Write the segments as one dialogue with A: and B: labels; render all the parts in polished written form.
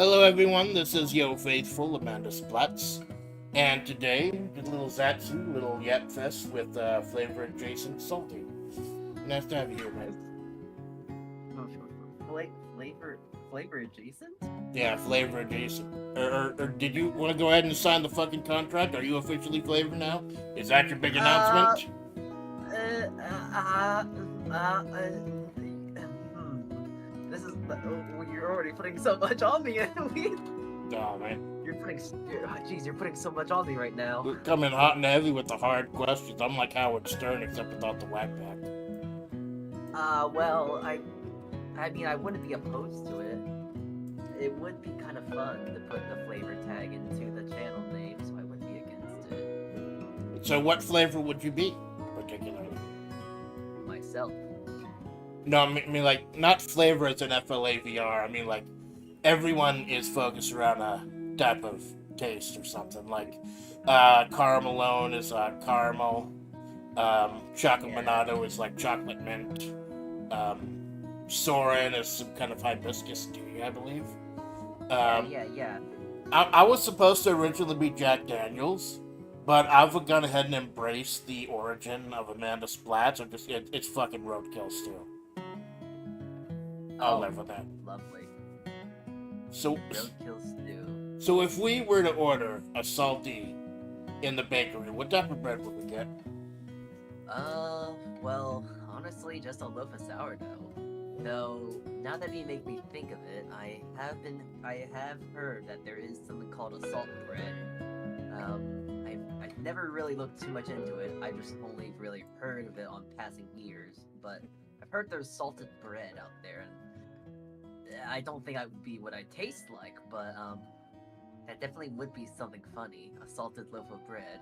A: Hello everyone, this is Yo Faithful, Amanda Splatts. And today, did a little Zatsu, little Yap Fest with flavor adjacent salty. Nice to have you here, man.
B: Flavor adjacent?
A: Yeah, flavor adjacent. Or did you want to go ahead and sign the fucking contract? Are you officially flavor now? Is that your big
B: Uh,
A: announcement?
B: uh, uh, uh, uh, this is you're already putting so much on me.
A: Oh man.
B: You're putting so much on me right now.
A: We're coming hot and heavy with the hard questions. I'm like Howard Stern, except without the whack pack.
B: Well, I mean, I wouldn't be opposed to it. It would be kind of fun to put the flavor tag into the channel name, so I wouldn't be against it.
A: So what flavor would you be, particularly?
B: Myself.
A: No, I mean like not flavor as an FlaVR. I mean like everyone is focused around a type of taste or something. Like caramelone is caramel. Chocolate Monado is like chocolate mint. Soren is some kind of hibiscus tea, I believe.
B: Yeah.
A: I was supposed to originally be Jack Daniels, but I've gone ahead and embraced the origin of Amanda Splatts. It's fucking roadkill still. I'll live with that.
B: Lovely.
A: So,
B: Roadkill stew.
A: so if we were to order a salty in the bakery, what type of bread would we get?
B: Well, honestly, just a loaf of sourdough. Though, now that you make me think of it, I have heard that there is something called a salt bread. I've never really looked too much into it. I just only really heard of it on passing ears. But I've heard there's salted bread out there, and I don't think I would be what I taste like, but that definitely would be something funny. A salted loaf of bread.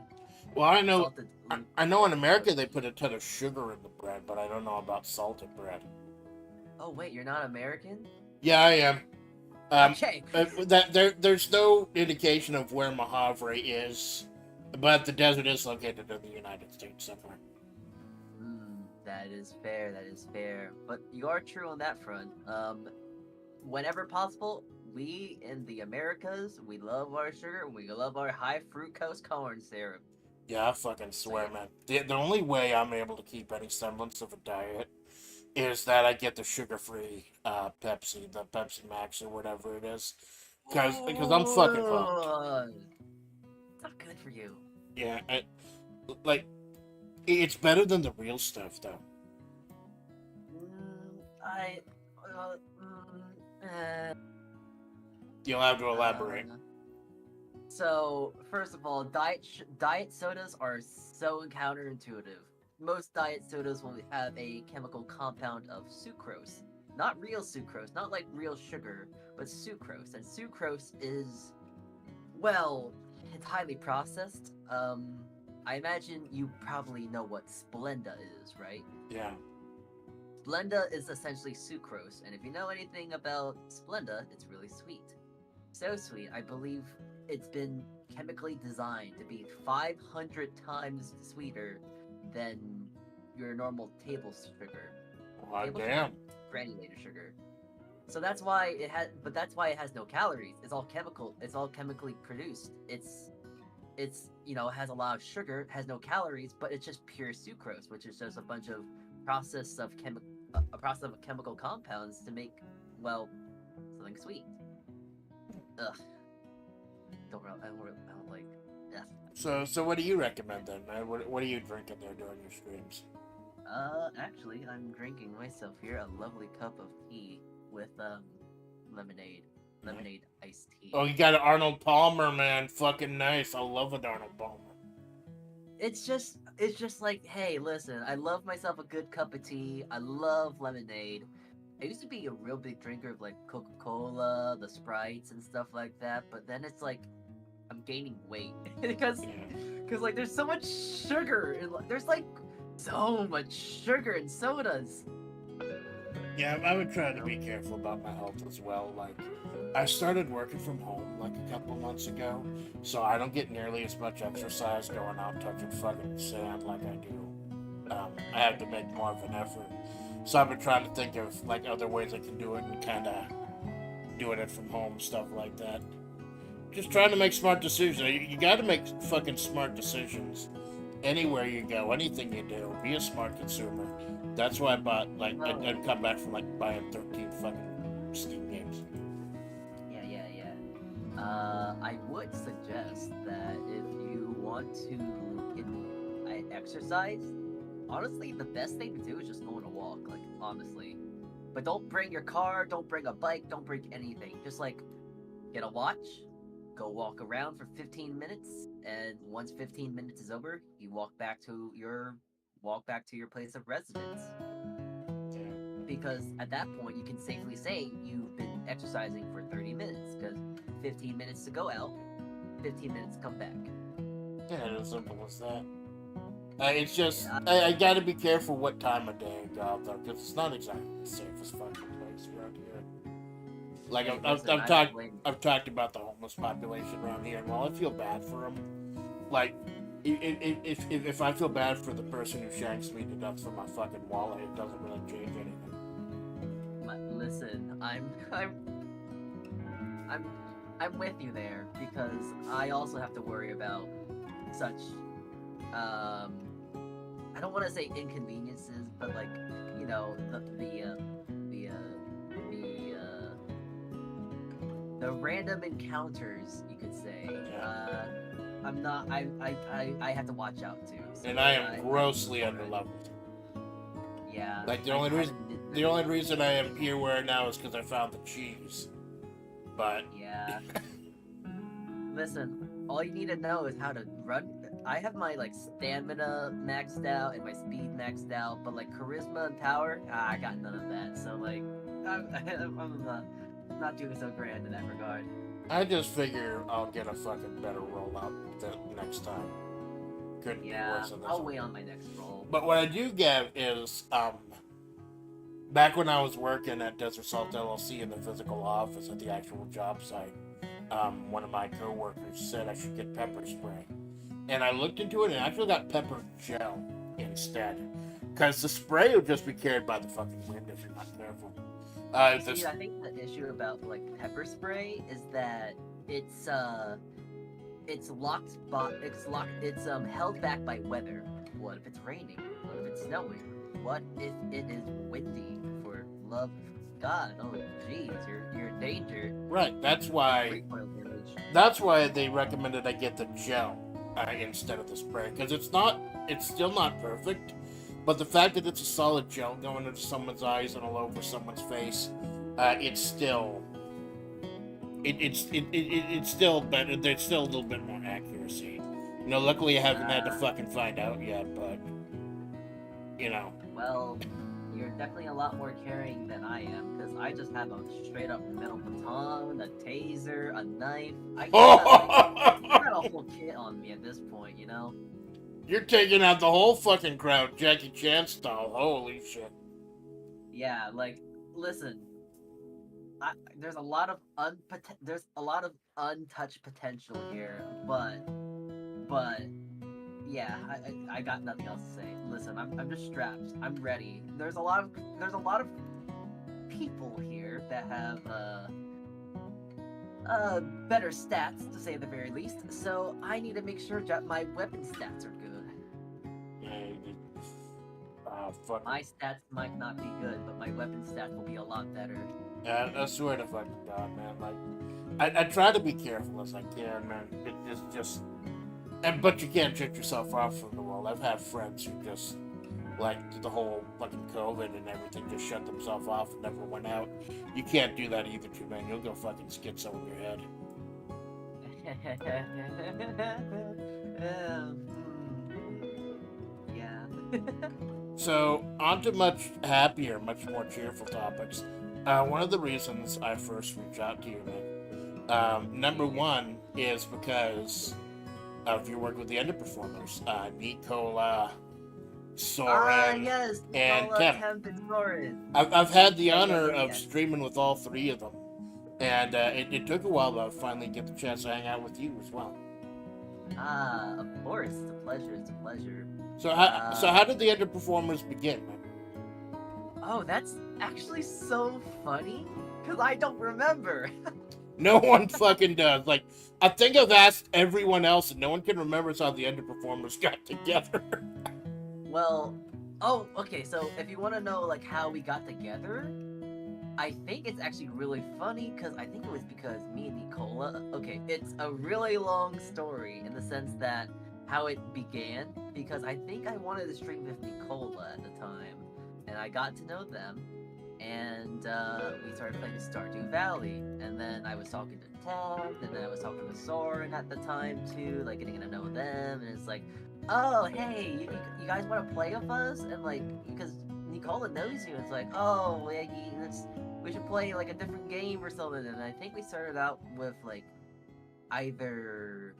A: Well,
B: Salted.
A: I know in America they put a ton of sugar in the bread, but I don't know about salted bread.
B: Oh wait, you're not American?
A: Yeah, I am.
B: Okay.
A: There's no indication of where Mojave is, but the desert is located in the United States somewhere.
B: That is fair. That is fair. But you are true on that front. Whenever possible, we in the Americas, we love our sugar. We love our high fructose corn syrup.
A: Yeah, I fucking swear, man. The only way I'm able to keep any semblance of a diet is that I get the sugar-free Pepsi, the Pepsi Max or whatever it is, because I'm fucking hooked.
B: It's not good for you.
A: Yeah, like it's better than the real stuff though.
B: I.
A: You'll have to elaborate.
B: So, first of all, diet sodas are so counterintuitive. Most diet sodas will have a chemical compound of sucrose. Not real sucrose, not like real sugar, but sucrose. And sucrose is, well, it's highly processed. I imagine you probably know what Splenda is, right?
A: Yeah.
B: Splenda is essentially sucrose, and if you know anything about Splenda, it's really sweet. So sweet, I believe it's been chemically designed to be 500 times sweeter than your normal table sugar.
A: Oh,
B: Table
A: damn.
B: sugar, granulated sugar. So that's why it has no calories. It's all chemical. It's all chemically produced. It's has a lot of sugar, has no calories, but it's just pure sucrose, which is just a bunch of a process of chemical compounds to make, well, something sweet. Ugh. I don't like. Yeah.
A: So what do you recommend then, man? What are you drinking there during your streams?
B: Actually, I'm drinking myself here a lovely cup of tea with lemonade iced tea.
A: Oh, you got an Arnold Palmer, man. Fucking nice. I love an Arnold Palmer.
B: It's just like, hey, listen, I love myself a good cup of tea. I love lemonade. I used to be a real big drinker of like Coca-Cola, the Sprites and stuff like that, but then it's like I'm gaining weight because like there's so much sugar. There's like so much sugar in sodas.
A: Yeah, I would try to be careful about my health as well. Like, I started working from home like a couple months ago, so I don't get nearly as much exercise going out touching fucking sand like I do. I have to make more of an effort. So I've been trying to think of like other ways I can do it and kind of doing it from home, stuff like that. Just trying to make smart decisions. You got to make fucking smart decisions anywhere you go, anything you do. Be a smart consumer. That's why I bought, like, I'd come back from, like, buying 13 fucking Steam games.
B: I would suggest that if you want to get exercise, honestly, the best thing to do is just go on a walk, like, honestly. But don't bring your car, don't bring a bike, don't bring anything. Just, like, get a watch, go walk around for 15 minutes, and once 15 minutes is over, you walk back to your place of residence. Because at that point, you can safely say you've been exercising for 30 minutes, because 15 minutes to go out, 15 minutes to come back.
A: Yeah, as simple as that. It's just, I gotta be careful what time of day I go out, though, because it's not exactly the safest fucking place around here. Like, I've talked about the homeless population around here, and while I feel bad for them, like, if I feel bad for the person who shanks me to death for my fucking wallet, it doesn't really change anything.
B: Listen, I'm with you there, because I also have to worry about such I don't want to say inconveniences, but, like, you know, the random encounters, you could say. I have to watch out too. So
A: and I am grossly underleveled.
B: Yeah.
A: Like, the only reason I am here where now is because I found the cheese. But
B: yeah. Listen, all you need to know is how to run. I have my, like, stamina maxed out and my speed maxed out, but, like, charisma and power, I got none of that. So, like, I'm not doing so grand in that regard.
A: I just figure I'll get a fucking better rollout the next time. Couldn't be worse than this.
B: I'll wait on my next roll.
A: But what I do get is, back when I was working at Desert Salt LLC in the physical office at the actual job site, one of my coworkers said I should get pepper spray. And I looked into it and actually got pepper gel instead. Because the spray would just be carried by the fucking wind if you're not careful.
B: I think the issue about, like, pepper spray is that it's held back by weather. What if it's raining? What if it's snowing? What if it is windy? For love of God, oh jeez, you're in danger.
A: Right, that's why they recommended I get the gel instead of the spray, because it's still not perfect, but the fact that it's a solid gel going into someone's eyes and all over someone's face, it's still better. There's still a little bit more accuracy. You know, luckily I haven't had to fucking find out yet, but you know.
B: Well, you're definitely a lot more caring than I am, because I just have a straight up metal baton, a taser, a knife. I got a whole kit on me at this point, you know?
A: You're taking out the whole fucking crowd, Jackie Chan style. Holy shit.
B: Yeah, like, listen. There's a lot of untouched potential here, but yeah, I got nothing else to say. Listen, I'm just strapped. I'm ready. There's a lot of people here that have better stats, to say the very least. So I need to make sure that my weapon stats are good.
A: Fuck.
B: My stats might not be good, but my weapon stats will be a lot better.
A: Yeah, I swear to fucking God, man. Like, I try to be careful as I can, man. It is just, but you can't shut yourself off from the world. I've had friends who just, like, the whole fucking COVID and everything, just shut themselves off and never went out. You can't do that either, too, man. You'll go fucking schizo in your head.
B: Yeah.
A: So, on to much happier, much more cheerful topics. One of the reasons I first reached out to you, man, number one is because of your work with the underperformers, Nicola, Soren,
B: yes,
A: and
B: Temp and Soren.
A: I've had the honor of streaming with all three of them, and it took a while, but I finally get the chance to hang out with you as well.
B: Of course, it's a pleasure. It's a pleasure.
A: So how did the underperformers begin, man?
B: Oh, that's actually so funny, Because I don't remember.
A: No one fucking does. Like, I think I've asked everyone else, and no one can remember how the underperformers got together.
B: Well, oh, okay. So if you want to know like how we got together, I think it's actually really funny because I think it was because me and Nicola. Okay, it's a really long story in the sense that how it began because I think I wanted to stream with Nicola at the time, and I got to know them, and we started playing Stardew Valley, and then I was talking to Ted, and then I was talking to Soren at the time too, like getting to know them, and it's like, oh hey, you guys want to play with us, and like because Nicola knows you, it's like, oh yeah, we should play like a different game or something, and I think we started out with like either.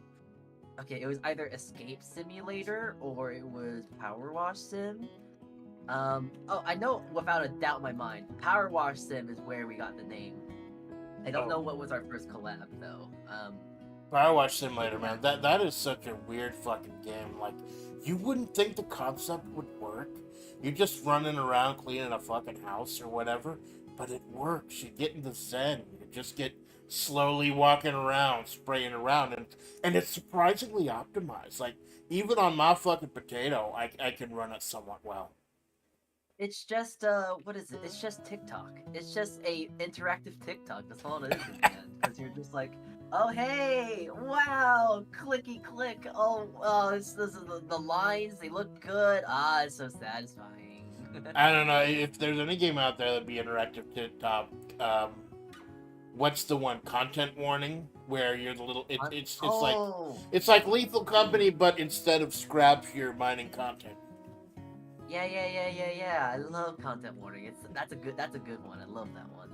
B: Okay, it was either Escape Simulator or it was Power Wash Sim. Oh, I know without a doubt in my mind, Power Wash Sim is where we got the name. I don't know what was our first collab though.
A: Power Wash Simulator, man, that is such a weird fucking game. Like, you wouldn't think the concept would work. You're just running around cleaning a fucking house or whatever, but it works. You get into Zen. You just get slowly walking around, spraying around, and it's surprisingly optimized. Like, even on my fucking potato, I can run it somewhat well.
B: It's just what is it? It's just TikTok. It's just a interactive TikTok. That's all it is in the end. Because you're just like, oh hey, wow, clicky click. Oh, this is the lines. They look good. Ah, it's so satisfying.
A: I don't know if there's any game out there that'd be interactive TikTok. What's the one? Content warning, where you're the little. It's like Lethal Company, but instead of scraps, you're mining content.
B: Yeah. I love content warning. That's a good one. I love that one.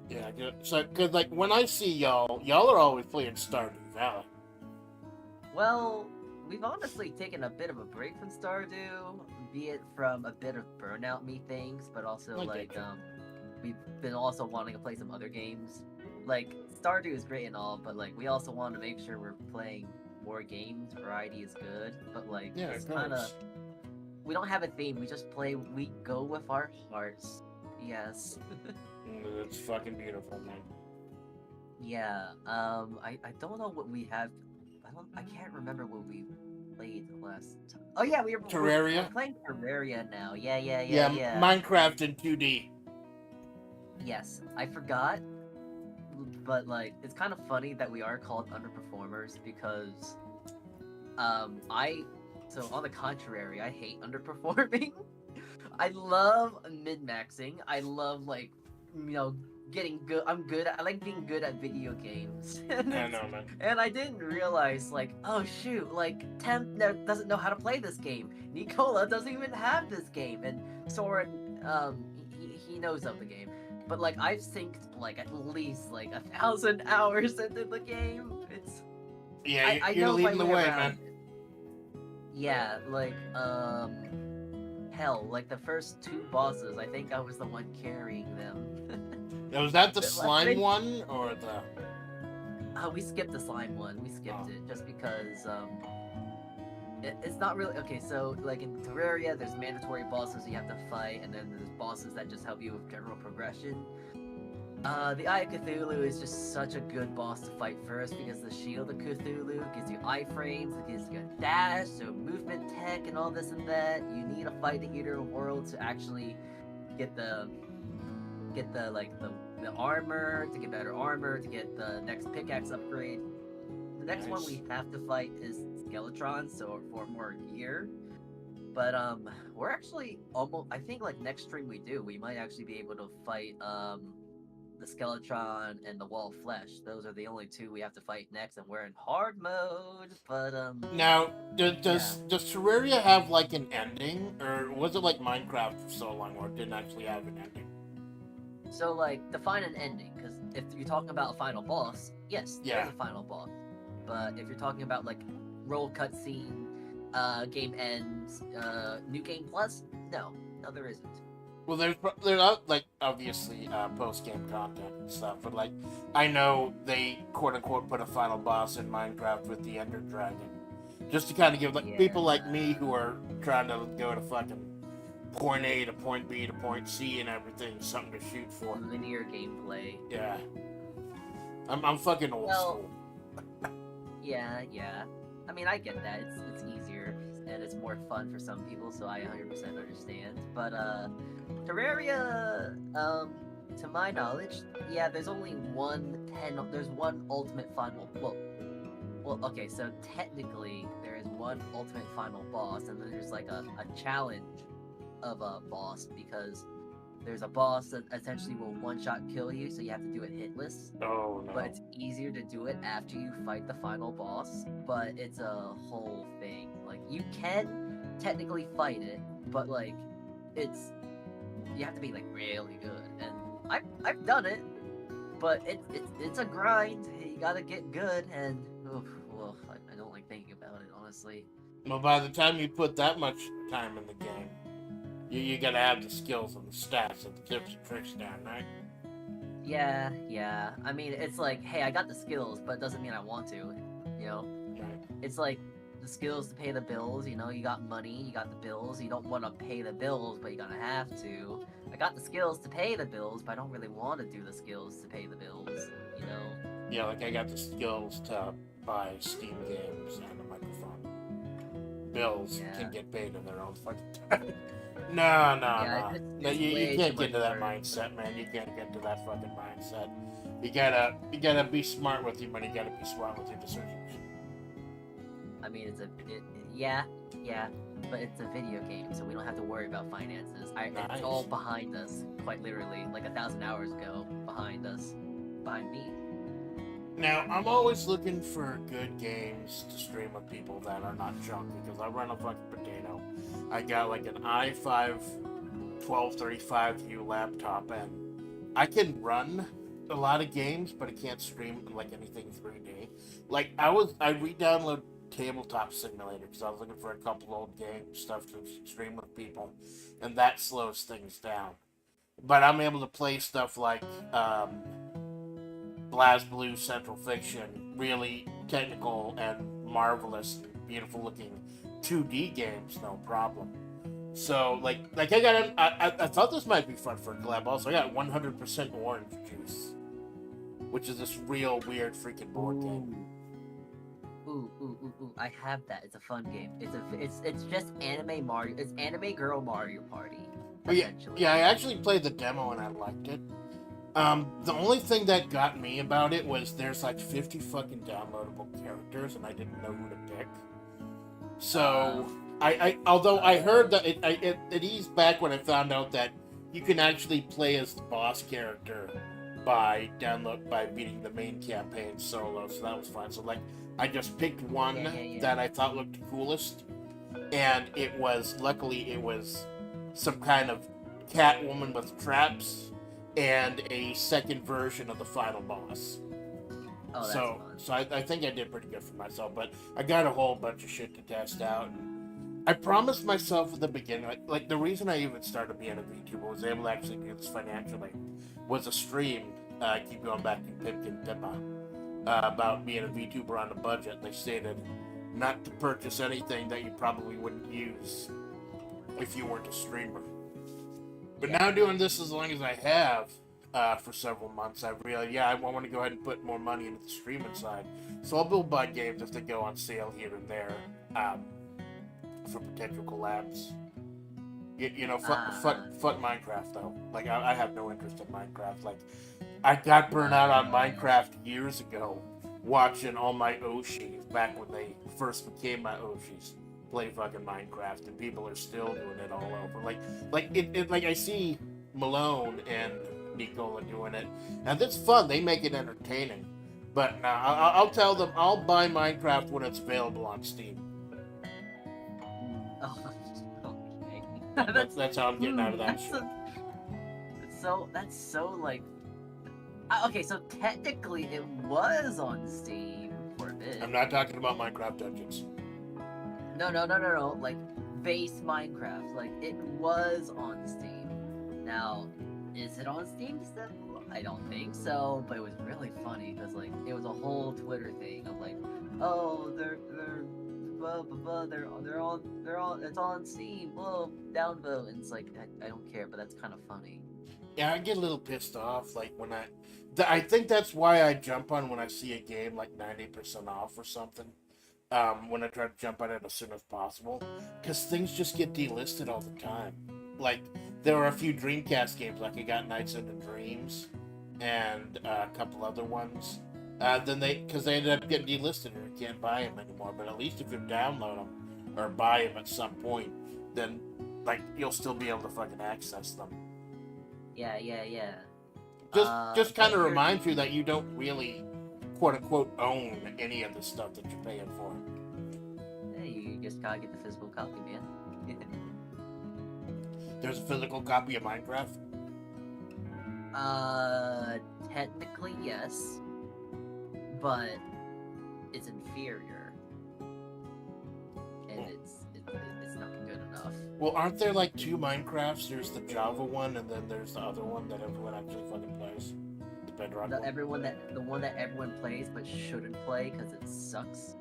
A: Yeah, so because like when I see y'all are always playing Stardew Valley.
B: Well, we've honestly taken a bit of a break from Stardew, be it from a bit of burnout me things, but also we've been also wanting to play some other games. Like Stardew is great and all, but like we also want to make sure we're playing more games. Variety is good, but like it's kind of we don't have a theme. We just play. We go with our hearts. Yes.
A: It's fucking beautiful, man.
B: Yeah. I don't know what we have. I can't remember what we played the last time. Oh yeah,
A: Terraria.
B: We're playing Terraria now. Yeah.
A: Minecraft in 2D.
B: Yes, I forgot. But like, it's kind of funny that we are called underperformers because, So on the contrary, I hate underperforming. I love min-maxing. I love like, getting good. I like being good at video games.
A: I know, man.
B: And I didn't realize, like, oh shoot, like Temp doesn't know how to play this game. Nicola doesn't even have this game, and Soren, he knows of the game. But like I've synced like at least like 1,000 hours into the game. It's I
A: you're
B: know
A: leading the way,
B: around
A: man.
B: it. Yeah, like hell, like the first 2 bosses, I think I was the one carrying them.
A: Now, was that the slime one or the?
B: We skipped the slime one. We skipped it just because it's not really okay. So like in Terraria, there's mandatory bosses you have to fight, and then there's bosses that just help you with general progression. The Eye of Cthulhu is just such a good boss to fight first because the Shield of Cthulhu gives you iframes, it gives you a dash, so movement tech and all this and that. You need to fight the Eater of Worlds to actually get the armor, to get better armor, to get the next pickaxe upgrade. The next one we have to fight is Skeletron, so for more gear. But we're actually almost. I think like next stream we might actually be able to fight the Skeletron and the Wall of Flesh. Those are the only 2 we have to fight next, and we're in hard mode. But
A: Now, does Terraria have like an ending, or was it like Minecraft for so long where it didn't actually have an ending?
B: So like define an ending, because if you're talking about a final boss, yes, there's a final boss. But if you're talking about like roll cutscene, game ends, new game plus, no, there isn't.
A: Well, there's like obviously post game content and stuff, but like I know they quote unquote put a final boss in Minecraft with the Ender Dragon, just to kind of give like people like me who are trying to go to fucking point A to point B to point C and everything, something to shoot for.
B: Linear gameplay.
A: Yeah. I'm fucking old school.
B: Yeah. I mean, I get that. It's easier and it's more fun for some people, so I 100% understand. But Terraria, to my knowledge, yeah, there's only there's one ultimate final. Well, okay, so technically there is one ultimate final boss, and then there's like a challenge of a boss because there's a boss that essentially will one-shot kill you, so you have to do it hitless.
A: Oh no.
B: But it's easier to do it after you fight the final boss, but it's a whole thing. Like, you can technically fight it, but like, you have to be like really good. And I've done it, but it's a grind. You gotta get good, and well, I don't like thinking about it, honestly.
A: Well, by the time you put that much time in the game, you gotta have the skills and the stats and the tips and tricks down, right?
B: Yeah. I mean, it's like, hey, I got the skills, but it doesn't mean I want to. You know,
A: Right.
B: it's like the skills to pay the bills. You know, you got money, you got the bills. You don't want to pay the bills, but you're gonna have to. I got the skills to pay the bills, but I don't really want to do the skills to pay the bills. You know.
A: Yeah, like I got the skills to buy Steam games and a microphone. Bills can get paid in their own fucking time. No. You can't get to that mindset, man. You can't get to that fucking mindset. You gotta be smart with your money. You gotta be smart with your decisions.
B: I mean, yeah, but it's a video game, so we don't have to worry about finances.
A: Nice.
B: It's all behind us, quite literally, like 1,000 hours ago, behind me.
A: Now, I'm always looking for good games to stream with people that are not junk, because I run a fucking potato. I got like an i5 1235U laptop, and I can run a lot of games, but I can't stream like anything 3D. Like, I re-downloaded Tabletop Simulator because I was looking for a couple old game stuff to stream with people, and that slows things down. But I'm able to play stuff like BlazBlue Central Fiction, really technical and marvelous, beautiful looking 2D games, no problem. So like I thought this might be fun for a collab. Also, I got 100% orange juice, which is this real weird freaking board game.
B: Ooh! I have that. It's a fun game. It's just anime Mario. It's anime girl Mario Party.
A: Yeah, I actually played the demo and I liked it. The only thing that got me about it was there's like 50 fucking downloadable characters and I didn't know who to pick. So although I heard that it eased back when I found out that you can actually play as the boss character by beating the main campaign solo, so that was fine. So like I just picked one that I thought looked the coolest, and luckily it was some kind of cat woman with traps and a second version of the final boss.
B: Oh, that's
A: so
B: fun.
A: so I think I did pretty good for myself, but I got a whole bunch of shit to test out. And I promised myself at the beginning, like the reason I even started being a VTuber, was able to actually do this financially, was a stream. I keep going back to Pipkin Pippa about being a VTuber on a budget. They stated not to purchase anything that you probably wouldn't use if you weren't a streamer. But now doing this as long as I have for several months, I really, I want to go ahead and put more money into the streaming side. So I'll buy games if they go on sale here and there for potential collabs. Fuck Minecraft though. Like I have no interest in Minecraft. Like I got burnt out on Minecraft years ago, watching all my oshis back when they first became my oshis play fucking Minecraft, and people are still doing it all over. Like I see Malone and Nicola doing it, and it's fun. They make it entertaining. But I'll tell them I'll buy Minecraft when it's available on Steam.
B: Oh, okay.
A: That's how I'm getting out of that shit.
B: That's so like. Okay, so technically it was on Steam for a bit.
A: I'm not talking about Minecraft Dungeons.
B: No. Like base Minecraft, like it was on Steam. Now, is it on Steam still? I don't think so. But it was really funny because like it was a whole Twitter thing of like, oh, they're on, it's on Steam. Whoa, downvote, and it's like I don't care, but that's kind of funny.
A: Yeah, I get a little pissed off like when I think that's why I jump on when I see a game like 90% off or something. When I try to jump on it as soon as possible, because things just get delisted all the time. Like there were a few Dreamcast games, like I got Nights into Dreams, and a couple other ones. Then because they ended up getting delisted and you can't buy them anymore. But at least if you download them or buy them at some point, then like you'll still be able to fucking access them.
B: Yeah.
A: Just kind
B: But
A: of reminds you that you don't really quote unquote own any of the stuff that you're paying for.
B: hey, you just gotta get the physical copy, man.
A: There's a physical copy of Minecraft.
B: Technically yes, but it's inferior, and it's not good enough.
A: Well, aren't there like two Minecrafts? There's the Java one, and then there's the other one that everyone actually fucking plays. The Bedrock one.
B: The one that everyone plays but shouldn't play because it sucks.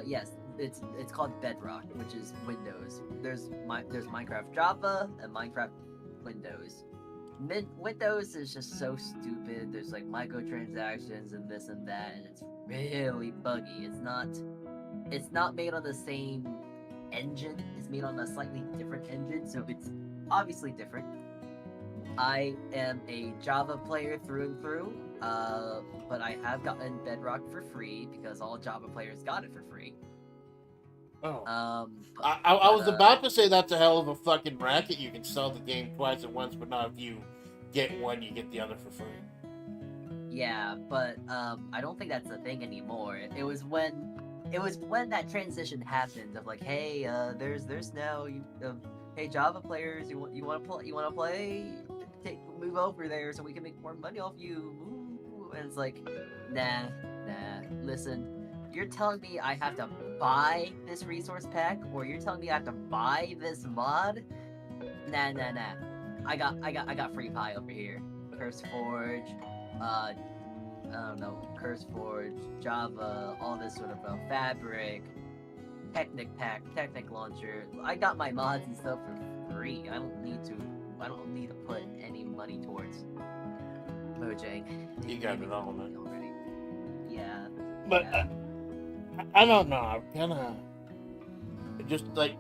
B: Yes, it's called Bedrock, which is Windows. There's Minecraft Java and Minecraft Windows. Windows is just so stupid. There's like microtransactions and this and that, and it's really buggy. It's not made on the same engine. It's made on a slightly different engine, so it's obviously different. I am a Java player through and through, but I have gotten Bedrock for free because all Java players got it for free.
A: Oh.
B: But,
A: I was about to say that's a hell of a fucking racket. You can sell the game twice at once, but not if you get one, you get the other for free.
B: Yeah, but I don't think that's a thing anymore. It was when that transition happened of like, hey, there's now hey Java players, you want to play, move over there so we can make more money off you. Ooh. And it's like, nah. Listen, you're telling me I have to buy this resource pack, or you're telling me I have to buy this mod? Nah. I got free pie over here. CurseForge, I don't know, CurseForge, Java, all this sort of Fabric, Technic Pack, Technic Launcher. I got my mods and stuff for free. I don't need to put any money towards Mojang.
A: You got it all, man.
B: Already. Yeah.
A: But
B: yeah.
A: I don't know. I'm kind of just like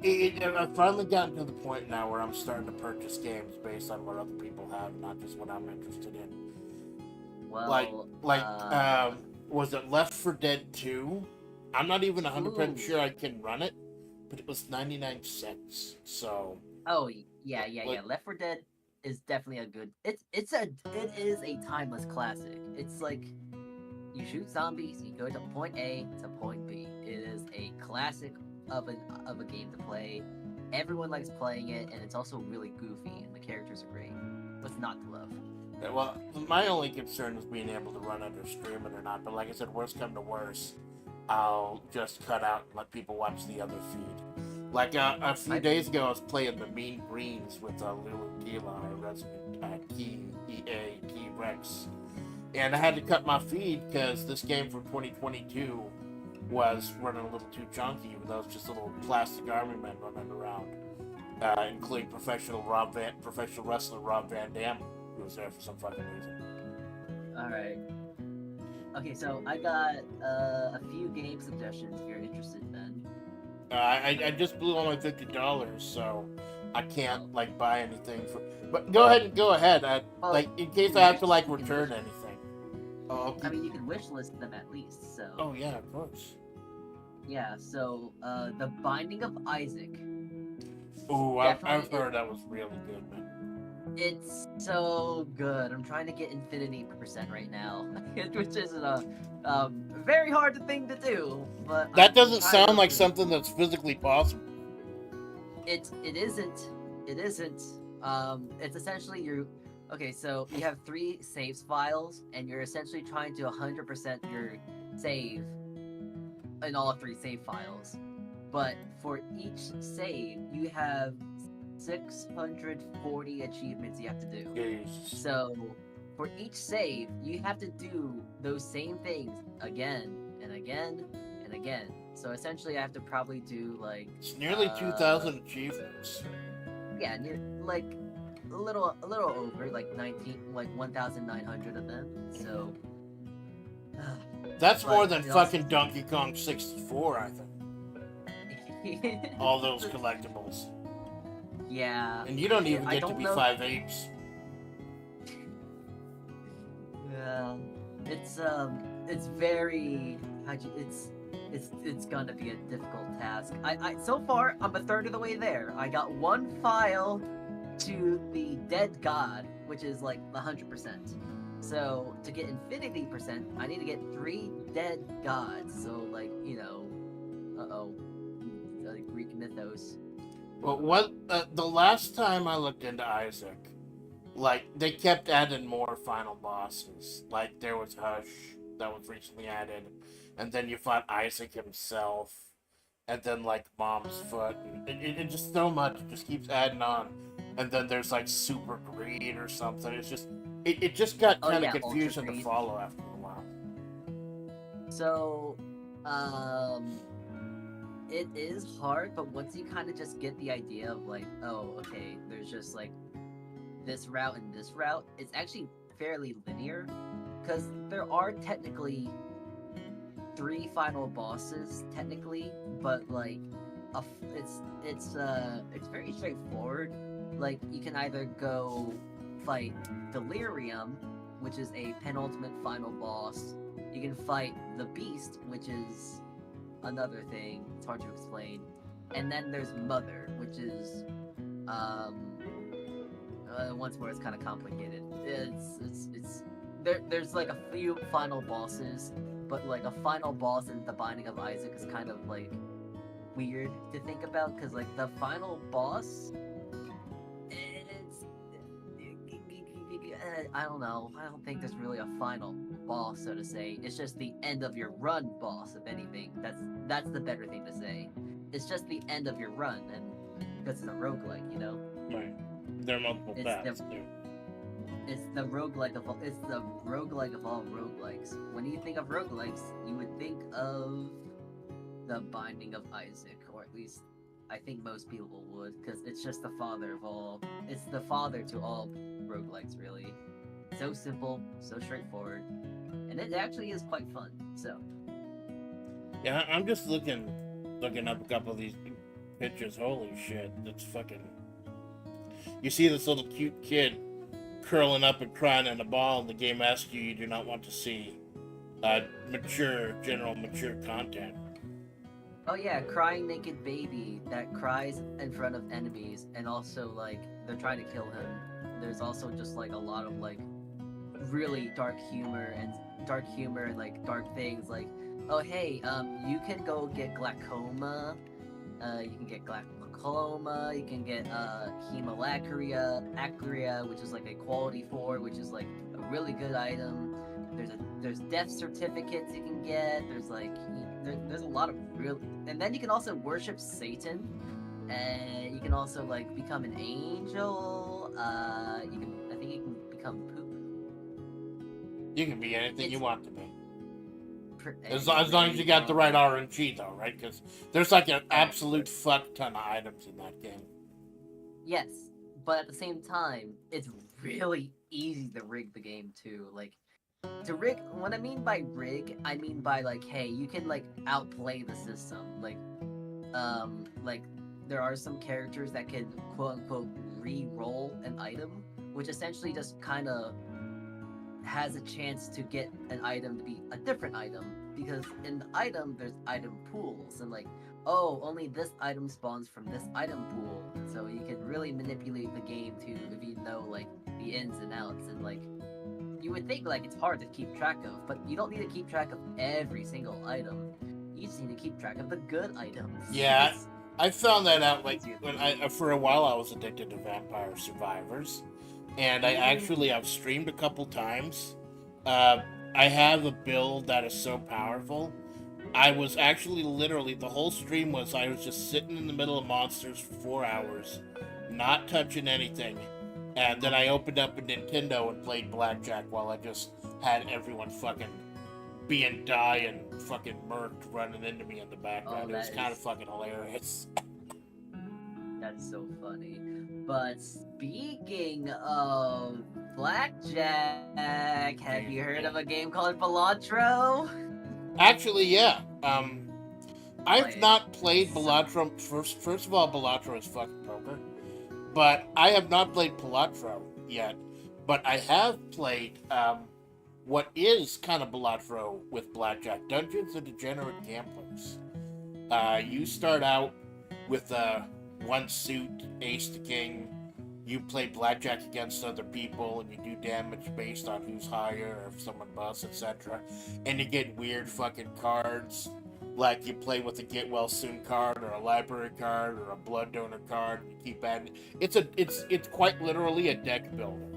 A: I've finally gotten to the point now where I'm starting to purchase games based on what other people have, not just what I'm interested in.
B: Well,
A: was it Left 4 Dead 2? I'm not even 100%
B: Ooh.
A: sure I can run it, but it was 99 cents. So.
B: Oh yeah. Left 4 Dead is definitely a good. It is a timeless classic. It's like you shoot zombies, you go to point A to point B. It is a classic of a game to play. Everyone likes playing it, and it's also really goofy, and the characters are great. What's not to love?
A: Yeah, well, my only concern is being able to run under streaming or not. But like I said, worst come to worst, I'll just cut out and let people watch the other feed. Like a few days ago, I was playing the Mean Greens with Lewd or Resident EA Key Rex, and I had to cut my feed because this game from 2022 was running a little too chunky with those just little plastic army men running around, including professional wrestler Rob Van Dam, who was there for some fucking reason.
B: Alright. Okay, so I got a few game suggestions if you're interested then.
A: I just blew all my $50, so I can't like buy anything for. But go ahead. Like in case I have to like return anything. Oh,
B: I mean, you can wishlist them at least. So.
A: Oh yeah, of course.
B: Yeah. So, The Binding of Isaac.
A: Ooh, I've heard that was really good, man.
B: It's so good. I'm trying to get Infinity % right now, which is a very hard thing to do. But
A: that doesn't sound like something that's physically possible.
B: It isn't. It's essentially okay, so you have 3 saves files, and you're essentially trying to 100% your save in all 3 save files. But for each save, you have 640 achievements you have to do.
A: Jeez.
B: So for each save, you have to do those same things again and again then again. So essentially, I have to probably do like
A: It's nearly 2,000 achievements.
B: yeah, like a little over like 1,900 of them. So
A: That's
B: but
A: more than
B: it also-
A: fucking Donkey Kong 64, I think. All those collectibles.
B: Yeah.
A: And you don't even
B: I
A: get to
B: don't
A: be
B: know-
A: 5 apes.
B: Yeah, it's very it's gonna be a difficult task. I so far I'm a third of the way there. I got one file to the dead god, which is like 100%. So to get infinity percent, I need to get 3 dead gods. So like Greek mythos.
A: But the last time I looked into Isaac, like, they kept adding more final bosses. Like, there was Hush that was recently added, and then you fought Isaac himself, and then, like, Mom's Foot, and it just so much. It just keeps adding on. And then there's, like, Super Greed or something. It's just, it just got kind of confusing to follow after a while.
B: So, it is hard, but once you kind of just get the idea of, like, oh, okay, there's just, like, this route and this route, it's actually fairly linear, because there are technically 3 final bosses, technically, but, like, it's very straightforward. Like, you can either go fight Delirium, which is a penultimate final boss. You can fight the Beast, which is another thing. It's hard to explain. And then there's Mother, which is once more, it's kind of complicated. There's like a few final bosses, but like a final boss in the Binding of Isaac is kind of like weird to think about, because like the final boss, I don't know. I don't think there's really a final boss, so to say. It's just the end of your run boss, if anything. That's the better thing to say. It's just the end of your run, and because it's a roguelike, you know?
A: Right. There are multiple paths, too.
B: It's the roguelike of all roguelikes. When you think of roguelikes, you would think of the Binding of Isaac, or at least I think most people would, because it's just the father of all. It's the father to all roguelikes, really. So simple, so straightforward, and it actually is quite fun. So
A: Yeah, I'm just looking up a couple of these pictures. Holy shit, that's fucking... You see this little cute kid curling up and crying in a ball, and the game asks you do not want to see mature content.
B: oh yeah, crying naked baby that cries in front of enemies, and also like they're trying to kill him. There's also just like a lot of like really dark humor and like dark things, like, oh hey, you can go get glaucoma, you can get hemolacria, which is like a quality 4, which is like a really good item. There's death certificates you can get. There's like there's a lot of real, and then you can also worship Satan, and you can also like become an angel. I think you can become poop.
A: You can be anything you want to be. As
B: Anything
A: long as you got the right RNG, though, right? Because there's like an
B: Oh,
A: absolute fuck ton of items in that game.
B: Yes, but at the same time, it's really easy to rig the game too. Like, to rig, what I mean by rig, I mean by like, hey, you can like outplay the system. Like there are some characters that can quote unquote re-roll an item, which essentially just kind of has a chance to get an item to be a different item, because in the item there's item pools, and like, oh, only this item spawns from this item pool, so you can really manipulate the game to, if you know like the ins and outs, and like you would think like it's hard to keep track of, but you don't need to keep track of every single item. You just need to keep track of the good items.
A: Yeah, I found that out like when for a while I was addicted to Vampire Survivors. And I've streamed a couple times. I have a build that is so powerful. I was actually literally, the whole stream was, I was just sitting in the middle of monsters for 4 hours, not touching anything. And then I opened up a Nintendo and played Blackjack while I just had everyone fucking being die and fucking murked running into me in the background.
B: Oh,
A: It was
B: that
A: kind of
B: is
A: fucking hilarious.
B: that's so funny. But speaking of blackjack, have you heard of a game called Balatro?
A: Actually, yeah. I've
B: Like,
A: not played
B: so
A: Balatro. First of all, Balatro is fucking poker. But I have not played Balatro yet. But I have played what is kind of Balatro with blackjack, Dungeons of Degenerate Gamblers. You start out with one suit, ace to king. You play blackjack against other people, and you do damage based on who's higher, or if someone busts, etc. And you get weird fucking cards, like you play with a get well soon card, or a library card, or a blood donor card. And you keep adding. It's quite literally a deck builder.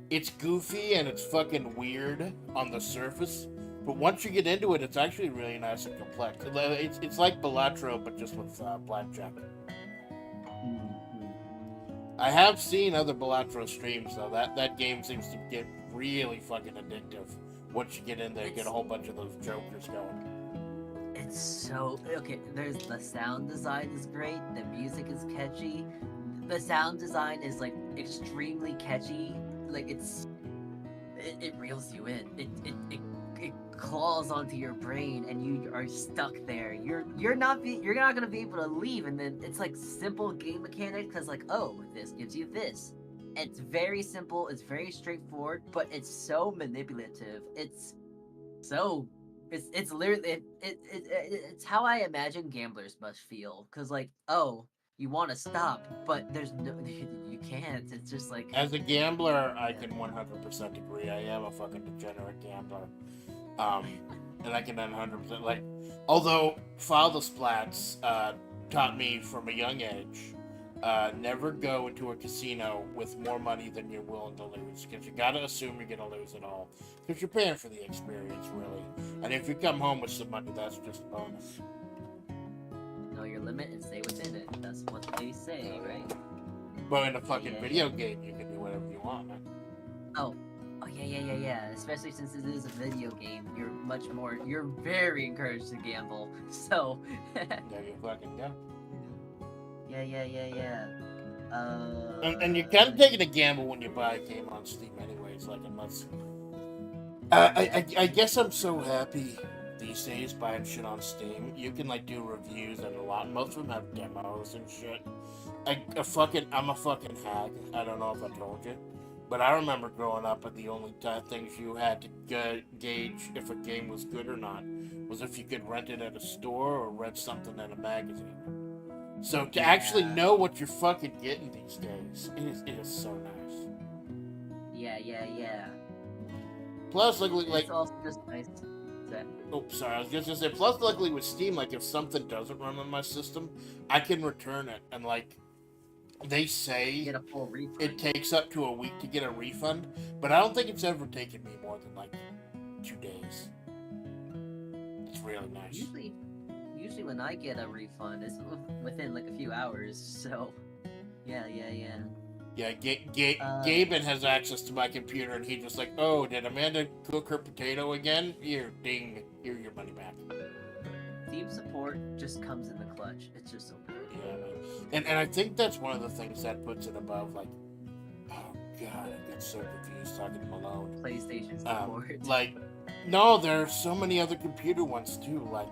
A: It's goofy and it's fucking weird on the surface, but once you get into it, it's actually really nice and complex. It's like Balatro, but just with blackjack.
B: Mhm.
A: I have seen other Balatro streams though. That game seems to get really fucking addictive. Once you get in there, get a whole bunch of those jokers going.
B: It's so okay. There's the sound design is great. The music is catchy. The sound design is like extremely catchy. Like it reels you in. It claws onto your brain, and you are stuck there. You're not gonna be able to leave. And then it's like simple game mechanics, because like, oh, this gives you this. It's very simple. It's very straightforward, but it's so manipulative. So it's literally it's how I imagine gamblers must feel. Cause like, oh, you want to stop, but there's no you can't. It's just like,
A: As a gambler, I
B: yeah.
A: can 100% agree. I am a fucking degenerate gambler. And I can 100% like. Although Father Splatts taught me from a young age, never go into a casino with more money than you're willing to lose, because you gotta assume you're gonna lose it all, because you're paying for the experience, really. And if you come home with some money, that's just a bonus.
B: Know your limit and stay within it. That's what they say, right?
A: But in a fucking
B: Yeah.
A: video game, you can do whatever you want, man.
B: Oh, yeah. Especially since it is a video game, you're very encouraged to gamble. So,
A: There you fucking go.
B: yeah.
A: And you're kind of taking a gamble when you buy a game on Steam, anyways. Like, unless I guess I'm so happy these days buying shit on Steam. You can like do reviews and a lot. Most of them have demos and shit. I'm a fucking hack. I don't know if I told you, but I remember growing up, and the only things you had to gauge if a game was good or not was if you could rent it at a store or read something in a magazine. So to actually know what you're fucking getting these days, it is so nice.
B: Yeah.
A: Plus, like
B: It's also just nice that
A: oh, sorry, I was just gonna say. Plus, luckily with Steam, like if something doesn't run on my system, I can return it, and like they
B: you
A: say
B: get a full refund.
A: it takes up to a week to get a refund, but I don't think it's ever taken me more than like 2 days. It's really nice.
B: Usually when I get a refund, it's within like a few hours. So, yeah.
A: Yeah, Gaben has access to my computer, and he just like, oh, did Amanda cook her potato again? Here, ding, here's your money back.
B: Team support just comes in the clutch. It's just so good.
A: Yeah, man. And I think that's one of the things that puts it above, like, oh god, I get so confused talking to Malone.
B: PlayStation support.
A: Like, no, there are so many other computer ones too, like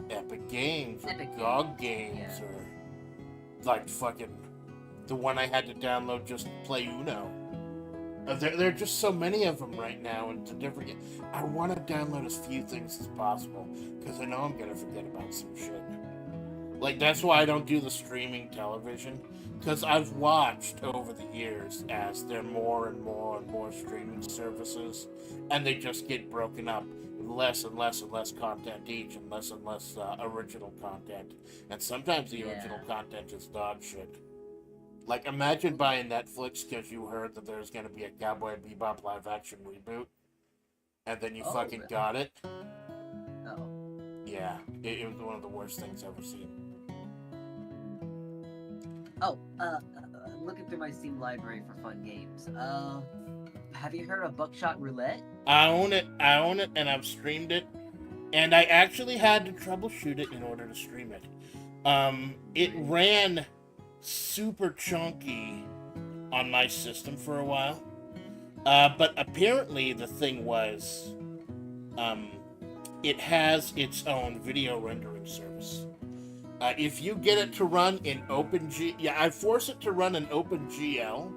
A: Epic Games, or
B: Epic
A: GOG
B: Games,
A: Games,
B: yeah.
A: or like fucking the one I had to download just to play Uno. There are just so many of them right now, and it's a different. I want to download as few things as possible because I know I'm gonna forget about some shit. Like that's why I don't do the streaming television, because I've watched over the years as there are more and more streaming services, and they just get broken up with less and less content each, and less original content. And sometimes the original content is dog shit. Like, imagine buying Netflix because you heard that there's going to be a Cowboy Bebop live-action reboot, and then you fucking got it.
B: Oh.
A: Yeah, it was one of the worst things I've ever seen.
B: Oh, looking through my Steam library for fun games. have you heard of Buckshot Roulette?
A: I own it, and I've streamed it. And I actually had to troubleshoot it in order to stream it. It ran super chunky on my system for a while. But apparently the thing was, it has its own video rendering service. If you get it to run in I force it to run in OpenGL,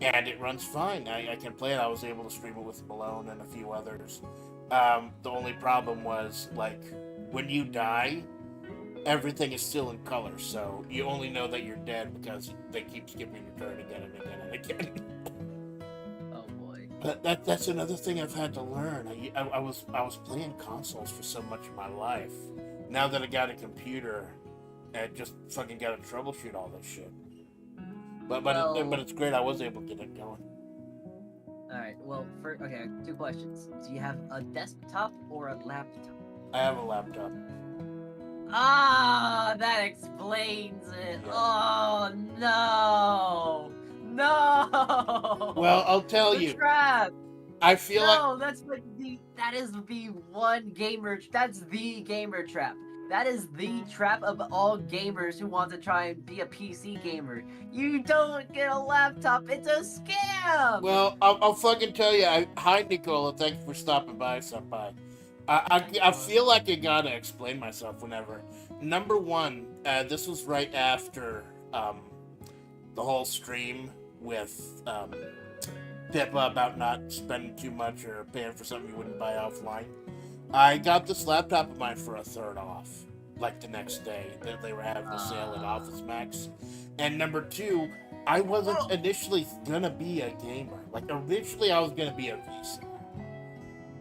A: and it runs fine. I can play it. I was able to stream it with Malone and a few others. The only problem was, like, when you die, everything is still in color, so you only know that you're dead because they keep skipping your turn again and again and again.
B: Oh boy.
A: But that's another thing I've had to learn. I was playing consoles for so much of my life. Now that I got a computer, I just fucking got to troubleshoot all this shit. But it's great. I was able to get it going.
B: Alright, well, okay, 2 questions. Do you have a desktop or a laptop?
A: I have a laptop.
B: Ah, that explains it. Oh, no. No.
A: Well, I'll tell
B: The
A: you.
B: trap.
A: I feel like
B: that's like that's the gamer trap. That is the trap of all gamers who want to try and be a PC gamer. You don't get a laptop, it's a scam!
A: Well, I'll fucking tell you. Hi, Nicola. Thank you for stopping by, Senpai. I feel like I gotta explain myself whenever. Number one, this was right after the whole stream with Pippa about not spending too much or paying for something you wouldn't buy offline. I got this laptop of mine for a third off, like the next day. They were having a sale at Office Max. And number two, I wasn't initially gonna be a gamer. Like, originally I was gonna be a VC.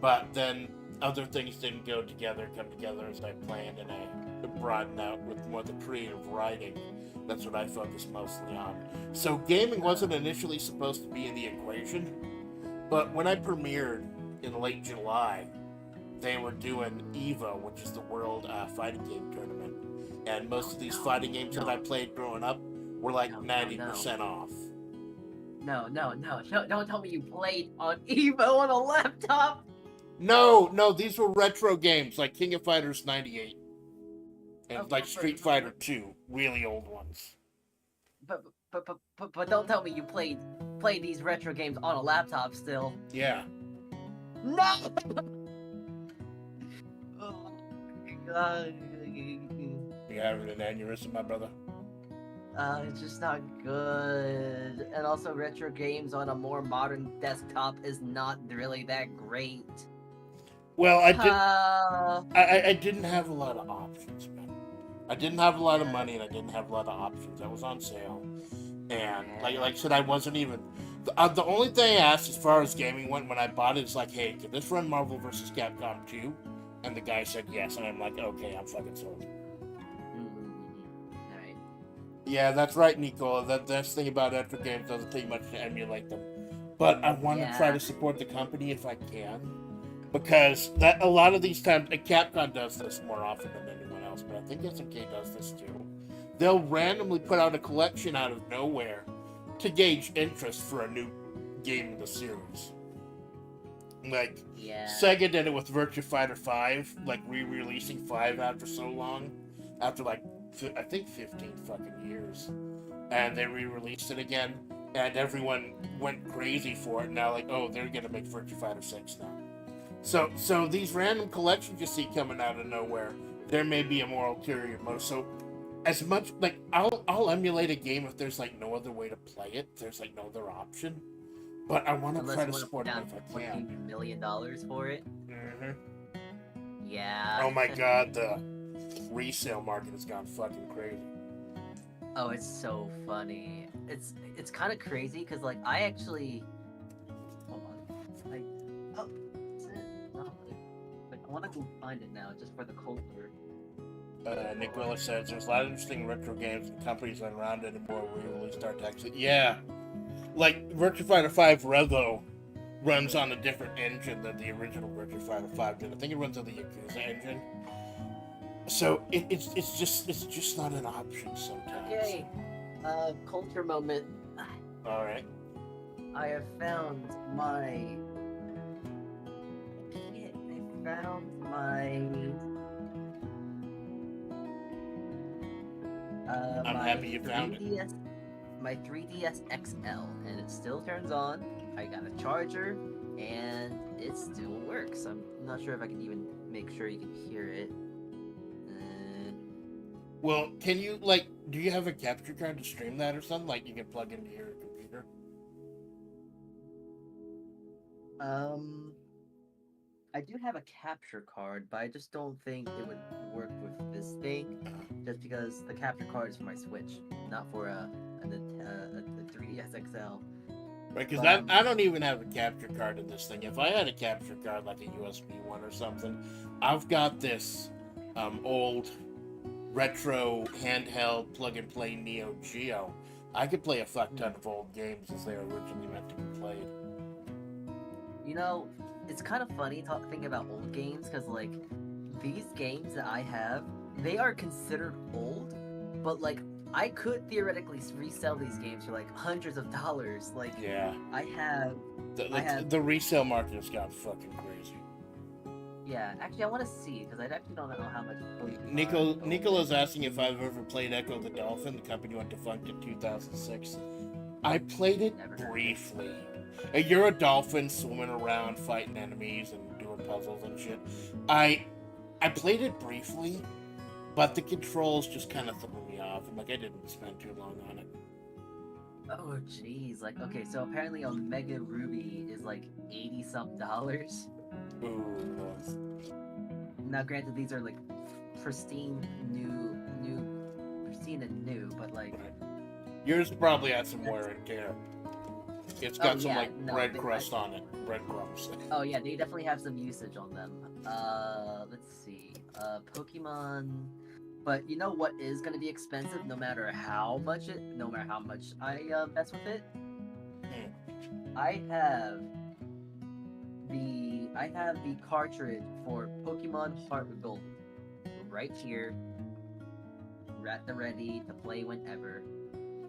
A: But then other things didn't come together as I planned, and I broadened out with more the creative writing. That's what I focused mostly on. So gaming wasn't initially supposed to be in the equation, but when I premiered in late July, they were doing EVO, which is the World Fighting Game Tournament. And most of these fighting games that I played growing up were like 90% off.
B: No, don't tell me you played on EVO on a laptop!
A: No, these were retro games like King of Fighters 98. And like Street Fighter 2, really old ones.
B: But don't tell me you played these retro games on a laptop still.
A: Yeah.
B: No! Oh my god.
A: You having an aneurysm, my brother?
B: It's just not good. And also, retro games on a more modern desktop is not really that great.
A: Well, I didn't have a lot of options, man. I didn't have a lot of money, and I didn't have a lot of options. I was on sale, and like I said, I wasn't even. The only thing I asked as far as gaming went when I bought it is like, hey, can this run Marvel vs. Capcom 2? And the guy said yes, and I'm like, okay, I'm fucking sold.
B: Alright.
A: Yeah, that's right, Nicola. That's the thing about retro games, doesn't take much to emulate them. But I want to try to support the company if I can, because a lot of these times, Capcom does this more often than anyone else, but I think SNK does this too. They'll randomly put out a collection out of nowhere to gauge interest for a new game in the series. Like, Sega did it with Virtua Fighter 5, like re-releasing 5 after so long, after like, I think 15 fucking years. And they re-released it again, and everyone went crazy for it. Now, like, oh, they're gonna make Virtua Fighter 6 now. So these random collections you see coming out of nowhere, there may be a more ulterior motive. So, as much, like, I'll emulate a game if there's, like, no other way to play it. There's, like, no other option. But I want to try to support it if I can.
B: $1 million for it?
A: Mm-hmm.
B: Yeah.
A: Oh my god, the resale market has gone fucking crazy.
B: Oh, it's so funny. It's kind of crazy, because, like, I actually... Hold on. I want to go find it now, just for the culture.
A: Nick Willis says, there's a lot of interesting retro games and companies aren't around anymore where you really start to actually... Yeah. Like, Virtua Fighter 5 Revo runs on a different engine than the original Virtua Fighter 5 did. I think it runs on the Yakuza engine. So, it's just not an option sometimes.
B: Okay. Culture moment.
A: Alright.
B: I have found my. Shit, I found
A: I'm
B: my
A: happy you found it.
B: 3DS, my 3DS XL, and it still turns on. I got a charger, and it still works. I'm not sure if I can even make sure you can hear it.
A: Well, can you, like, do you have a capture card to stream that or something? Like, you can plug into your computer?
B: I do have a capture card, but I just don't think it would work with this thing, just because the capture card is for my Switch, not for a 3DS XL.
A: Right, because
B: But,
A: I don't even have a capture card in this thing. If I had a capture card, like a USB one or something, I've got this old retro handheld plug-and-play Neo Geo. I could play a fuck ton of old games as they were originally meant to be played.
B: you know, it's kind of funny thinking about old games, because, like, these games that I have, they are considered old, but, like, I could theoretically resell these games for, like, hundreds of dollars. Like,
A: Yeah.
B: I have...
A: The resale market has got fucking crazy.
B: Yeah, actually, I want to see, because I actually don't know how much...
A: Nicola's asking if I've ever played Echo the Dolphin. The company went defunct in 2006. I played it briefly. You're a dolphin swimming around, fighting enemies and doing puzzles and shit. I played it briefly, but the controls just kind of threw me off, and like I didn't spend too long on it.
B: Oh, jeez. Like, okay, so apparently Omega Ruby is like $80-some.
A: Ooh.
B: Now, granted, these are like pristine, pristine and new, but like...
A: Right. Yours probably had some wear and tear. It's got some bread crust on it. Breadcrumbs.
B: Oh yeah, they definitely have some usage on them. Let's see. Pokemon... But you know what is going to be expensive no matter how much I mess with it? I have the cartridge for Pokemon Heart Gold right here, at the ready to play whenever.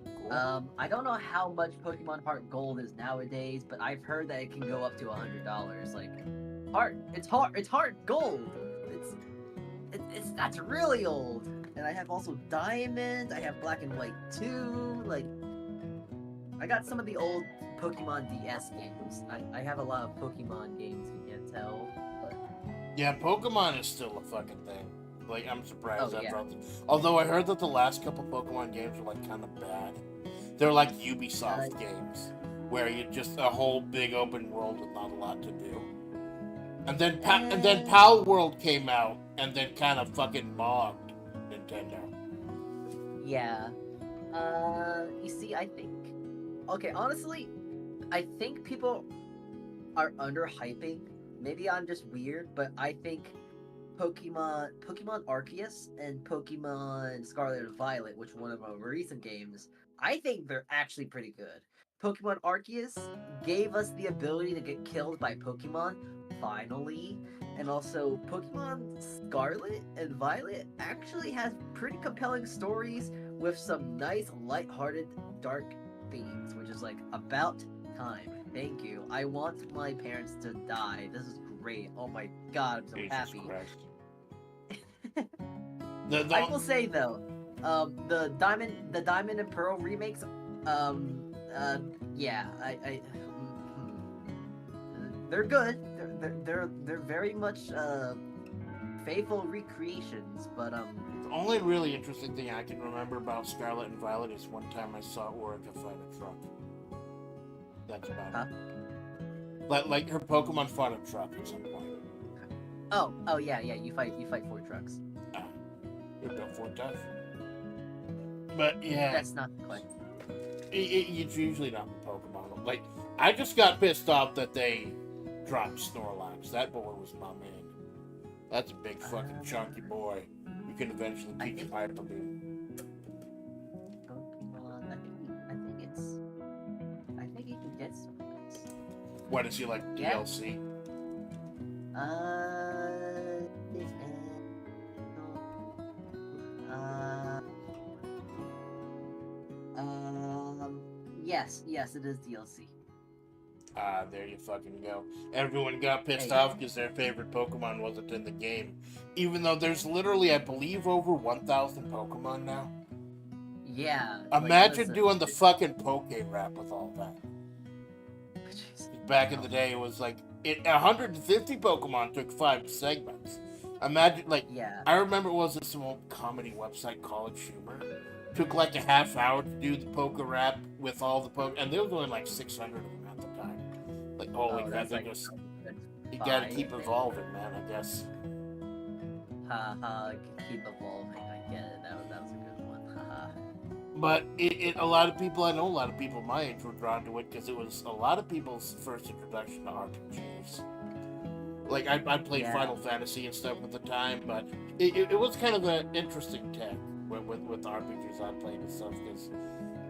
A: Cool.
B: I don't know how much Pokemon Heart Gold is nowadays, but I've heard that it can go up to $100. Like, it's Heart Gold. That's really old. And I have also Diamond. I have Black and White 2. Like, I got some of the old Pokemon DS games. I have a lot of Pokemon games, you can't tell. But...
A: Yeah, Pokemon is still a fucking thing. Like, I'm surprised
B: Oh, yeah.
A: Although I heard that the last couple Pokemon games were like kind of bad. They're like Ubisoft games, where you just a whole big open world with not a lot to do. And then Pal World came out, and then kind of fucking mobbed Nintendo.
B: Yeah. You see, I think... Okay, honestly, I think people are underhyping. Maybe I'm just weird, but I think Pokemon Arceus and Pokemon Scarlet and Violet, which one of our recent games, I think they're actually pretty good. Pokemon Arceus gave us the ability to get killed by Pokemon, finally. And also, Pokemon Scarlet and Violet actually has pretty compelling stories with some nice, lighthearted, dark themes, which is like, about time. Thank you. I want my parents to die. This is great. Oh my god, I'm so happy. I will say though, the Diamond and Pearl remakes, yeah, they're good. They're very much faithful recreations, but
A: The only really interesting thing I can remember about Scarlet and Violet is one time I saw Orica fight a truck. That's about it. Like her Pokemon fought a truck at some point.
B: Oh yeah, you fight 4 trucks.
A: They're built for tough. But yeah,
B: that's not quite.
A: It's usually not the Pokemon. Like, I just got pissed off that they dropped Snorlax. That boy was my man. That's a big fucking chunky boy. You can eventually teach him Hyper Beam.
B: Pokemon, I think you can get Snorlax.
A: What is he like, DLC?
B: Yes, it is DLC.
A: Ah, there you fucking go. Everyone got pissed
B: Hey,
A: off because their favorite Pokemon wasn't in the game. Even though there's literally, I believe, over 1,000 Pokemon now.
B: yeah, like
A: Imagine
B: listen.
A: doing the fucking Poke Rap with all that.
B: Jeez,
A: Back in
B: no.
A: the day, it was like 150 Pokemon took 5 segments. Imagine, like,
B: Yeah.
A: I remember it was this old comedy website, College Humor. Took like a half hour to do the Poke Rap with all the Poke, and there was only like 600 of them at the time. Like, holy
B: Oh,
A: crap,
B: that's
A: they
B: like
A: just,
B: a good
A: you gotta
B: five,
A: keep
B: maybe.
A: evolving, man, I guess.
B: Haha, keep evolving. I get it. That was a good one. Haha.
A: But a lot of people, I know a lot of people my age were drawn to it because it was a lot of people's first introduction to RPGs. Like, I played
B: Yeah.
A: Final Fantasy and stuff at the time, but it was kind of an interesting tech with RPGs I played and stuff because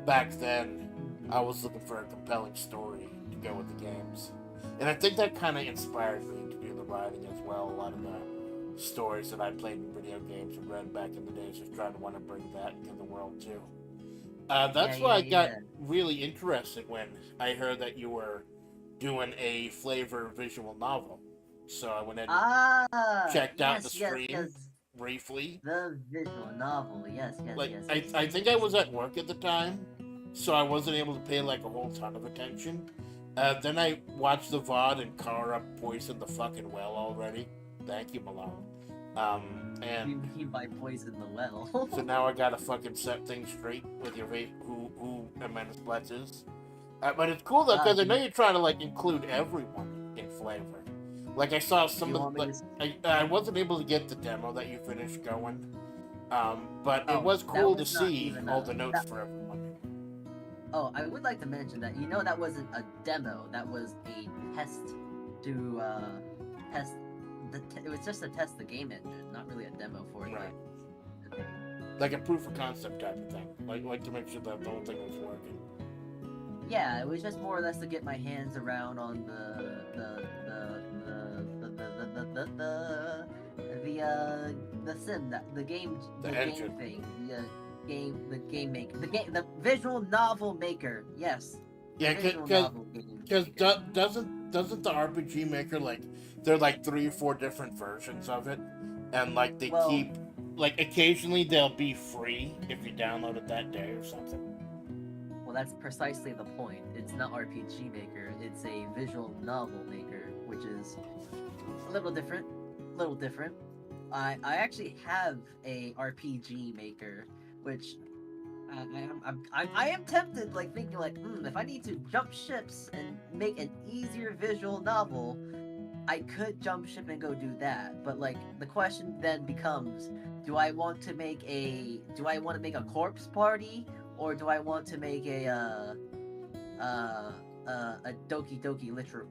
A: back then I was looking for a compelling story to go with the games. And I think that kind of inspired me to do the writing as well. A lot of the stories that I played in video games and read back in the days, just trying to want to bring that into the world too.
B: Yeah,
A: That's why
B: yeah,
A: I got
B: yeah.
A: really interested when I heard that you were doing a flavor visual novel. So I went ahead and
B: Ah,
A: checked out the
B: yes, yes,
A: stream
B: yes.
A: briefly.
B: The visual novel. Yes, yes,
A: Like
B: yes,
A: I,
B: yes,
A: I
B: yes,
A: think I
B: yes.
A: was at work at the time, so I wasn't able to pay like a whole ton of attention. Then I watched the VOD and Kara poisoned the fucking well already. Thank you, Malone.
B: You
A: And
B: mean by poison the well?
A: so now I gotta fucking set things straight with your who Amanda Splatts is. But it's cool though
B: Ah,
A: because I know you're trying to like include everyone in flavor. Like I saw
B: do
A: some
B: you
A: of
B: want me
A: like
B: to?
A: I wasn't able to get the demo that you finished going, but it
B: Oh,
A: was
B: that
A: cool to
B: was not
A: see
B: even
A: all
B: a.
A: the notes
B: That,
A: for everyone.
B: oh, I would like to mention that that wasn't a demo. That was a test to test it was just to test the game engine, not really a demo for
A: Right.
B: the thing.
A: Like a proof of concept type of thing. Like to make sure that the whole thing was working.
B: Yeah, it was just more or less to get my hands around on the sim that the game
A: The
B: game
A: engine.
B: thing the game maker the visual novel maker, yes, the
A: Yeah,
B: visual novel game
A: because
B: maker.
A: doesn't the RPG maker like there are like 3 or 4 different versions of it, and like they
B: Well,
A: keep like occasionally they'll be free if you download it that day or something.
B: that's precisely the point. It's not RPG maker, it's a visual novel maker, which is a little different. Little different. I actually have a RPG maker, which I am tempted, like thinking like, if I need to jump ships and make an easier visual novel, I could jump ship and go do that. But like the question then becomes, do I want to make a corpse party, or do I want to make a Doki Doki literature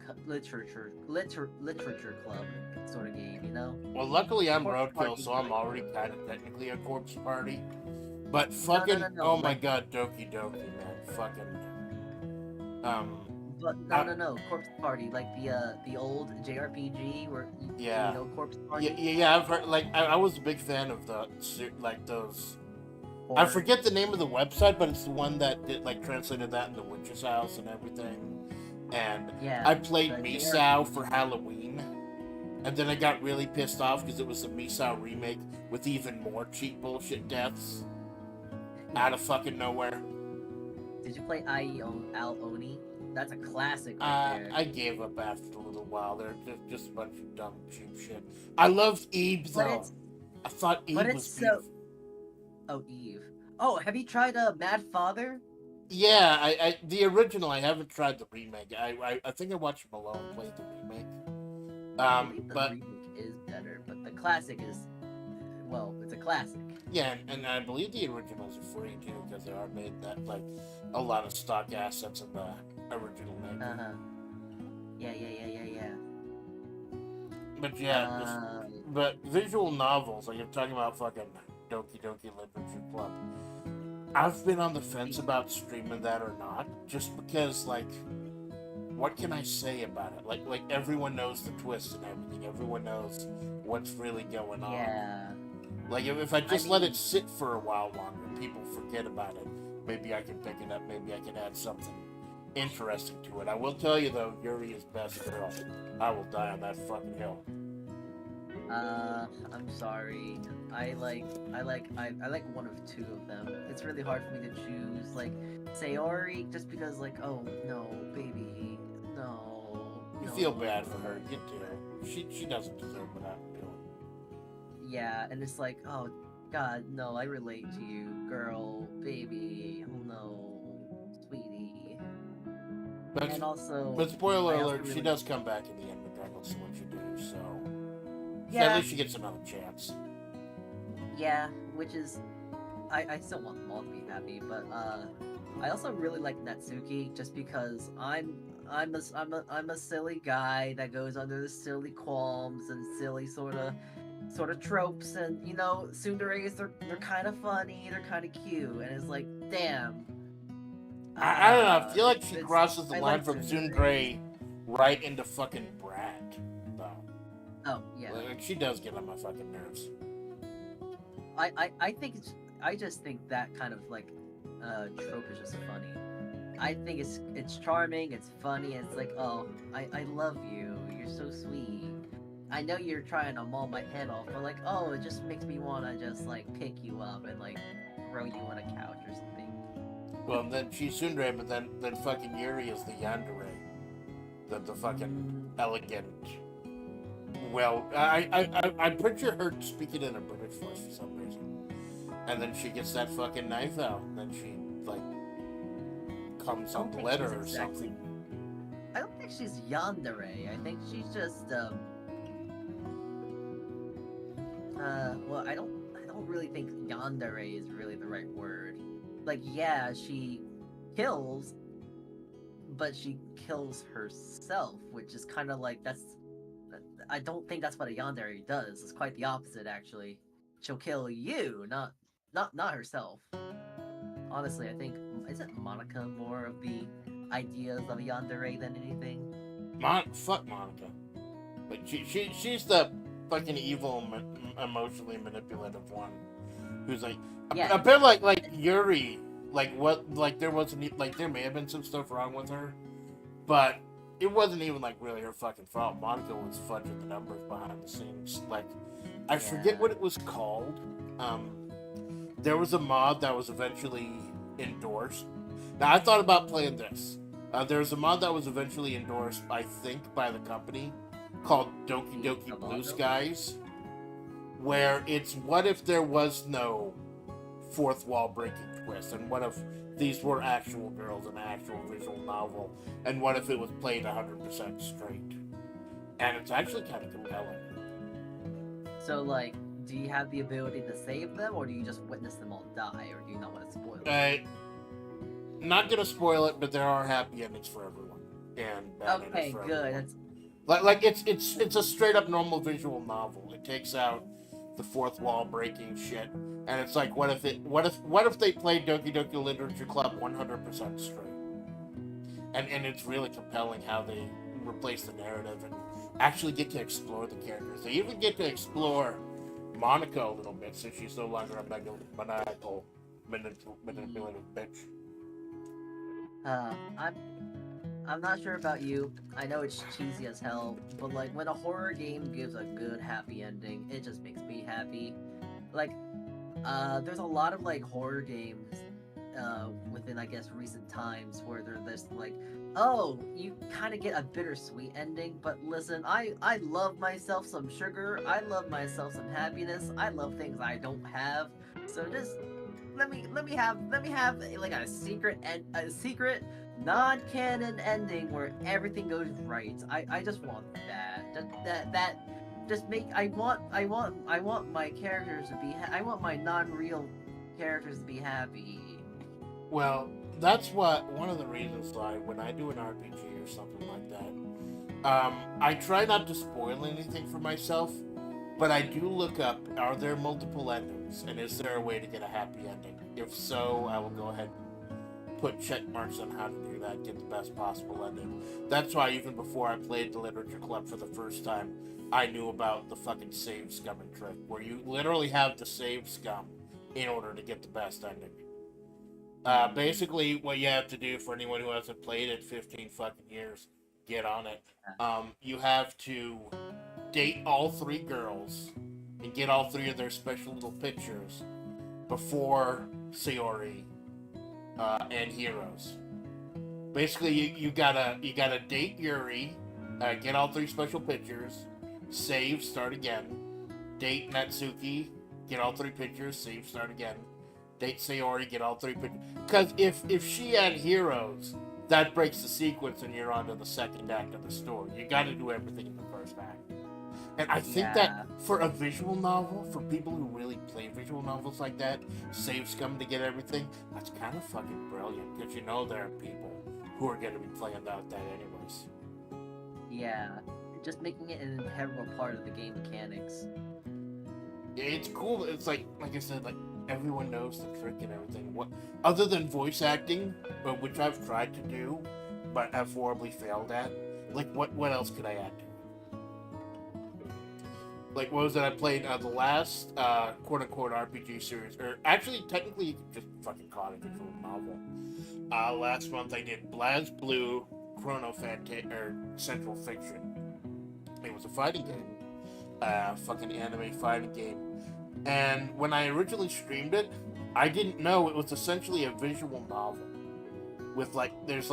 B: club sort of game, you know?
A: Well, luckily I'm
B: Corpse
A: roadkill,
B: party
A: so I'm
B: might
A: already
B: work.
A: kind of technically a corpse party. But
B: No, no,
A: fucking,
B: no, no.
A: oh my
B: Like,
A: god, Doki Doki, man, fucking,
B: but no,
A: I,
B: no, no. Corpse party, like the old JRPG where
A: yeah,
B: Corpse
A: yeah,
B: party
A: yeah, yeah. I've heard, like, I was a big fan of like those. I
B: or
A: forget the name of the website, but it's the one that did like translated that into Witch's House and everything. And
B: yeah,
A: I played
B: the
A: Misao for
B: JRPG.
A: Halloween, and then I got really pissed off because it was a Misao remake with even more cheap bullshit deaths out of fucking nowhere.
B: Did you play Al Oni? That's a classic right there.
A: I gave up after a little while. They're just a bunch of dumb, cheap shit. I loved Eve
B: But
A: though.
B: it's
A: I thought
B: but
A: Eve
B: it's
A: was
B: so.
A: beautiful.
B: Oh, Eve. Oh, have you tried Mad Father?
A: Yeah, the original. I haven't tried the remake. I think I watched Malone play the remake.
B: I believe the
A: But
B: remake is better, but the classic is, well, it's a classic.
A: yeah, and I believe the originals are free too because they are made that like a lot of stock assets in the original maker.
B: Uh huh. Yeah.
A: But yeah,
B: Uh,
A: but visual novels, like you're talking about fucking Doki Doki Literature Club. I've been on the fence about streaming that or not, just because like, what can I say about it? Like everyone knows the twist and everything. Everyone knows what's really going on.
B: yeah.
A: Like if I just
B: I
A: let
B: mean,
A: it sit for a while longer, people forget about it. Maybe I can pick it up. Maybe I can add something interesting to it. I will tell you though, Yuri is best girl. I will die on that fucking hill.
B: I'm sorry. I like one of two of them. It's really hard for me to choose. Like Sayori, just because like, oh no, baby, no.
A: You
B: no.
A: feel bad for her, you do. She doesn't deserve what happened to her.
B: Yeah, and it's like, oh God, no, I relate to you, girl, baby. Oh no, sweetie. And also,
A: But spoiler
B: I also
A: alert, she
B: really-
A: does come back in the end regardless of what you do, so
B: Yeah.
A: at least she gets another chance.
B: Yeah, which is, I still want them all to be happy, but I also really like Natsuki just because I'm a silly guy that goes under the silly qualms and silly sort of tropes, and you know, tsunderes, they're kind of funny, they're kind of cute, and it's like, damn.
A: I don't know, I feel like she
B: it's-
A: crosses the
B: I
A: line
B: like
A: from
B: tsunderes.
A: Tsundere right into fucking Brat, though.
B: Oh yeah.
A: Like, she does get on my fucking nerves.
B: I think I just think that kind of like trope is just funny. I think it's charming, it's funny, it's like, oh, I love you, you're so sweet. I know you're trying to maul my head off, but like, oh, it just makes me wanna just like pick you up and like throw you on a couch or something.
A: Well, then she's Tsundere, but then fucking Yuri is the yandere. The fucking elegant. Well, I picture her speaking in a British voice for some reason. And then she gets that fucking knife out, and then she, like, comes on the letter or something.
B: I don't think she's yandere. I think she's just well, I don't really think yandere is really the right word. Like, yeah, she kills, but she kills herself, which is kind of like, I don't think that's what a yandere does. It's quite the opposite, actually. She'll kill you, not herself. Honestly, I think, isn't Monica more of the ideas of a yandere than anything?
A: Fuck Monica. Like, she's the fucking evil, emotionally manipulative one. Who's like,
B: Yeah.
A: a bit like Yuri. Like, what, like, there wasn't, like, there may have been some stuff wrong with her, but it wasn't even, like, really her fucking fault. Monica was fudging the numbers behind the scenes. Like, I forget what it was called. There was a mod that was eventually endorsed. Now, I thought about playing this. There's a mod that was eventually endorsed, I think, by the company called Doki Doki Blue Skies, where it's what if there was no fourth wall breaking twist, and what if these were actual girls in an actual visual novel, and what if it was played 100% straight? And it's actually kind of compelling.
B: So, like, do you have the ability to save them, or do you just witness them all die, or do you not want to spoil it?
A: Not gonna spoil it, but there are happy endings for everyone, and bad endings for
B: good.
A: everyone. Like it's a straight up normal visual novel. It takes out the fourth wall breaking shit, and it's like, what if they played Doki Doki Literature Club 100% straight? And it's really compelling how they replace the narrative and actually get to explore the characters. They even get to explore Monica a little bit, since she's no longer a maniacal, manipulative bitch.
B: I'm not sure about you. I know it's cheesy as hell, but like when a horror game gives a good happy ending, it just makes me happy. Like, there's a lot of like horror games, within I guess recent times where they're just like, oh, you kind of get a bittersweet ending, but listen, I love myself some sugar. I love myself some happiness. I love things I don't have. So just let me have like a secret non-canon ending where everything goes right. I just want that. Just make I want my characters to be I want my non-real characters to be happy.
A: Well, that's one of the reasons why when I do an RPG or something like that, I try not to spoil anything for myself, but I do look up, are there multiple endings, and is there a way to get a happy ending? If so, I will go ahead and put check marks on how to do that, get the best possible ending. That's why even before I played the Literature Club for the first time, I knew about the fucking save scumming trick, where you literally have to save scum in order to get the best ending. Basically, what you have to do for anyone who hasn't played it 15 fucking years, get on it. You have to date all three girls and get all three of their special little pictures before Sayori and Heroes. Basically, you gotta date Yuri, get all three special pictures, save, start again. Date Natsuki, get all three pictures, save, start again. Date Sayori, get all three pictures. Because if she had Heroes, that breaks the sequence and you're on to the second act of the story. You got to do everything in the first act. And I think that for a visual novel, for people who really play visual novels like that, save scum to get everything, that's kind of fucking brilliant. Because you know there are people who are going to be playing about that anyways.
B: Yeah, just making it an integral part of the game mechanics.
A: It's cool. It's like I said, like everyone knows the trick and everything. What other than voice acting, but which I've tried to do, but have horribly failed at. Like what else could I add to it? Like what was it? I played the last quote unquote RPG series, or actually technically you could just fucking call it a visual novel. Last month I did Blaz Blue Chrono or Central Fiction. It was a fighting game. Fucking anime fighting game. And when I originally streamed it, I didn't know it was essentially a visual novel. With there's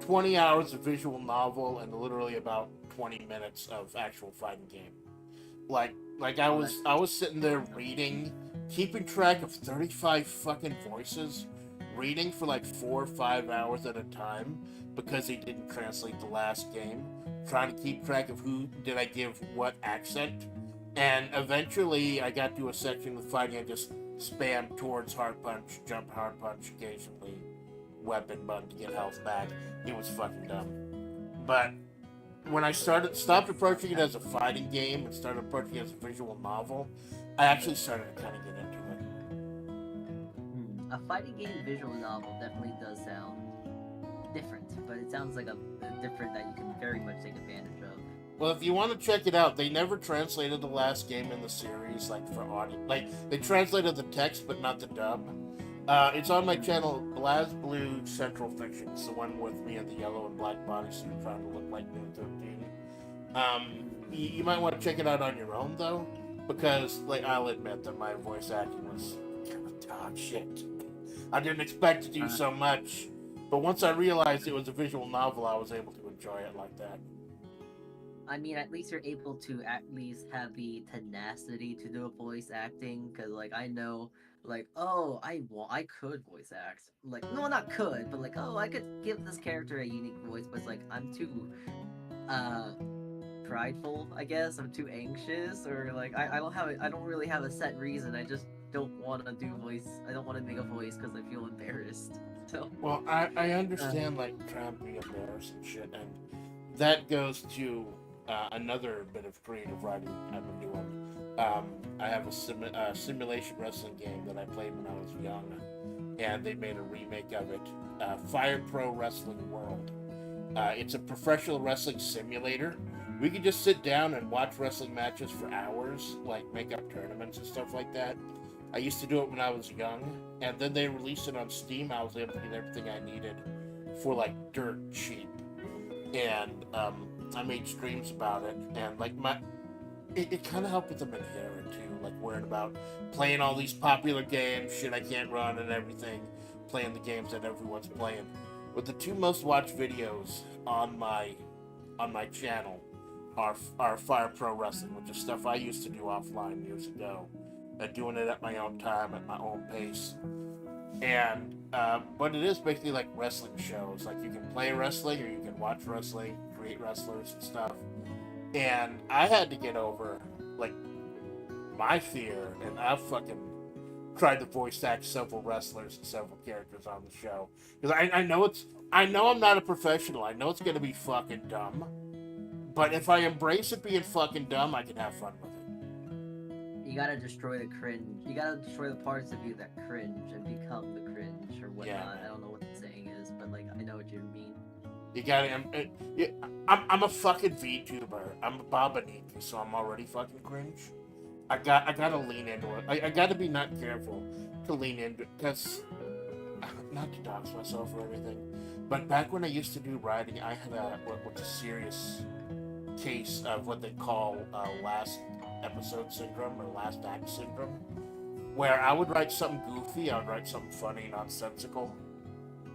A: 20 hours of visual novel and literally about 20 minutes of actual fighting game. I was sitting there reading, keeping track of 35 fucking voices, reading for 4 or 5 hours at a time because he didn't translate the last game, trying to keep track of who did I give what accent. And eventually, I got to a section with fighting. I just spammed towards hard punch, jump hard punch, occasionally weapon button to get health back. It was fucking dumb. But when I stopped approaching it as a fighting game and started approaching it as a visual novel, I actually started to kind of get into it.
B: A fighting game visual novel definitely does sound different, but it sounds like a different that you can very much take advantage of.
A: Well, if you want to check it out, they never translated the last game in the series, for audio. They translated the text, but not the dub. It's on my channel, Blaz Blue Central Fiction. It's the one with me in the yellow and black bodysuit trying to look like Moon 13. You might want to check it out on your own, though, because, I'll admit that my voice acting was kind of dog shit. I didn't expect to do so much, but once I realized it was a visual novel, I was able to enjoy it like that.
B: I mean, at least you're able to at least have the tenacity to do voice acting, because, I know, I could voice act. No, not could, but, I could give this character a unique voice, but I'm too, prideful, I guess. I'm too anxious, or, I don't really have a set reason. I just don't want to do voice. I don't want to make a voice because I feel embarrassed. So.
A: Well, I understand, trying to be embarrassed and shit, and that goes to another bit of creative writing I've been doing. I have a simulation wrestling game that I played when I was young, and they made a remake of it, Fire Pro Wrestling World. It's a professional wrestling simulator. We could just sit down and watch wrestling matches for hours, make up tournaments and stuff like that. I used to do it when I was young, and then they released it on Steam. I was able to get everything I needed for dirt cheap, and I made streams about it, and it kind of helped with the inherent too, worrying about playing all these popular games, shit I can't run and everything, playing the games that everyone's playing. But the two most watched videos on my channel are Fire Pro Wrestling, which is stuff I used to do offline years ago, doing it at my own time, at my own pace. And but it is basically like wrestling shows. You can play wrestling or you can watch wrestling, create wrestlers and stuff. And I had to get over my fear, and I've fucking tried to voice act several wrestlers and several characters on the show because I know I'm not a professional. I know it's gonna be fucking dumb, but if I embrace it being fucking dumb, I can have fun with it.
B: You gotta destroy the cringe. You gotta destroy the parts of you that cringe and become the cringe or whatnot. I don't know what the saying is, but I know what you mean.
A: You gotta. I'm a fucking VTuber. I'm a Babaniki, so I'm already fucking cringe. I gotta lean into it. I gotta be not careful to lean into it because not to dox myself or anything, but back when I used to do writing, I had what's a serious case of what they call last episode syndrome or last act syndrome, where I would write something goofy, I would write something funny, nonsensical,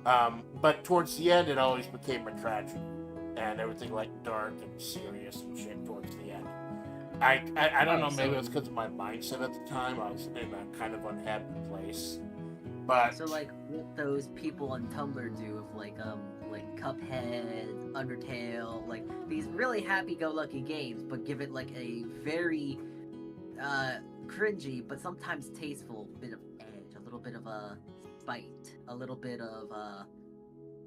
A: but towards the end, it always became a tragedy, and everything like dark and serious and shit towards the end. I don't
B: Oh,
A: know, maybe it
B: so
A: was because of my mindset at the time. I was in a kind of unhappy place. But
B: so like what those people on Tumblr do with like Cuphead, Undertale, like these really happy-go-lucky games, but give it like a very cringy but sometimes tasteful bit of edge, a little bit of a spite, a little bit of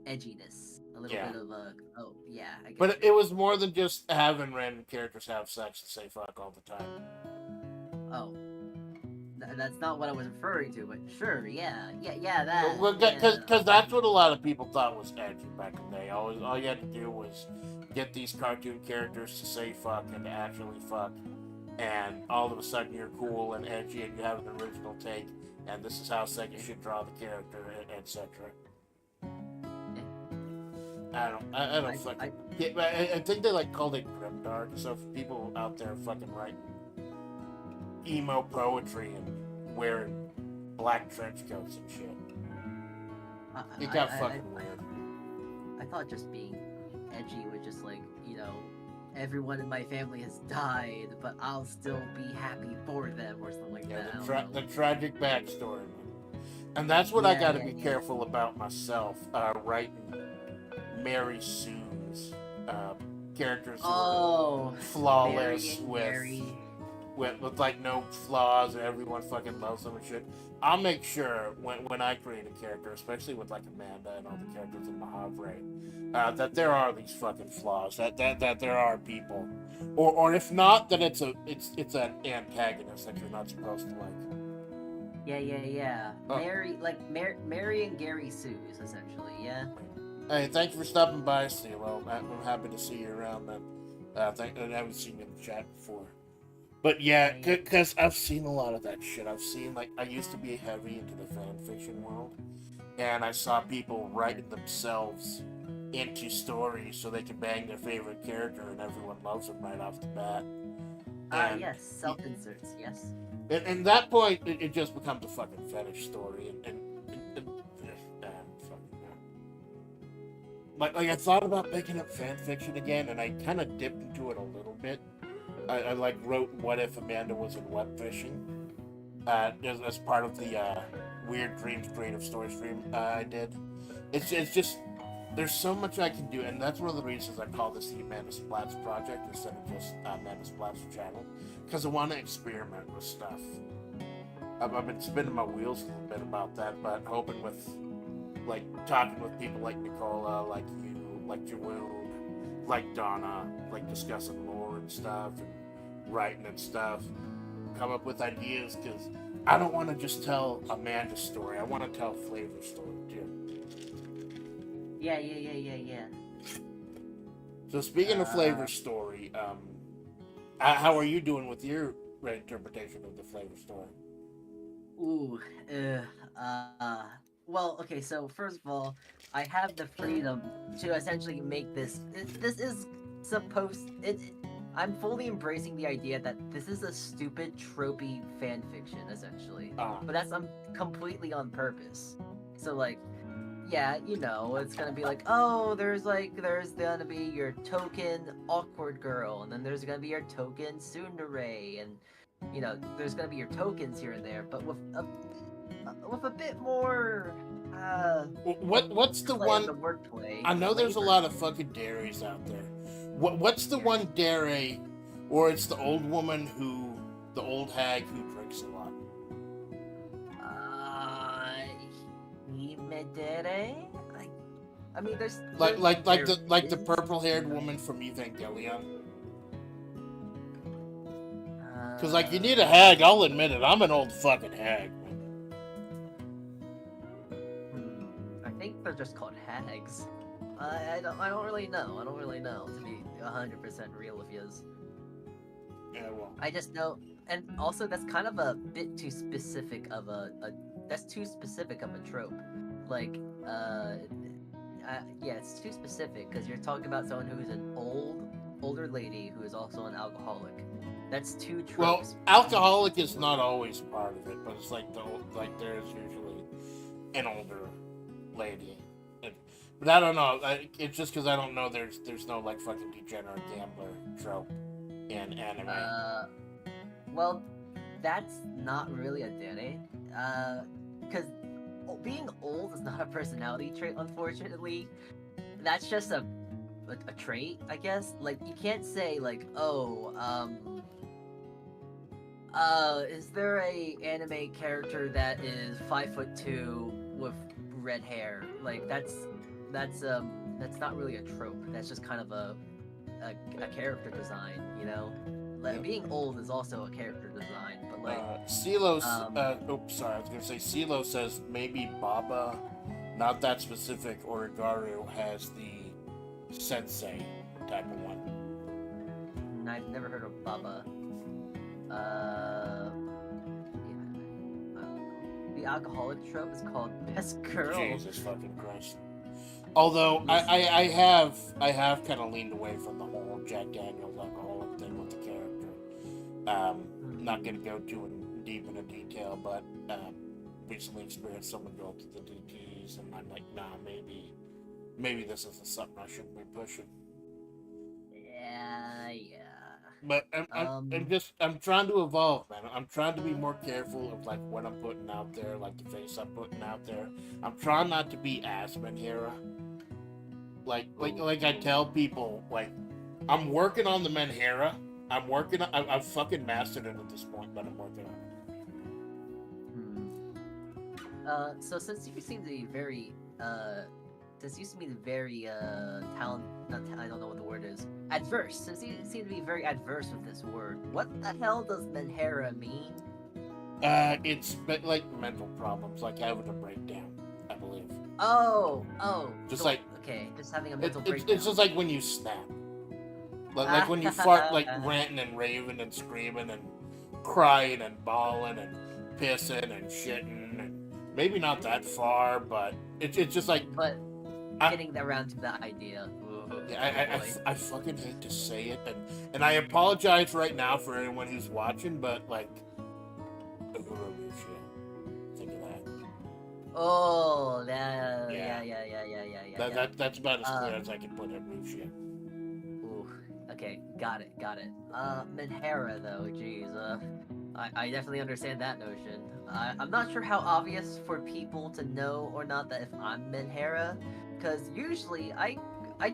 B: edginess, a little
A: yeah,
B: bit of a oh yeah, I get
A: but
B: you.
A: it was more than just having random characters have sex and say fuck all the time.
B: Oh, that's not what I was referring to, but sure, yeah, that,
A: Well,
B: yeah.
A: because that's what a lot of people thought was edgy back in the day. All you had to do was get these cartoon characters to say fuck and to actually fuck, and all of a sudden you're cool and edgy and you have an original take, and this is how Sega should draw the character, etc. I don't
B: I,
A: fucking.
B: I,
A: Yeah, I think they like called it grimdark. So if people out there fucking writing emo poetry and wearing black trench coats and shit, it got fucking weird.
B: I thought just being edgy was just like, everyone in my family has died, but I'll still be happy for them or something like
A: Yeah,
B: that.
A: the tragic backstory, and that's what I got to be
B: Yeah.
A: careful about myself. Writing Mary Sue's characters who are
B: Oh, Mary
A: flawless
B: and Gary.
A: with like no flaws and everyone fucking loves them and shit. I'll make sure when I create a character, especially with like Amanda and all the characters in Mahavre, that there are these fucking flaws, that there are people, or if not, that it's an antagonist that you're not supposed to like.
B: Yeah.
A: Oh,
B: Mary and Gary Sues, essentially, yeah?
A: hey, thank you for stopping by, Stilo. I'm happy to see you around, man. I haven't seen you in the chat before. But yeah,
B: Yeah.
A: because I've seen a lot of that shit. I've seen, like, I used to be heavy into the fan fiction world, and I saw people writing themselves into stories so they can bang their favorite character and everyone loves them right off the bat. And
B: Yes, self-inserts, yes.
A: at that point, it just becomes a fucking fetish story. Fucking, like I thought about picking up fan fiction again, and I kind of dipped into it a little bit. I like wrote "What If Amanda Was in Web Fishing" as part of the Weird Dreams Creative Story stream I did. It's just there's so much I can do, and that's one of the reasons I call this the Amanda Splatts project instead of just Amanda Splatts channel, because I want to experiment with stuff. I've been spinning my wheels a little bit about that, but hoping with like talking with people like Nicola, like you, like Jawoon, like Donna, like discussing lore and stuff and writing and stuff, come up with ideas, because I don't want to just tell Amanda's story. I want to tell FlaVR's story too.
B: Yeah.
A: So speaking of FlaVR's story, how are you doing with your interpretation of the FlaVR story?
B: Ooh, well, okay, so first of all, I have the freedom to essentially make this. This is supposed. I'm fully embracing the idea that this is a stupid, tropey fan fiction, essentially. But that's completely on purpose. So, like, yeah, it's gonna be like, oh, there's gonna be your token awkward girl, and then there's gonna be your token tsundere, and there's gonna be your tokens here and there, but with a bit more
A: What's the
B: play on
A: one?
B: the wordplay.
A: I know there's a
B: flavor.
A: lot of fucking dairies out there. What's the one dairy, or it's the old woman the old hag who drinks a lot?
B: Himedere? I mean, there's
A: The purple haired woman from Evangelion. Because like you need a hag. I'll admit it. I'm an old fucking hag.
B: I think they're just called hags. I don't really know. I don't really know, to be 100% real with yous.
A: Yeah, well.
B: I just know, and also that's kind of a bit too specific of that's too specific of a trope. like, yeah, it's too specific because you're talking about someone who's an older lady who is also an alcoholic. That's two
A: Well,
B: tropes.
A: alcoholic is not always part of it, but it's like there's usually an older lady. But I don't know. It's just because I don't know. There's no like fucking degenerate gambler trope in anime.
B: Well, that's not really a dere. Because being old is not a personality trait, unfortunately. That's just a trait, I guess. Like, you can't say, like, oh, is there a anime character that is 5'2" with red hair? Like, that's not really a trope. That's just kind of a character design, you know? Like,
A: Yeah.
B: being old is also a character design, but like,
A: CeeLo, oops, sorry, I was gonna say CeeLo says maybe Baba, not that specific, Origaru has the sensei type of one.
B: I've never heard of Baba. The alcoholic trope is called best girl.
A: Jesus fucking Christ. Although I have kind of leaned away from the whole Jack Daniels alcoholic thing with the character. Not gonna go too deep into detail, but recently experienced someone go to the DTs, and I'm like, nah, maybe this isn't something I shouldn't be pushing.
B: Yeah.
A: But I'm trying to evolve, man. I'm trying to be more careful of like what I'm putting out there, like the face I'm putting out there. I'm trying not to be Aspen Hera. Like I tell people, like I'm working on the Menhera. I've fucking mastered it at this point, but I'm working on it.
B: So since you seem to be very talent, I don't know what the word is, adverse. Since you seem to be very adverse with this word, what the hell does Menhera mean?
A: It's like mental problems, like having a breakdown, I believe.
B: Oh,
A: just
B: so,
A: like
B: okay, just having a mental breakdown.
A: It's just like when you snap, like when you fart, like ranting and raving and screaming and crying and bawling and pissing and shitting, and maybe not that far, but it's just like.
B: But getting around to the idea.
A: Yeah, I fucking hate to say it, and I apologize right now for anyone who's watching, but like, think of that.
B: Oh, yeah.
A: That's about as clear as I can put it, Russia.
B: Ooh, okay, got it. Menhera, though, jeez, I definitely understand that notion. I'm not sure how obvious for people to know or not that if I'm Menhera, because usually I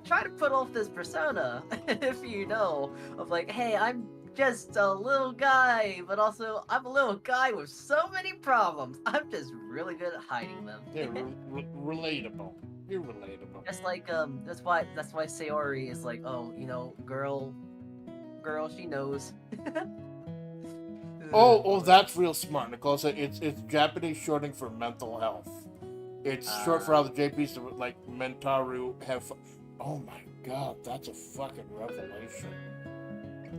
B: try to put off this persona, if you know, of like, hey, I'm just a little guy, but also I'm a little guy with so many problems. I'm just really good at hiding them.
A: Yeah, relatable. You're relatable.
B: Just like that's why Sayori is like, oh, you know, girl, she knows.
A: Oh, that's real smart, Nicole. So it's Japanese shorting for mental health. It's short for all the JPs to like Mentaru have. Oh my god, that's a fucking revelation.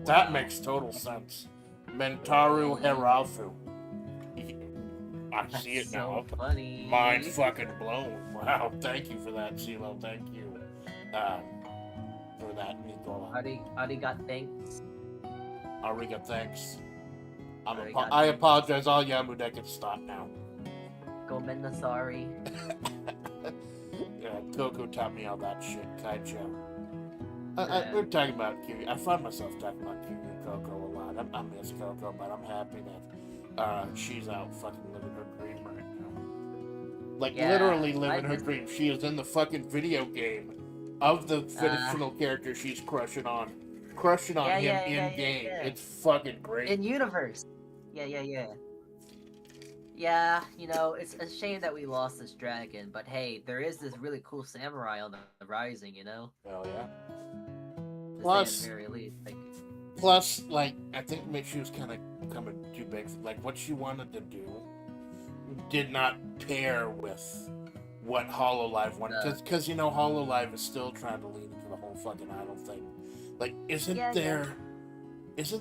A: That makes total sense. Mentaru Herafu. I see it now.
B: So funny.
A: Mind fucking blown. Wow, thank you for that, CeeLo. Thank you for that, Nicola.
B: Arigat thanks.
A: Ariga thanks. I apologize. All Yamude can stop now.
B: Gomenna sorry.
A: Yeah, Coco taught me all that shit. Kaicho. We're talking about Kiryu. I find myself talking about Kiryu and Coco a lot. I miss Coco, but I'm happy that she's out fucking living her dream right now. Like, literally living her dream. She is in the fucking video game of the fictional character she's crushing on him in game. It's fucking great.
B: In universe. Yeah. Yeah, you know, it's a shame that we lost this dragon, but hey, there is this really cool samurai on the rising, you know?
A: Hell yeah.
B: Plus,
A: like, I think maybe she was kind of becoming too big. Like, what she wanted to do did not pair with what HoloLive wanted. Because, you know, HoloLive is still trying to lean into the whole fucking idol thing. Like, isn't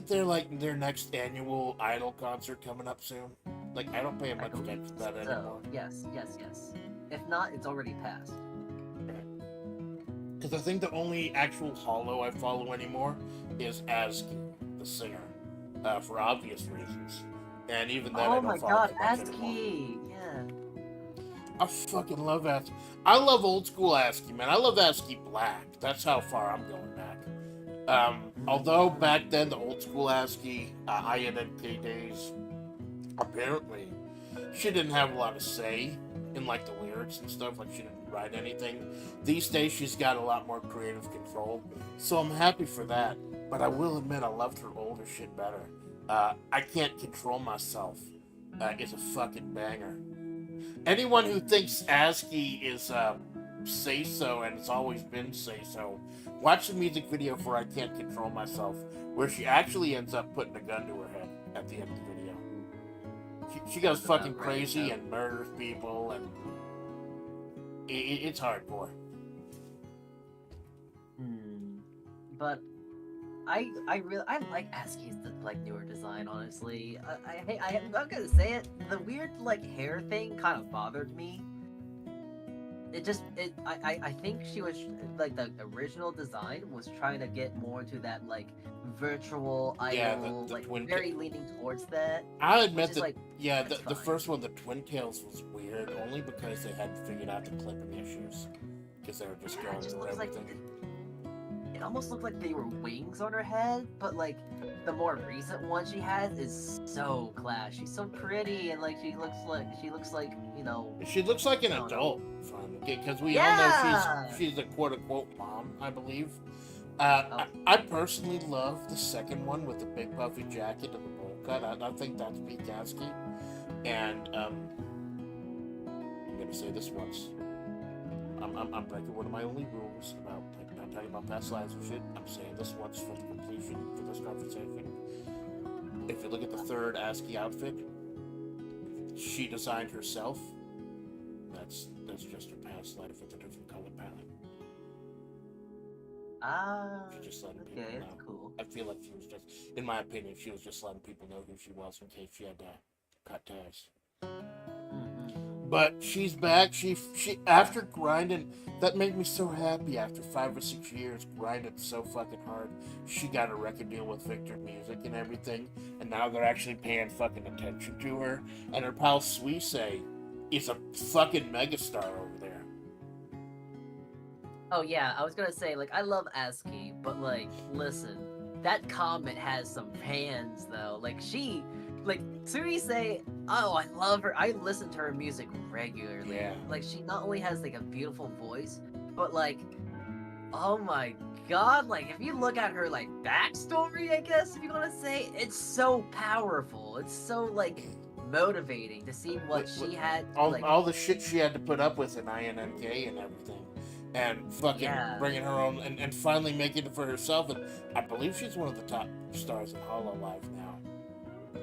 A: there, like, their next annual idol concert coming up soon? Like, I don't pay much attention to that anymore.
B: Yes. If not, it's already passed.
A: Because I think the only actual hollow I follow anymore is ASCII, the singer, for obvious reasons. And even then, I
B: Oh
A: don't
B: my
A: follow
B: god,
A: too much anymore.
B: ASCII! Yeah.
A: I fucking love ASCII. I love old school ASCII, man. I love ASCII Black. That's how far I'm going back. Although back then, the old school ASCII, INNK days, apparently, she didn't have a lot of say in like the lyrics and stuff. Like she didn't write anything. These days, she's got a lot more creative control. So I'm happy for that. But I will admit, I loved her older shit better. I Can't Control Myself is a fucking banger. Anyone who thinks ASCII is say so and it's always been say so, watch the music video for I Can't Control Myself, where she actually ends up putting a gun to her head at the end of the video. She goes
B: That's about
A: fucking
B: right,
A: crazy
B: though.
A: and murders people, and it's hardcore.
B: But I like ASCII's like newer design. Honestly, I'm not gonna say it. The weird like hair thing kind of bothered me. I think she was like the original design was trying to get more into that like virtual
A: Yeah,
B: idol,
A: the
B: like
A: twin
B: very leaning towards that.
A: I
B: Which
A: admit
B: is
A: that,
B: like,
A: yeah,
B: that's
A: the
B: fine.
A: first one, the Twin Tails, was weird, only because they hadn't figured out the clipping issues. Because they were just
B: Yeah,
A: going
B: it just
A: through
B: looks like
A: everything.
B: it almost looked like they were wings on her head, but like the more recent one she has is so class. She's so pretty and like she looks like
A: She looks like an
B: I don't know.
A: adult, because we all know
B: Yeah.
A: she's a quote unquote mom, I believe.
B: Oh,
A: I personally love the second one with the big puffy jacket and the bowl cut. I think that's peak ASCII. And I'm gonna say this once. I'm breaking one of my only rules about like not talking about past lives and shit. I'm saying this once for the completion for this conversation. If you look at the third ASCII outfit, she designed herself. That's just her past life with a different color palette. She just letting people
B: okay,
A: know.
B: that's cool.
A: I feel like she was just, in my opinion, she was just letting people know who she was in case she had to cut ties. But she's back. She after grinding, that made me so happy. After 5 or 6 years grinding so fucking hard, she got a record deal with Victor Music and everything, and now they're actually paying fucking attention to her. And her pal Suisse is a fucking megastar over there.
B: Oh yeah, I was gonna say like I love ASCII, but like listen, that comment has some fans though. Like Suri say, oh I love her. I listen to her music regularly.
A: Yeah.
B: Like she not only has like a beautiful voice, but like oh my god, like if you look at her like backstory, I guess if you wanna say, it's so powerful. It's so like motivating to see what she had
A: all the shit she had to put up with in INNK and everything. And fucking bringing her own and finally making it for herself. And I believe she's one of the top stars in Hollow Live now.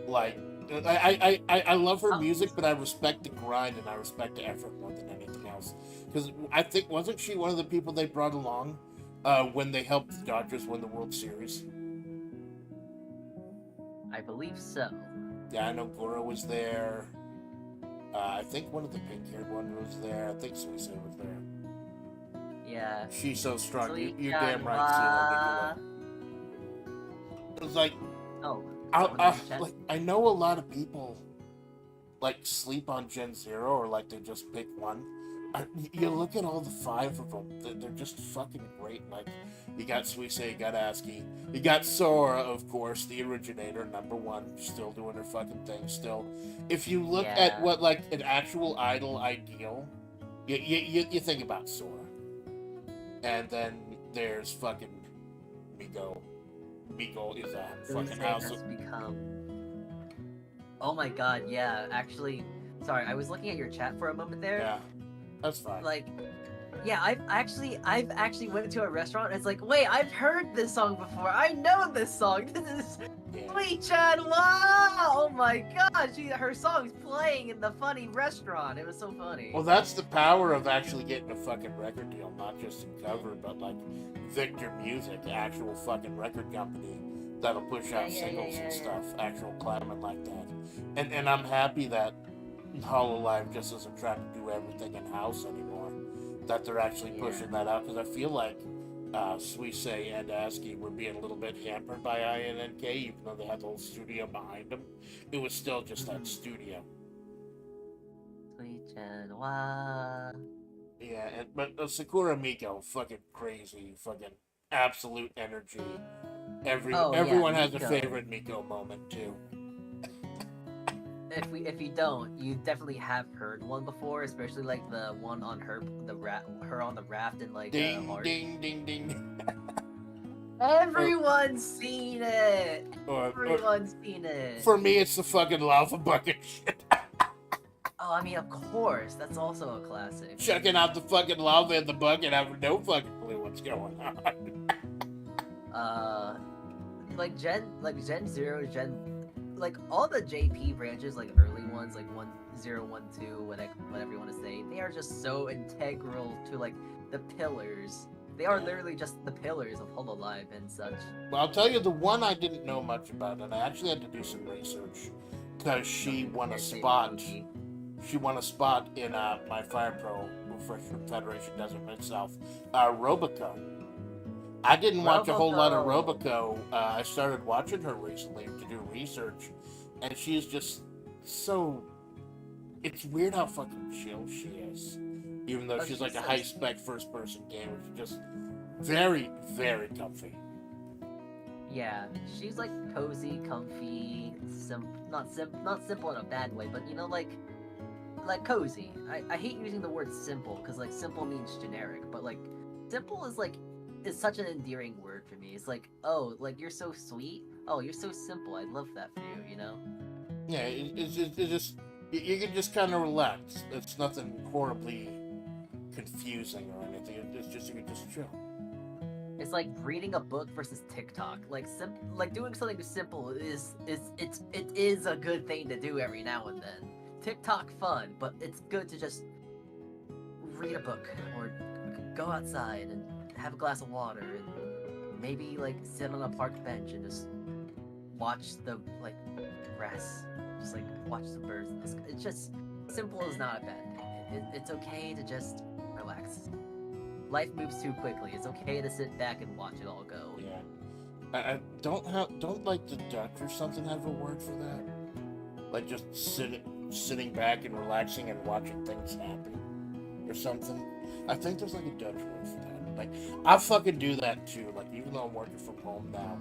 A: Like, I love her music, but I respect the grind and I respect the effort more than anything else. Because I think, wasn't she one of the people they brought along when they helped the Dodgers win the World Series?
B: I believe so.
A: Yeah, I know Goro was there. I think one of the pink-haired ones was there. I think Suisse was there.
B: Yeah.
A: She's so strong.
B: So
A: You're damn right, Tino. It was like, I know a lot of people like sleep on Gen Zero or like they just pick one. You look at all the 5 of them; they're just fucking great. Like you got Suisse, you got ASCII, you got Sora, of course, the originator, #1, still doing her fucking thing. Still, if you look at what like an actual idol ideal, you think about Sora. And then there's fucking Migo. Migo is a fucking house.
B: Has become... Oh my god, yeah. Actually, sorry, I was looking at your chat for a moment there.
A: Yeah, that's fine.
B: Like, yeah, I've actually went to a restaurant and it's like, wait, I've heard this song before. I know this song. This is Sweet Chan. Wow! Oh my god, her song's playing in the funny restaurant. It was so funny.
A: Well, that's the power of actually getting a fucking record deal, not just in cover, but like Victor Music, actual fucking record company that'll push out singles and stuff, actual climbing like that. And I'm happy that Hololive just isn't trying to do everything in house anymore. That they're actually pushing that out, because I feel like Suisse and ASCII were being a little bit hampered by INNK, even though they had the whole studio behind them. It was still just that studio.
B: Sweet and wow.
A: Yeah, but Sakura Miko, fucking crazy, fucking absolute energy. Everyone has a
B: Miko.
A: favorite Miko moment too.
B: If you don't, you definitely have heard one before, especially like the one on her on the raft and like
A: Ding,
B: Art.
A: ding, ding, ding.
B: Everyone's seen it. Everyone's seen it.
A: For me, it's the fucking lava bucket shit.
B: Oh, I mean, of course, that's also a classic.
A: Chucking out the fucking lava in the bucket, having no fucking clue what's going on.
B: Like Gen 0, like all the JP branches, like early ones, like 1012, whatever you want to say, they are just so integral to like the pillars. They are literally just the pillars of Hololive and such.
A: Well, I'll tell you the one I didn't know much about, and I actually had to do some research, because she won a spot. She won a spot in my Fire Pro for Federation Desert Mid-South, Robico. I didn't watch a whole lot of Robico. I started watching her recently to do research, and she's just so... It's weird how fucking chill she is. Even though she's like a high-spec first-person game, it's just very, very comfy.
B: Yeah, she's like cozy, comfy, not simple in a bad way, but you know, like cozy. I hate using the word simple, because like simple means generic, but like simple is such an endearing word for me. It's like, oh, like you're so sweet. Oh, you're so simple. I love that for you, you know?
A: Yeah, it's just you can just kind of relax. It's nothing horribly confusing or anything. It's just you can just chill.
B: It's like reading a book versus TikTok. Like doing something simple it is a good thing to do every now and then. TikTok fun, but it's good to just read a book or go outside and have a glass of water and maybe like sit on a park bench and just watch the like grass, just like watch the birds in the sky. It's just simple is not a bad thing. It's okay to just relax. Life moves too quickly. It's okay to sit back and watch it all go.
A: Yeah. I don't like the Dutch or something have a word for that? Like just sitting back and relaxing and watching things happen or something. I think there's like a Dutch word for that. Like I fucking do that too. Like even though I'm working from home now,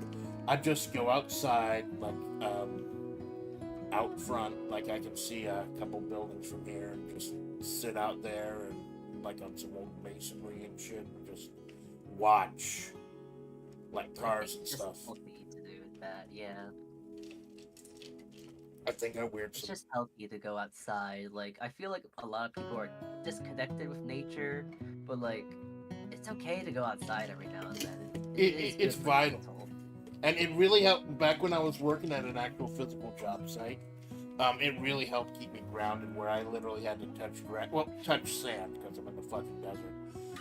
A: I just go outside, like out front, like I can see a couple buildings from here, and just sit out there and like on some old masonry and shit, and just watch like cars and stuff.
B: It's healthy to do that, yeah.
A: I think I weird.
B: It's just healthy to go outside. Like I feel like a lot of people are disconnected with nature, but like it's okay to go outside every now and then.
A: It's vital. And it really helped back when I was working at an actual physical job site. It really helped keep me grounded, where I literally had to touch sand, because I'm in the fucking desert.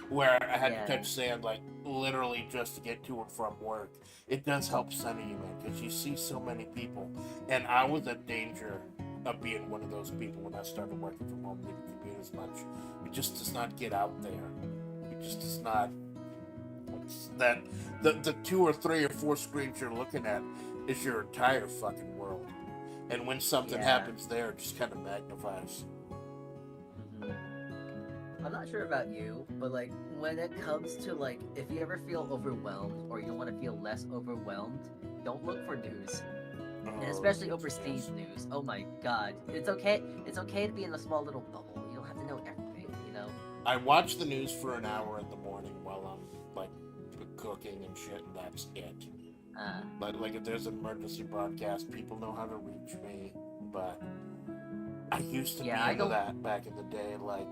A: Where I had to touch sand, like literally just to get to and from work. It does help center you, man, because you see so many people, and I was in danger of being one of those people when I started working from home. Didn't commute as much. It just does not get out there. It just does not. That the 2 or 3 or 4 screens you're looking at is your entire fucking world, and when something happens there, it just kind of magnifies.
B: I'm not sure about you, but like when it comes to like if you ever feel overwhelmed or you want to feel less overwhelmed, don't look for news. And especially overseas news. Oh my god. It's okay to be in a small little bubble. You don't have to know everything, you know?
A: I watch the news for an hour in the morning while I'm like cooking and shit, and that's it. But like if there's an emergency broadcast, people know how to reach me. But I used to be into that back in the day. Like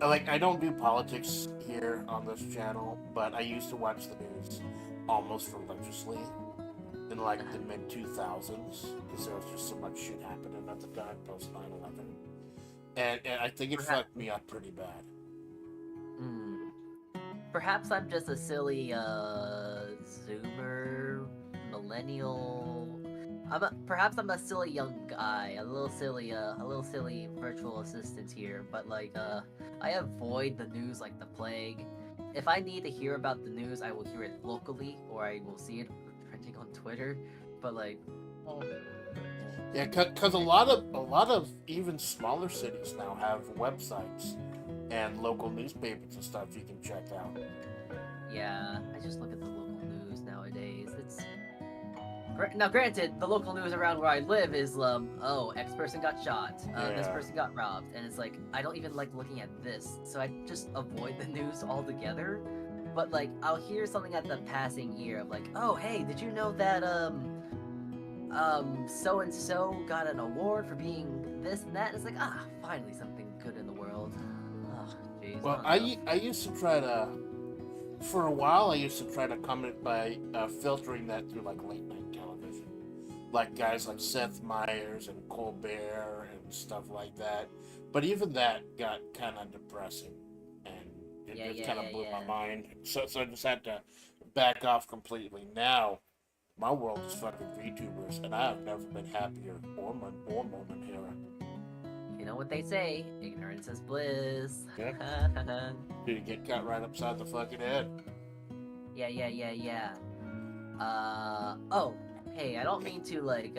A: I don't do politics here on this channel, but I used to watch the news almost religiously in like the mid 2000s, because there was just so much shit happening at the time post 9/11, and I think it fucked me up pretty bad.
B: Perhaps I'm just a silly Zoomer, millennial. Perhaps I'm a silly young guy, a little silly virtual assistant here, but like, I avoid the news like the plague. If I need to hear about the news, I will hear it locally, or I will see it trending on Twitter. But like, oh,
A: Yeah, because a lot of even smaller cities now have websites and local newspapers and stuff you can check out.
B: yeah, I just look at the local news nowadays. Now, granted, the local news around where I live is, oh, X person got shot, this
A: Yeah.
B: person got robbed, and it's like, I don't even like looking at this, so I just avoid the news altogether. But, like, I'll hear something at the passing ear of, like, oh, hey, did you know that, so-and-so got an award for being this and that? And it's like, finally something good in the world. Oh, jeez.
A: Well,
B: I don't know.
A: I used to try to, for a while, I used to try to comment by filtering that through like late night television, like guys like Seth Meyers and Colbert and stuff like that. But even that got kind of depressing, and it
B: Yeah,
A: just
B: yeah,
A: kind of
B: yeah,
A: blew my
B: yeah.
A: mind. So I just had to back off completely. Now my world is fucking VTubers, and I have never been happier or momentaire.
B: You know what they say, ignorance is bliss.
A: Yeah. Did you get cut right upside the fucking head?
B: Yeah. Oh, hey, I don't mean to, like,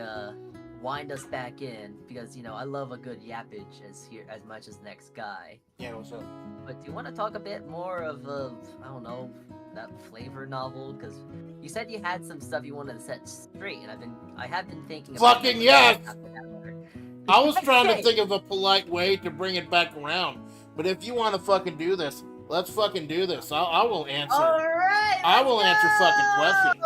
B: wind us back in, because, you know, I love a good yappage as much as next guy.
A: Yeah, what's up?
B: But do you want to talk a bit more of, I don't know, that FlaVR novel? Because you said you had some stuff you wanted to set straight, and I have been thinking about
A: Fucking
B: that
A: yes!
B: after that letter.
A: I was trying to
B: Okay.
A: think of a polite way to bring it back around, but if you want to fucking do this, let's fucking do this. I will answer.
B: Alright!
A: I will answer fucking questions.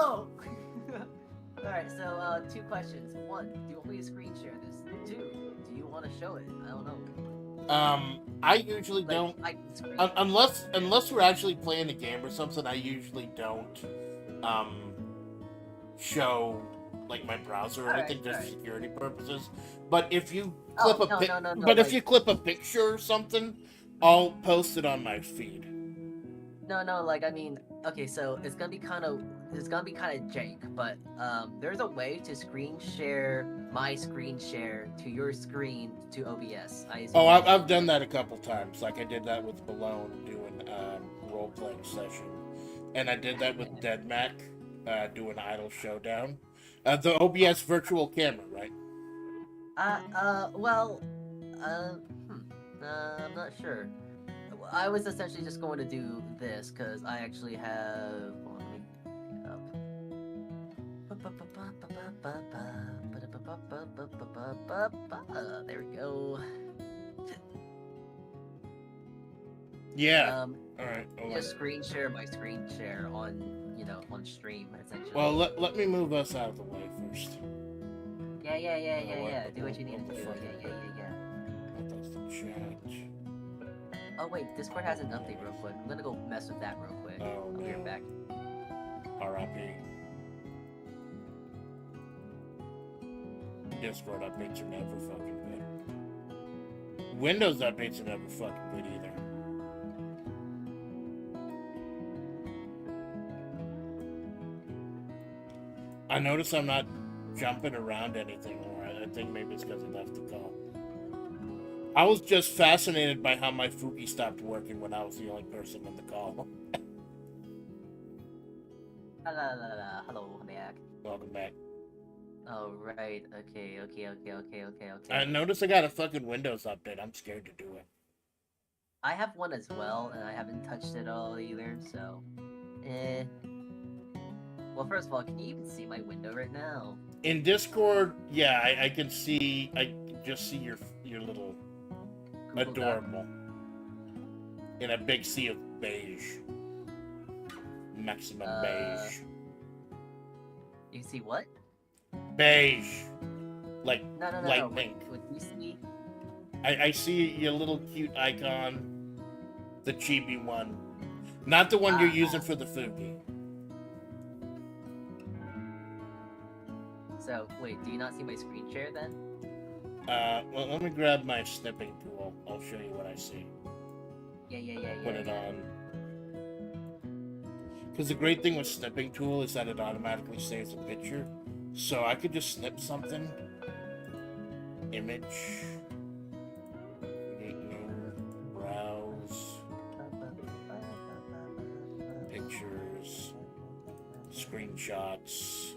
B: Alright, so, 2 questions. 1, do you want me to screen share this? 2, do you want to show it? I don't know.
A: I usually
B: Like,
A: don't,
B: I can screen
A: unless we're actually playing a game or something. I usually don't, show like my browser or anything, just for security purposes. But if you clip if you clip a picture or something, I'll post it on my feed.
B: No, like, I mean, okay, so it's gonna be kind of jank, but there's a way to screen share my screen share to your screen to OBS.
A: Oh, I've done that a couple times. Like I did that with Malone doing role playing session, and I did that with DeadMac doing Idle Showdown. The OBS virtual camera, right?
B: Well, I'm not sure. I was essentially just going to do this because I actually have. Hold on, let me pick it up. There we go.
A: Yeah. All right.
B: Just screen share my screen share on, you know, on stream essentially.
A: Well, let me move us out of the way first.
B: Yeah. Do what you need to do. Yeah.
A: That's the chat.
B: Oh wait, Discord has an update real quick. I'm gonna go mess with that real quick.
A: Oh,
B: I'll be right back.
A: R.I.P. Discord updates are never fucking good. Windows updates are never fucking good either. I notice I'm not jumping around anything more. I think maybe it's because I left the call. I was just fascinated by how my Fuki stopped working when I was the only person on the call.
B: Hello, I'm back.
A: Welcome back.
B: Oh, right. Okay.
A: I noticed I got a fucking Windows update. I'm scared to do it.
B: I have one as well, and I haven't touched it all either, so... Well, first of all, can you even see my window right now?
A: In Discord, yeah, I can see... I just see your little...
B: Google
A: adorable. In a big sea of beige. Maximum beige.
B: You see what?
A: Beige. Like
B: No.
A: light pink.
B: What do you see?
A: I see your little cute icon. The chibi one. Not the one you're using for the Fuki.
B: So, wait, do you not see my screen share then?
A: Well, let me grab my snipping tool. I'll show you what I see.
B: Yeah.
A: Put it on. Because the great thing with snipping tool is that it automatically saves a picture. So I could just snip something. Image. Create new. Browse. Pictures. Screenshots.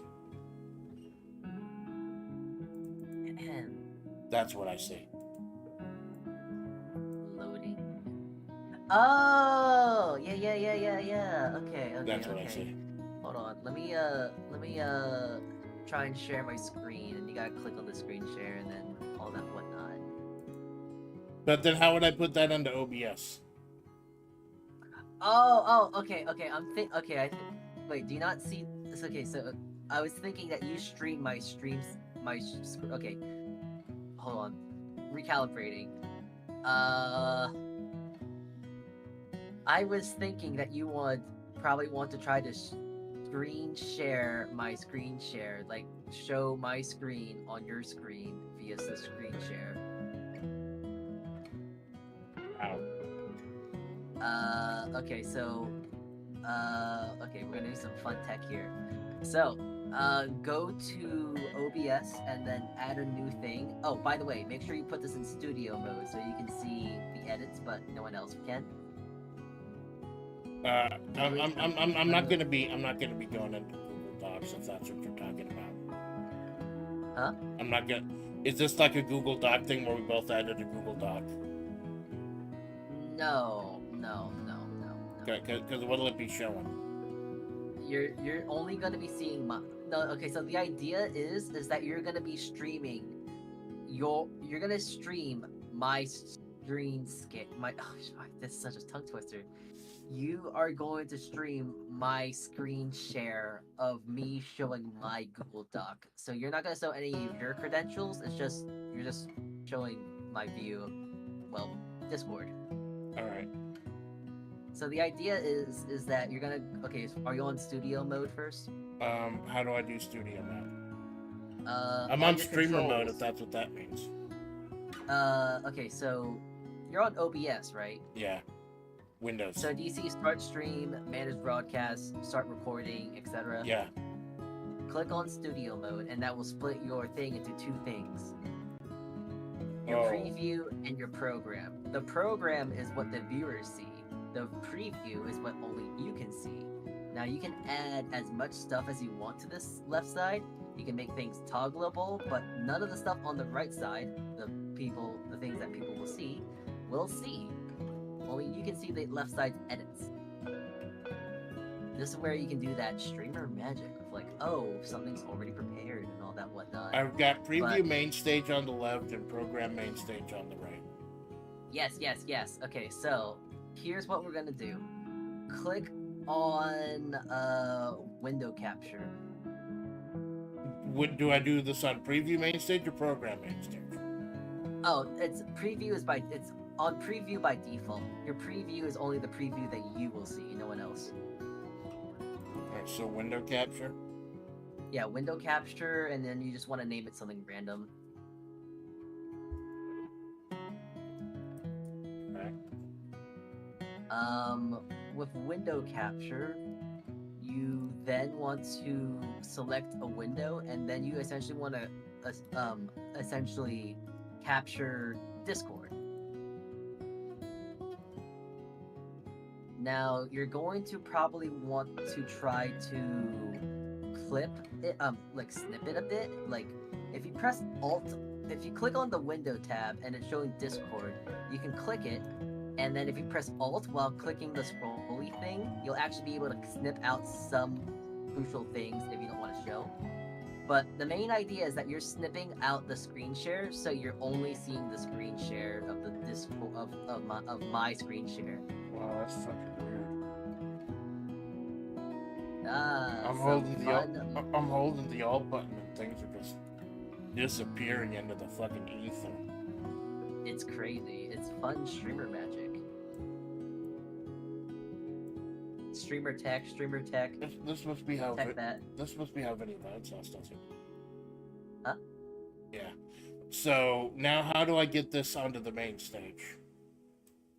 A: That's what I see.
B: Loading. Oh, yeah. Okay.
A: That's what I see.
B: Hold on. Let me try and share my screen, and you gotta click on the screen share, and then all that whatnot.
A: But then how would I put that into OBS?
B: Okay. Wait, do you not see this? Okay, so I was thinking that you stream my streams, okay. Hold on. Recalibrating. I was thinking that you would probably want to try to screen share my screen share, like show my screen on your screen via the screen share. Okay, so, okay, we're gonna do some fun tech here. So, go to OBS and then add a new thing. Oh, by the way, make sure you put this in studio mode so you can see the edits, but no one else can.
A: I'm not gonna be going into Google Docs if that's what you're talking about.
B: Huh?
A: I'm not gonna. Is this like a Google Doc thing where we both added a Google Doc?
B: No.
A: Because what'll it be showing?
B: You're only gonna be seeing my. No, okay. So the idea is that you're gonna be streaming. You're gonna stream my screen skip. This is such a tongue twister. You are going to stream my screen share of me showing my Google Doc. So you're not gonna show any of your credentials. You're just showing my view of, well, Discord.
A: All right.
B: So the idea is that you're gonna. Okay, are you on studio mode first?
A: How do I do studio mode? I'm
B: on
A: on
B: your
A: streamer mode
B: controls.
A: if that's what that means.
B: Okay, so you're on OBS, right?
A: Yeah. Windows.
B: So do you see start stream, manage broadcast, start recording, etc.?
A: Yeah.
B: Click on studio mode, and that will split your thing into two things. Your preview and your program. The program is what the viewers see. The preview is what only you can see. Now you can add as much stuff as you want to this left side. You can make things toggleable, but none of the stuff on the right side, the things that people will see. Only you can see the left side's edits. This is where you can do that streamer magic of like, oh, something's already prepared and all that whatnot.
A: I've got preview main stage on the left and program main stage on the right.
B: Yes. Okay, so here's what we're gonna do. Click on window capture.
A: Do I do this on preview main stage or program main stage?
B: Oh, it's on preview by default. Your preview is only the preview that you will see, no one else.
A: Alright, so window capture?
B: Yeah, window capture, and then you just want to name it something random.
A: Alright.
B: With window capture, you then want to select a window, and then you essentially want to essentially capture Discord. Now you're going to probably want to try to clip it, like snip it a bit. Like if you press Alt, if you click on the window tab and it's showing Discord, you can click it, and then if you press Alt while clicking the scrolly thing, you'll actually be able to snip out some crucial things if you don't want to show. But the main idea is that you're snipping out the screen share, so you're only seeing the screen share of the of my screen share.
A: Wow, that's fucking weird.
B: I'm
A: holding the alt button and things are just disappearing into the fucking ether.
B: It's crazy. It's fun streamer magic. Streamer tech.
A: This must be how
B: This
A: must be how Vinny Vine Sauce does it.
B: Huh?
A: Yeah. So now how do I get this onto the main stage?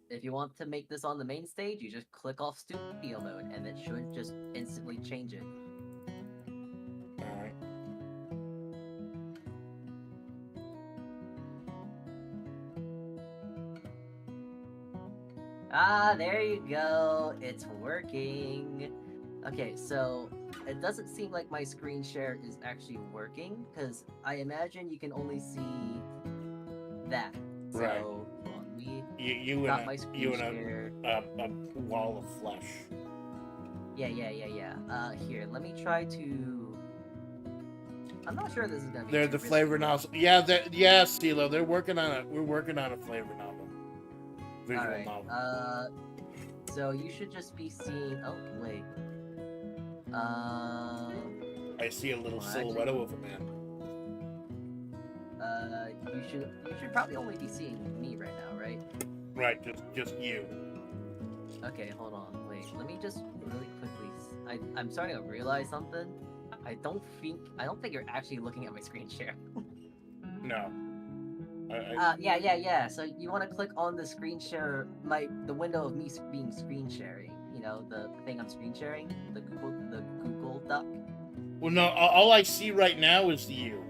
B: If you want to make this on the main stage, you just click off studio mode, and it should just instantly change it.
A: Alright.
B: Ah, there you go. It's working. Okay, so it doesn't seem like my screen share is actually working because I imagine you can only see that.
A: Right.
B: So hold on, we
A: You
B: got
A: and
B: my
A: a
B: screen
A: you
B: share.
A: and a wall of flesh.
B: Yeah. Here, let me try to. I'm not sure this is gonna be
A: They're
B: too
A: the
B: risky,
A: flavor
B: but...
A: novel. Yeah, CeeLo. We're working on a flavor novel. Visual
B: Alright,
A: novel.
B: so you should just be seeing... Oh, wait.
A: I see a little
B: well,
A: silhouette
B: actually,
A: of a man.
B: you should probably only be seeing me right now, right?
A: Right, just you.
B: Okay, hold on, wait, let me just really quickly... I'm starting to realize something. I don't think you're actually looking at my screen share.
A: No.
B: Yeah. So you want to click on the screen share, the window of me being screen sharing. You know, the thing I'm screen sharing, the Google Doc.
A: Well, no. All I see right now is you.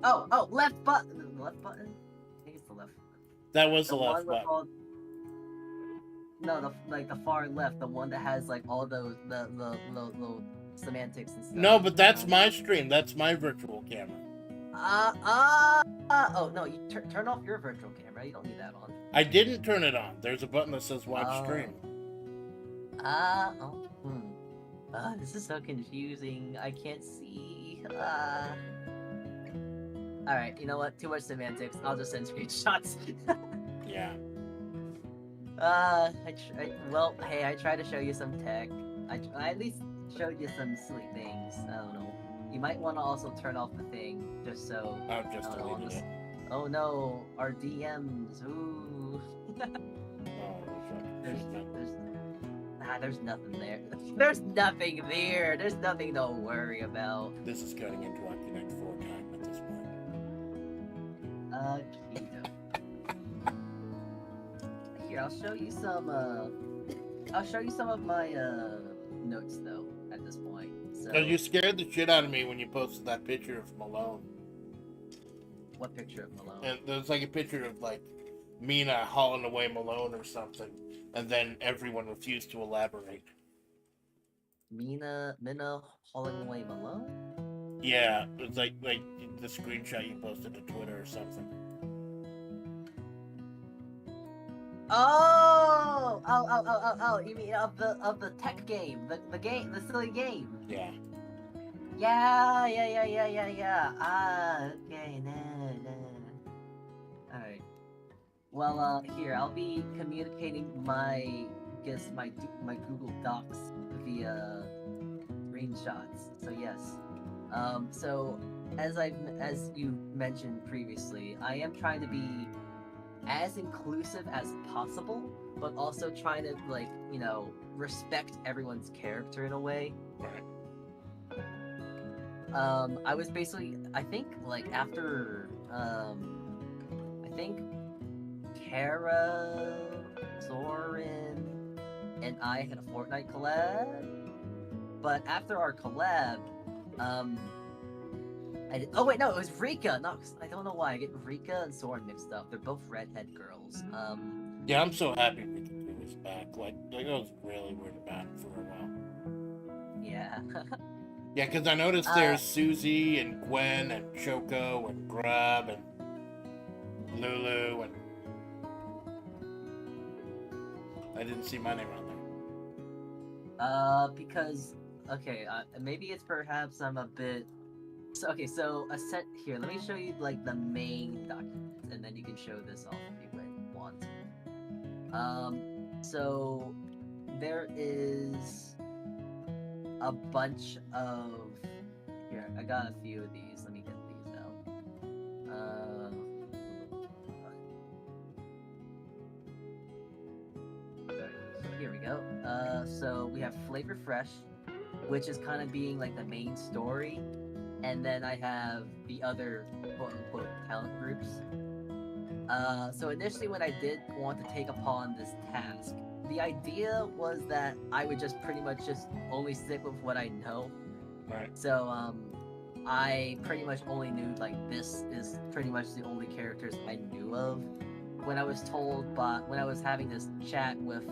B: Oh, left button. The left button. I think it's the left.
A: That was
B: The
A: the left
B: one with
A: button.
B: all... No, the far left, the one that has like all those the semantics and stuff.
A: No, but that's my stream. That's my virtual camera.
B: Oh no, you turn off your virtual camera. You don't need that on.
A: I didn't turn it on. There's a button that says watch stream.
B: This is so confusing. I can't see. Alright, you know what? Too much semantics. I'll just send screenshots.
A: Yeah.
B: Well, hey, I tried to show you some tech. I at least showed you some silly things. I don't know. You might want to also turn off the thing, just so...
A: I've just deleted it.
B: Oh no, our DMs, ooh. There's nothing there. There's nothing there. There's nothing to worry about.
A: This is cutting into our Connect 4 time at this point.
B: Here, I'll show you some of my notes though at this point. So
A: You scared the shit out of me when you posted that picture of Malone.
B: What picture of Malone?
A: And there's like a picture of like Mina hauling away Malone or something, and then everyone refused to elaborate.
B: Mina hauling away Malone?
A: Yeah, it's like the screenshot you posted to Twitter or something.
B: Oh! You mean of the tech game, the silly game?
A: Yeah.
B: Yeah. Okay, no. Alright. Well, here, I'll be communicating my Google Docs via screenshots. So yes. So as you mentioned previously, I am trying to be as inclusive as possible, but also trying to, like, you know, respect everyone's character in a way.
A: Right.
B: I was basically, I think, like, after, I think Kara, Zoran, and I had a Fortnite collab, but after our collab, oh wait, no, it was Rika. No, I don't know why I get Rika and Soren mixed up. They're both redhead girls.
A: Yeah, I'm so happy Rika 2 is back. Like I was really worried about it for a while.
B: Yeah.
A: Yeah, because I noticed there's Susie and Gwen and Choco and Grub and Lulu and I didn't see my name on there.
B: Because okay, maybe it's perhaps I'm a bit. So, okay, so here, let me show you like the main document, and then you can show this off if you want. So there is a bunch of here. I got a few of these. Let me get these out. Here we go. So we have Flavor Fresh, which is kind of being like the main story. And then I have the other quote-unquote talent groups. So initially when I did want to take upon this task, the idea was that I would just pretty much just only stick with what I know.
A: Right.
B: So, I pretty much only knew like this is pretty much the only characters I knew of. When I was told, but when I was having this chat with, this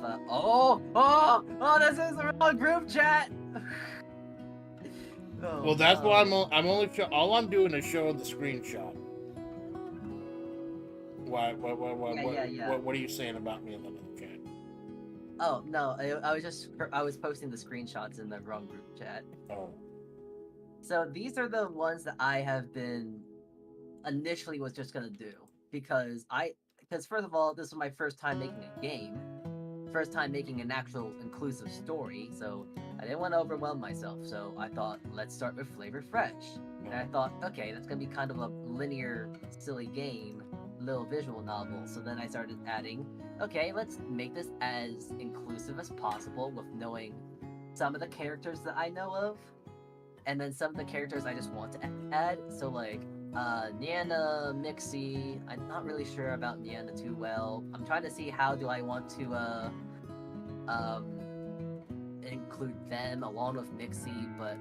B: is the wrong group chat. Oh,
A: Well, that's why
B: no.
A: I'm only all I'm doing is showing the screenshot.
B: Yeah.
A: What are you saying about me in the chat?
B: Oh no, I was posting the screenshots in the wrong group chat.
A: Oh.
B: So these are the ones that I have been initially was just gonna do because first of all, this was my first time making a game, first time making an actual inclusive story, so I didn't want to overwhelm myself. So I thought, let's start with Flavor Fresh, and I thought, okay, that's gonna be kind of a linear, silly game, little visual novel. So then I started adding, okay, let's make this as inclusive as possible with knowing some of the characters that I know of, and then some of the characters I just want to add. So like Niana, Mixie. I'm not really sure about Niana too well. I'm trying to see how do I want to um include them along with Mixie, but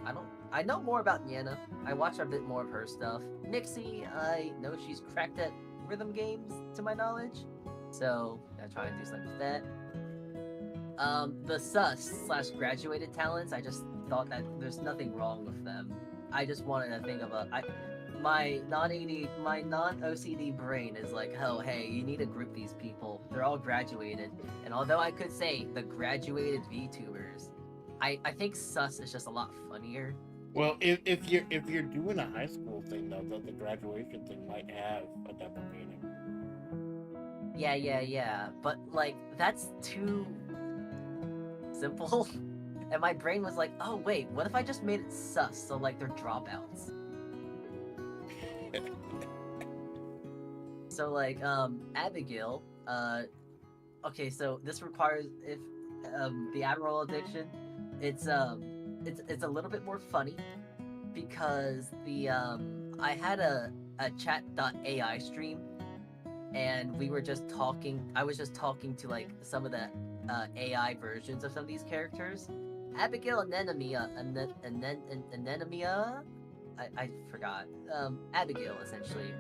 B: I know more about Niana. I watch a bit more of her stuff. Mixie, I know she's cracked at rhythm games to my knowledge. So I try and do something with that. The sus / graduated talents, I just thought that there's nothing wrong with them. I just wanted to think of my non-OCD brain is like, oh hey, you need to group these people. They're all graduated, and although I could say the graduated VTubers, I think sus is just a lot funnier.
A: Well, if you're doing a high school thing though, the graduation thing might have a double meaning.
B: Yeah. But like that's too simple. And my brain was like, oh wait, what if I just made it sus, so like they're dropouts? So like Abigail, okay, so this requires if the Adderall addiction, it's a little bit more funny because the I had a chat.ai stream, and we were just talking. I was just talking to like some of the AI versions of some of these characters. Abigail and Anemia, I forgot. Abigail essentially.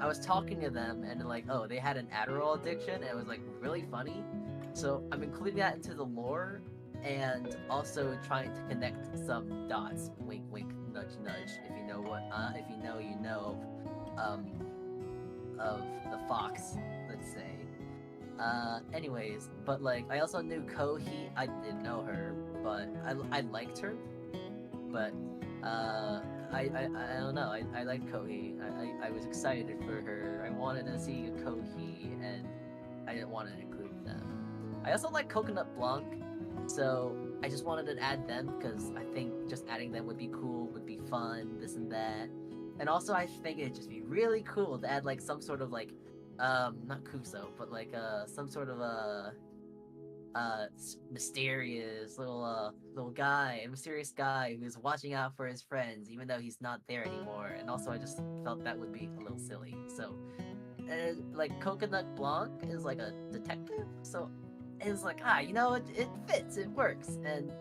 B: I was talking to them and like, oh, they had an Adderall addiction, and it was like really funny. So I'm including that into the lore, and also trying to connect some dots. Wink, wink, nudge, nudge. If you know what, if you know, you know, of the fox, let's say. Anyways, but like I also knew Kohi. I didn't know her, but I liked her. But I don't know. I liked Kohi. I was excited for her. I wanted to see a Kohi, and I didn't want to include them. I also like Coconut Blanc, so I just wanted to add them because I think just adding them would be cool, would be fun, this and that. And also I think it'd just be really cool to add like some sort of like not Kuso, but like some sort of mysterious little guy, a mysterious guy who's watching out for his friends even though he's not there anymore. And also I just felt that would be a little silly. So like Coconut Blanc is like a detective, so it's like it fits, it works. And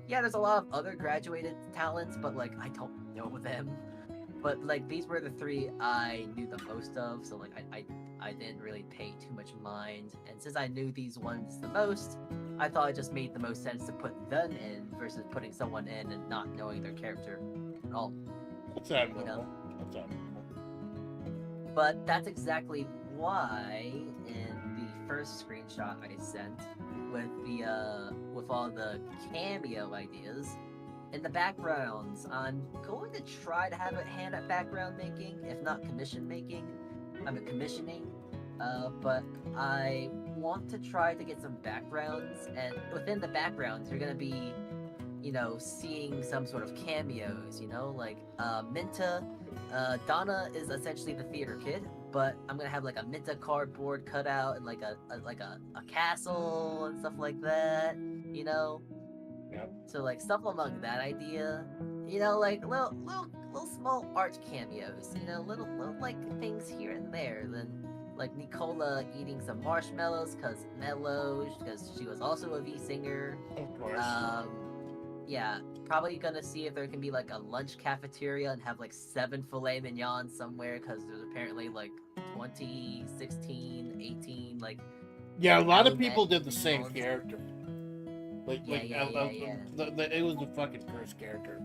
B: yeah, there's a lot of other graduated talents, but like I don't know them. But like these were the three I knew the most of, so like I didn't really pay too much mind. And since I knew these ones the most, I thought it just made the most sense to put them in versus putting someone in and not knowing their character at all.
A: That's admirable. That's admirable.
B: But that's exactly why in the first screenshot I sent with all the cameo ideas, in the backgrounds, I'm going to try to have a hand at background making, if not commission making. I'm a commissioning, but I want to try to get some backgrounds, and within the backgrounds, you're gonna be, seeing some sort of cameos. Like Minta, Donna is essentially the theater kid, but I'm gonna have like a Minta cardboard cutout and like a castle and stuff like that.
A: Yep.
B: So like stuff along that idea, like little small art cameos, little like things here and there. Then like Nicola eating some marshmallows because she was also a V singer.
A: Of course.
B: yeah, probably gonna see if there can be like a lunch cafeteria and have like 7 filet mignons somewhere because there's apparently like 20, 16, 18, like
A: Yeah, a lot of
B: Calumet
A: people did the same
B: mignons.
A: character.
B: Yeah, yeah, yeah, yeah.
A: It was the fucking cursed character.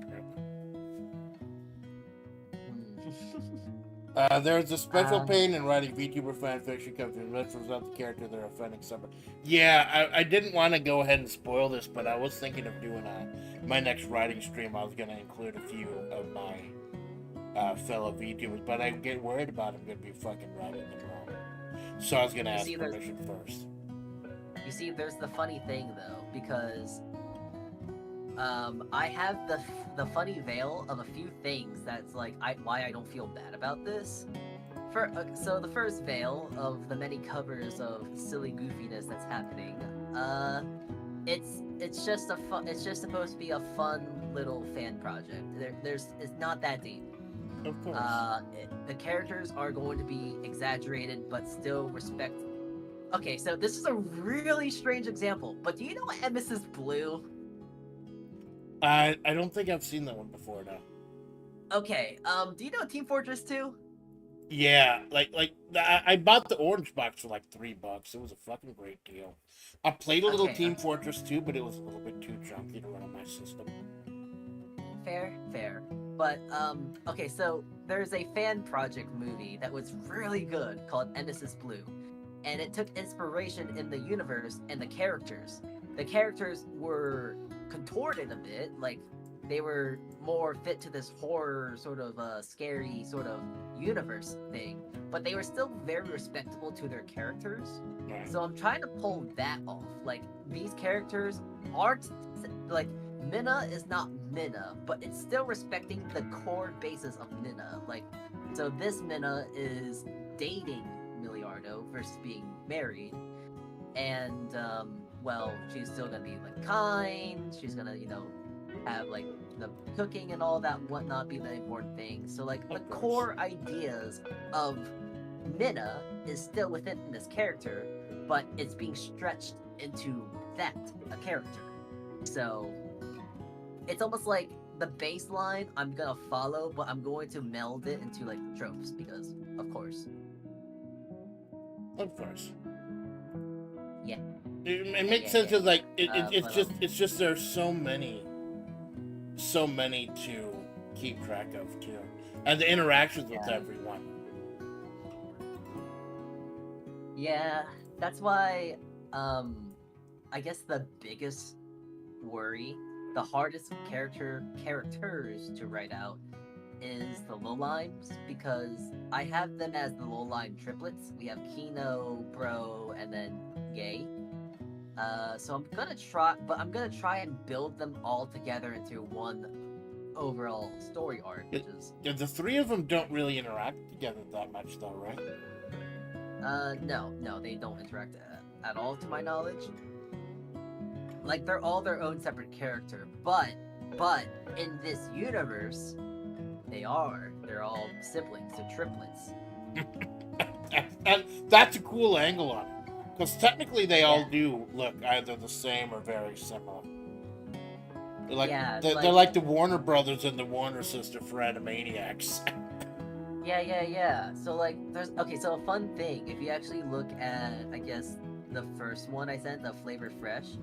A: There's a special
B: um,
A: pain in writing VTuber fanfiction because it represents the character they're offending someone. Yeah, I didn't want to go ahead and spoil this, but I was thinking of doing my next writing stream. I was going to include a few of my fellow VTubers, but I get worried about them going to be fucking writing them wrong. So I was going to ask permission first.
B: You see, there's the funny thing though, because I have the funny veil of a few things that's like why I don't feel bad about this. So the first veil of the many covers of silly goofiness that's happening, it's just supposed to be a fun little fan project. It's not that deep.
A: Of course.
B: The characters are going to be exaggerated, but still respect. Okay, so this is a really strange example, but do you know Mrs. Blue?
A: I don't think I've seen that one before now.
B: Okay, do you know Team Fortress 2?
A: Yeah, I bought the orange box for like $3. It was a fucking great deal. I played a little Team Fortress 2, but it was a little bit too junky to run on my system.
B: Fair. But, okay, so there's a fan project movie that was really good called Mrs. Blue. And it took inspiration in the universe and the characters. The characters were contorted a bit, like they were more fit to this horror sort of scary sort of universe thing, but they were still very respectable to their characters.
A: Right.
B: So I'm trying to pull that off. Like these characters aren't like Minna is not Minna, but it's still respecting the core basis of Minna. Like, so this Minna is dating Miliardo versus being married, and well, she's still gonna be like kind. She's gonna, have like the cooking and all that whatnot be the important thing. So like the core ideas of Minna is still within this character, but it's being stretched into a character. So it's almost like the baseline I'm gonna follow, but I'm going to meld it into like tropes because, of course.
A: Of course.
B: Yeah.
A: It makes sense because like it's just there's so many to keep track of too, and the interactions with everyone.
B: Yeah, that's why. I guess the biggest worry, the hardest characters to write out, is the low-lines, because I have them as the low-line triplets. We have Kino, Bro, and then Gay. So I'm gonna try and build them all together into one overall story arc, which is...
A: The three of them don't really interact together that much though, right?
B: No, they don't interact at all to my knowledge. Like, they're all their own separate character, but in this universe, they're all siblings, they're triplets.
A: And that's a cool angle on it. Because technically they all do look either the same or very similar. They're like, they're like the Warner Brothers and the Warner sister for Animaniacs.
B: Yeah. So like, so a fun thing, if you actually look at, I guess, the first one I sent, the Flavor Fresh,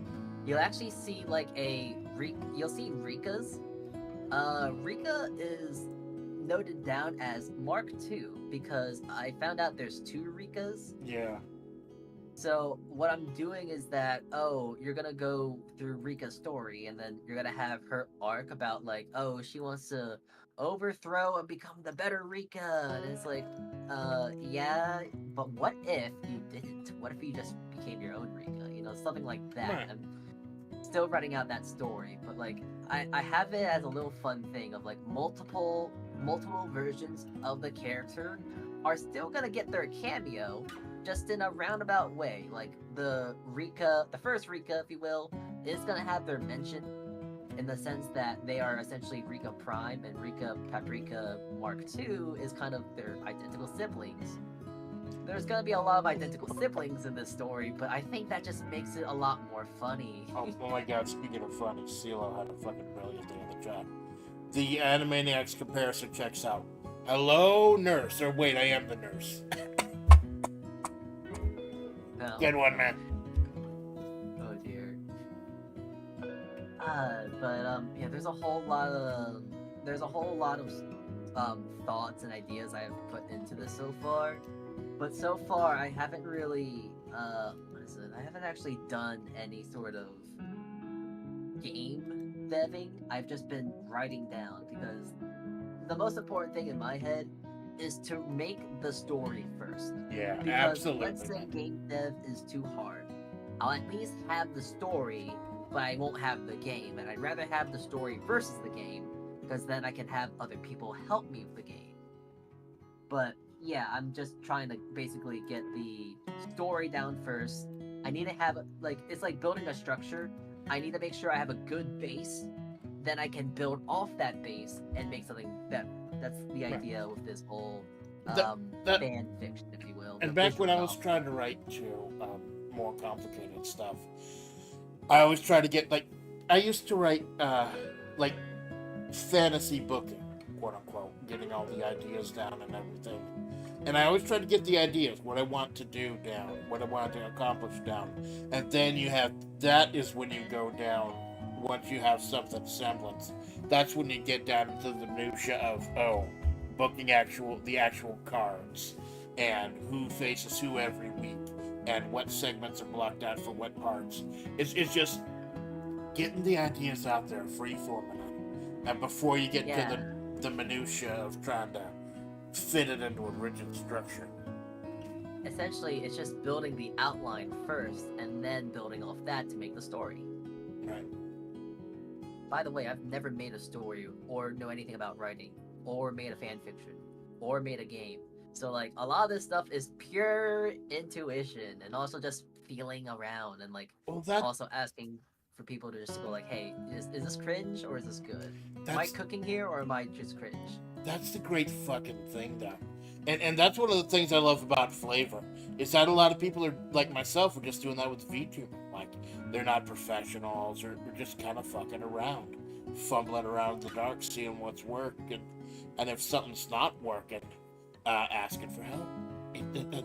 B: you'll actually see like you'll see Rika's. Rika is noted down as Mark II because I found out there's 2 Rikas.
A: Yeah.
B: So what I'm doing is that, you're gonna go through Rika's story, and then you're gonna have her arc about like, she wants to overthrow and become the better Rika, and it's like, yeah, but what if you didn't? What if you just became your own Rika? Something like that.
A: Right.
B: I'm still writing out that story, but like, I have it as a little fun thing of like multiple versions of the character are still gonna get their cameo, just in a roundabout way. Like the first Rika, if you will, is gonna have their mention in the sense that they are essentially Rika Prime, and Rika Paprika Mark II is kind of their identical siblings. there's gonna be a lot of identical siblings in this story, but I think that just makes it a lot more funny.
A: Oh my god, speaking of funny, CeeLo had a fucking brilliant thing in the chat. The Animaniacs comparison checks out. Hello, nurse. Or wait, I am the nurse.
B: No.
A: Good one, man.
B: Oh dear. Yeah, there's a whole lot of thoughts and ideas I have put into this so far. But so far, I haven't really what is it? I haven't actually done any sort of game deving. I've just been writing down because the most important thing in my head is to make the story first.
A: Yeah,
B: Because
A: absolutely.
B: let's say game dev is too hard. I'll at least have the story, but I won't have the game. And I'd rather have the story versus the game, because then I can have other people help me with the game. But yeah, I'm just trying to basically get the story down first. I need to have, it's like building a structure. I need to make sure I have a good base. Then I can build off that base and make something better. That's the idea with this whole fan fiction, if you will.
A: And back when I was trying to write more complicated stuff, I always try to get I used to write fantasy booking, quote unquote, getting all the ideas down and everything. And I always try to get the ideas, what I want to do down, what I want to accomplish down. And then that is when you go down, once you have something semblance, that's when you get down into the minutia of, booking the actual cards, and who faces who every week, and what segments are blocked out for what parts. It's just getting the ideas out there, free forming it. And before you get to the minutia of trying to fit it into a rigid structure.
B: Essentially, it's just building the outline first, and then building off that to make the story.
A: Right.
B: By the way, I've never made a story, or know anything about writing, or made a fan fiction, or made a game. So, a lot of this stuff is pure intuition, and also just feeling around, and, also asking for people to just go, hey, is this cringe, or is this good? Am I cooking here, or am I just cringe?
A: That's the great fucking thing, though. And that's one of the things I love about FlaVR, is that a lot of people are, like myself, are just doing that with VTuber. They're not professionals, or they're just kind of fucking around, fumbling around in the dark, seeing what's working, and if something's not working, asking for help.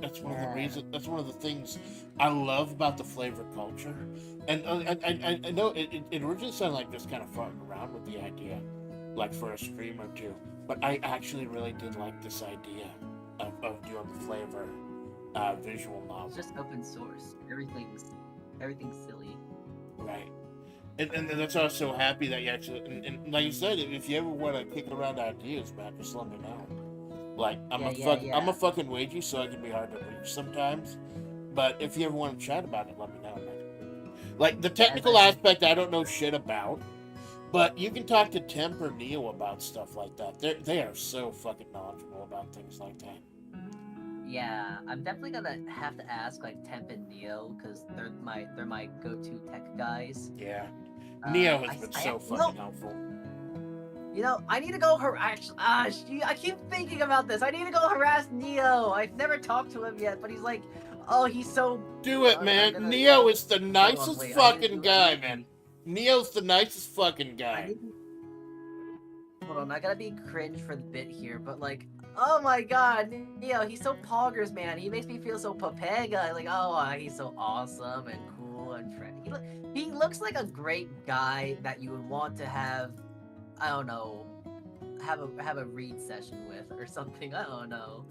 A: That's one of the reasons. That's one of the things I love about the FlaVR culture. And I know it originally sounded like just kind of fucking around with the idea, for a stream or two. But I actually really did like this idea of doing the FlaVR visual novel.
B: It's just open source. Everything's silly.
A: Right. And that's why I was so happy that you actually, and like you said, if you ever want to kick around ideas, man, just let me know. I'm a fucking wagey, so I can be hard to reach sometimes. But if you ever want to chat about it, let me know, man. The technical aspect, I don't know shit about. But you can talk to Temp or Neo about stuff like that. They are so fucking knowledgeable about things like that.
B: Yeah, I'm definitely gonna have to ask Temp and Neo, because they're my go-to tech guys.
A: Yeah, Neo has been so fucking helpful.
B: I need to go harass. I keep thinking about this. I need to go harass Neo. I've never talked to him yet, but he's he's so.
A: Do it, man. Neo is the nicest fucking guy, man. Neo's the nicest fucking guy.
B: Hold on, I gotta be cringe for the bit here, but oh my god, Neo, he's so poggers, man. He makes me feel so papega. He's so awesome and cool and friendly. He looks like a great guy that you would want to have, I don't know, have a read session with or something. I don't know.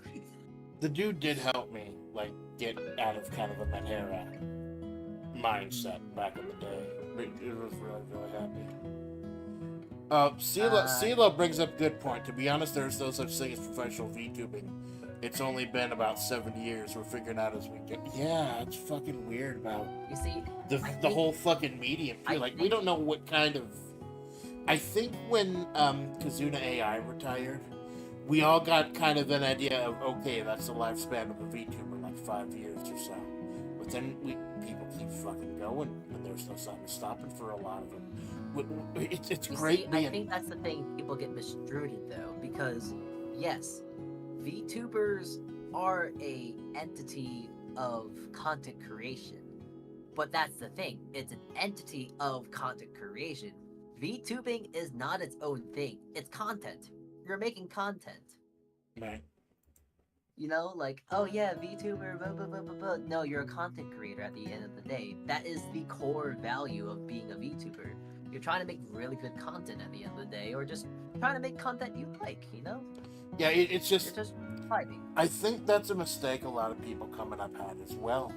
A: The dude did help me, get out of kind of a Manhera mindset back in the day. It was really, really happy. CeeLo brings up a good point. To be honest, there's no such thing as professional VTubing. It's only been about 7 years. We're figuring out as we get. Yeah, it's fucking weird about.
B: You see,
A: the whole fucking medium too. We don't know what kind of. I think when Kazuna AI retired, we all got kind of an idea of, okay, that's the lifespan of a VTuber, 5 years or so. But then people keep fucking going, and there's no sign of stopping for a lot of them. It's great.
B: I think that's the thing. People get misconstrued though, because yes, VTubers are a entity of content creation. But that's the thing. It's an entity of content creation. VTubing is not its own thing. It's content. You're making content.
A: Right.
B: You know, like, oh yeah, VTuber, blah, blah, blah, blah, blah. No, you're a content creator at the end of the day. That is the core value of being a VTuber. You're trying to make really good content at the end of the day, or just trying to make content you like, you know?
A: Yeah, it's
B: You're
A: just.
B: just vibing.
A: I think that's a mistake a lot of people coming up had as well.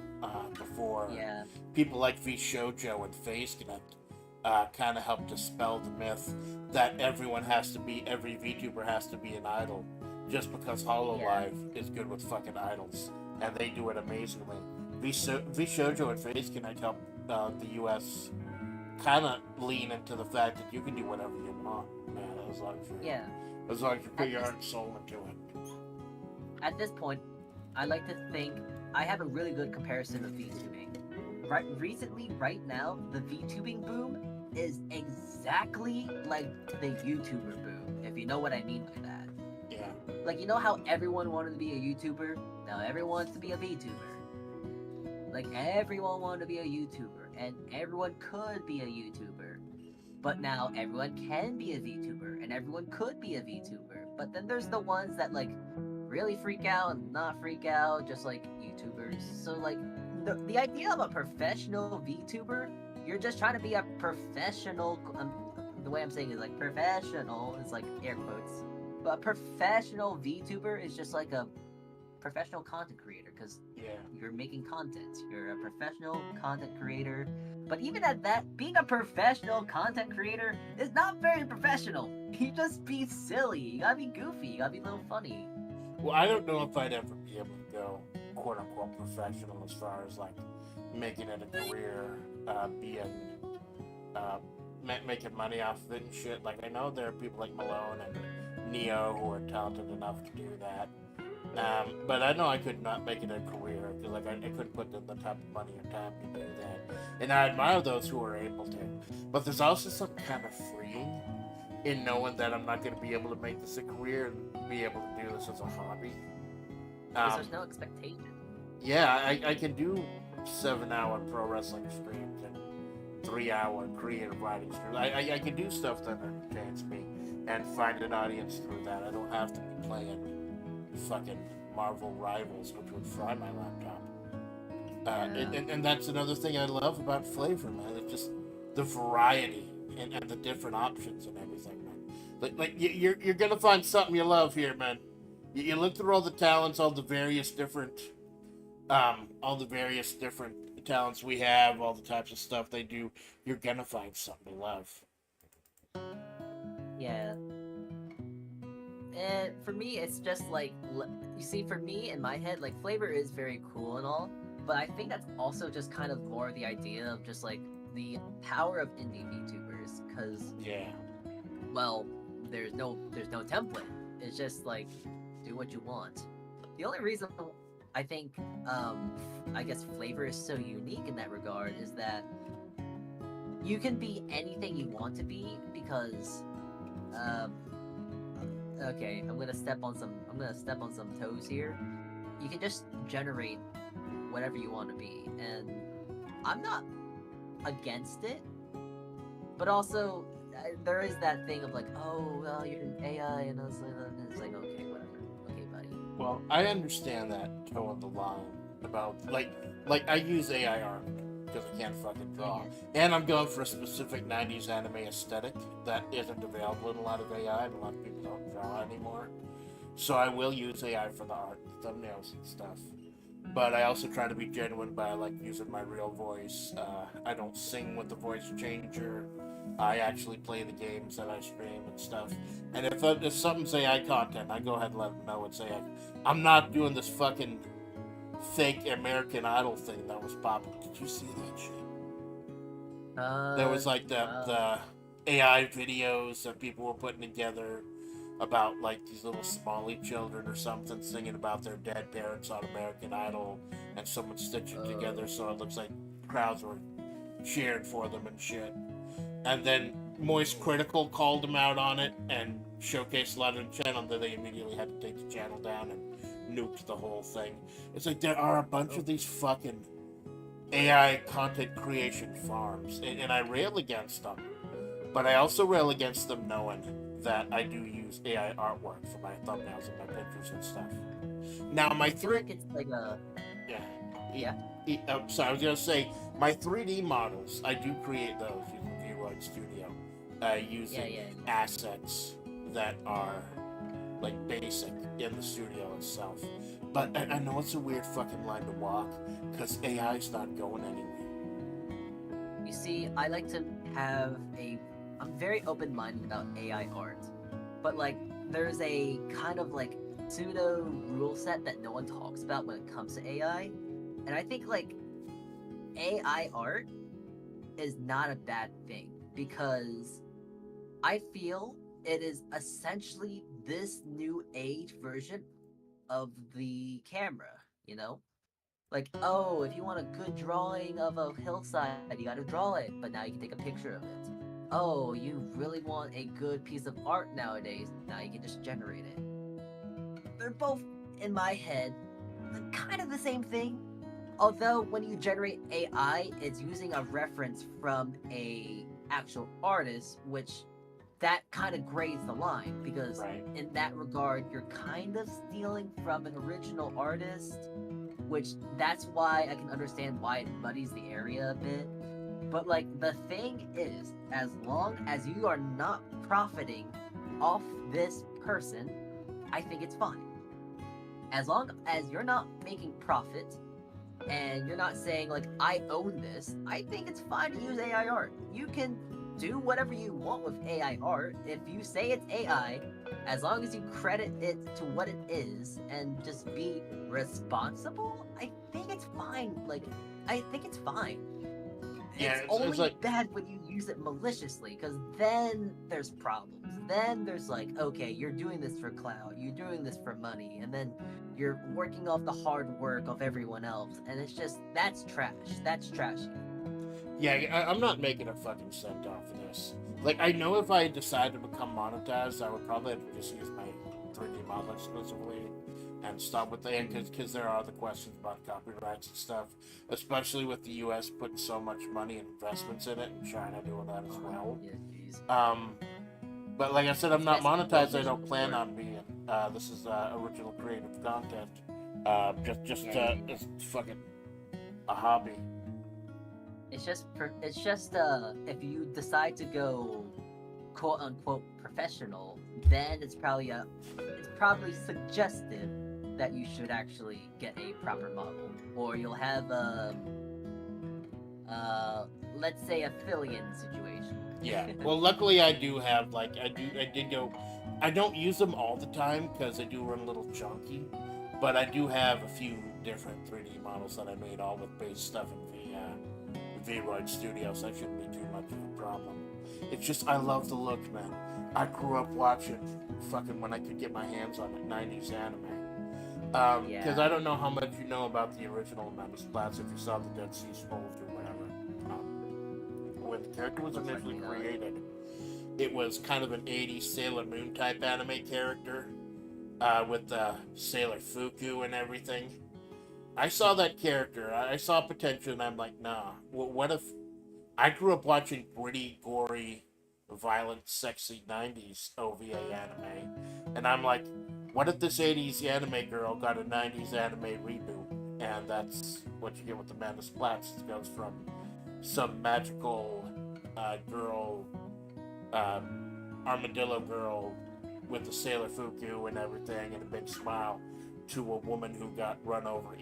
A: Before
B: Yeah.
A: people like V Shoujo and Phase Connect kind of helped dispel the myth that every VTuber has to be an idol just because Hololive is good with fucking idols and they do it amazingly. V Shoujo and Phase Connect help the U.S. kind of lean into the fact that you can do whatever you want, man, as long as you put your heart and soul into it.
B: At this point, I like to think I have a really good comparison of VTubing. Right now, the VTubing boom is exactly like the YouTuber boom, if you know what I mean by that.
A: Yeah.
B: Like, you know how everyone wanted to be a YouTuber? Now everyone wants to be a VTuber. Like, everyone wanted to be a YouTuber, and everyone could be a YouTuber. But now everyone can be a VTuber, and everyone could be a VTuber. But then there's the ones that, like, really freak out and not freak out, just like YouTubers. So, like, the idea of a professional VTuber, you're just trying to be a professional. The way I'm saying it, like, professional is like air quotes. But a professional VTuber is just like a professional content creator because you're making content. You're a professional content creator. But even at that, being a professional content creator is not very professional. You just be silly. You gotta be goofy. You gotta be a little funny.
A: Well, I don't know if I'd ever be able to go quote unquote professional as far as like making it a career, making money off of it and shit. Like, I know there are people like Malone and Neo who are talented enough to do that. But I know I could not make it a career because like I couldn't put in the type of money or time to do that. And I admire those who are able to. But there's also something kind of freeing in knowing that I'm not going to be able to make this a career and be able to do this as a hobby.
B: Because there's no expectation.
A: Yeah, I can do 7-hour pro wrestling streams and 3-hour creative writing streams. I can do stuff that entertains me and find an audience through that. I don't have to be playing fucking Marvel Rivals, which would fry my laptop. And that's another thing I love about FlaVR, man. It's just the variety and the different options and everything, man. Like you're gonna find something you love here, man. You look through all the talents, all the various different talents we have, all the types of stuff they do. You're gonna find something you love.
B: Yeah. And for me, it's just like, you see, for me, in my head, like, FlaVR is very cool and all, but I think that's also just kind of more the idea of just, like, the power of indie VTubers, because, well, there's no template. It's just, like, do what you want. The only reason I think, I guess FlaVR is so unique in that regard is that you can be anything you want to be, because, okay, I'm gonna step on some toes here. You can just generate whatever you want to be, and I'm not against it, but also there is that thing of like, oh well, you're an AI, and it's like, okay, whatever, okay, buddy.
A: Well, I understand that toe on the line about like I use AI art because I can't fucking draw, and I'm going for a specific 90s anime aesthetic that isn't available in a lot of AI, and a lot of people don't draw anymore. So I will use AI for the art, the thumbnails and stuff. But I also try to be genuine by like using my real voice. I don't sing with the voice changer. I actually play the games that I stream and stuff. And if something's AI content, I go ahead and let them know it's AI. I'm not doing this fucking fake American Idol thing that was popping. Did you see that shit? There was like the AI videos that people were putting together about like these little Somali children or something singing about their dead parents on American Idol, and someone stitched it together so it looks like crowds were cheering for them and shit. And then Moist Critical called them out on it and showcased a lot of the channel, then they immediately had to take the channel down and nuked the whole thing. It's like there are a bunch of these fucking AI content creation farms, and I rail against them, but I also rail against them knowing that I do use AI artwork for my thumbnails and my pictures and stuff. Now, my
B: I feel like it's like a
A: yeah.
B: yeah.
A: So I was gonna say my 3D models. I do create those using violates Studio, using assets that are like basic in the studio itself. But I know it's a weird fucking line to walk because AI's not going anywhere.
B: You see, I like to have a. I'm very open-minded about AI art, but like there's a kind of like pseudo rule set that no one talks about when it comes to AI, and I think like AI art is not a bad thing because I feel it is essentially this new age version of the camera, you know? Like, oh, if you want a good drawing of a hillside, you gotta draw it, but now you can take a picture of it. Oh, you really want a good piece of art nowadays, now you can just generate it. They're both, in my head, kind of the same thing. Although when you generate AI, it's using a reference from a actual artist, which that kind of grays the line because in that regard, you're kind of stealing from an original artist, which that's why I can understand why it muddies the area a bit. But like the thing is, as long as you are not profiting off this person, I think it's fine. As long as you're not making profit and you're not saying like I own this, I think it's fine to use AI art. You can do whatever you want with AI art. If you say it's AI, as long as you credit it to what it is and just be responsible, I think it's fine. Like, I think it's fine. It's only like bad when you use it maliciously, because then there's problems. Then there's like, okay, you're doing this for clout, you're doing this for money, and then you're working off the hard work of everyone else, and it's just, that's trash. That's trashy.
A: Yeah, I'm not making a fucking cent off of this. Like, I know if I decide to become monetized, I would probably have to just use my 3D model exclusively and stop with the because there are the questions about copyrights and stuff, especially with the U.S. putting so much money and investments in it, and China doing that as well. But like I said, I'm not monetized. I don't plan on being. This is original creative content. Just fucking a hobby.
B: It's just if you decide to go quote unquote professional, then it's probably suggested that you should actually get a proper model, or you'll have let's say a fill-in situation.
A: Yeah. Well, luckily I do have I did go. I don't use them all the time because they do run a little chunky, but I do have a few different 3D models that I made all with base stuff in violates Studio, so that shouldn't be too much of a problem. It's just I love the look, man. I grew up watching fucking when I could get my hands on it 90s anime. Because I don't know how much you know about the original amount of Splatts if you saw the Dead Sea Scrolls or whatever. When the character was initially created, it was kind of an 80s Sailor Moon type anime character with Sailor Fuku and everything. I saw that character, I saw potential, and I'm like, nah. What if I grew up watching gritty, gory, violent, sexy 90s OVA anime, and I'm like, what if this 80s anime girl got a 90s anime reboot? And that's what you get with the Man of Splatts. It goes from some magical girl, armadillo girl with the Sailor Fuku and everything and a big smile, to a woman who got run over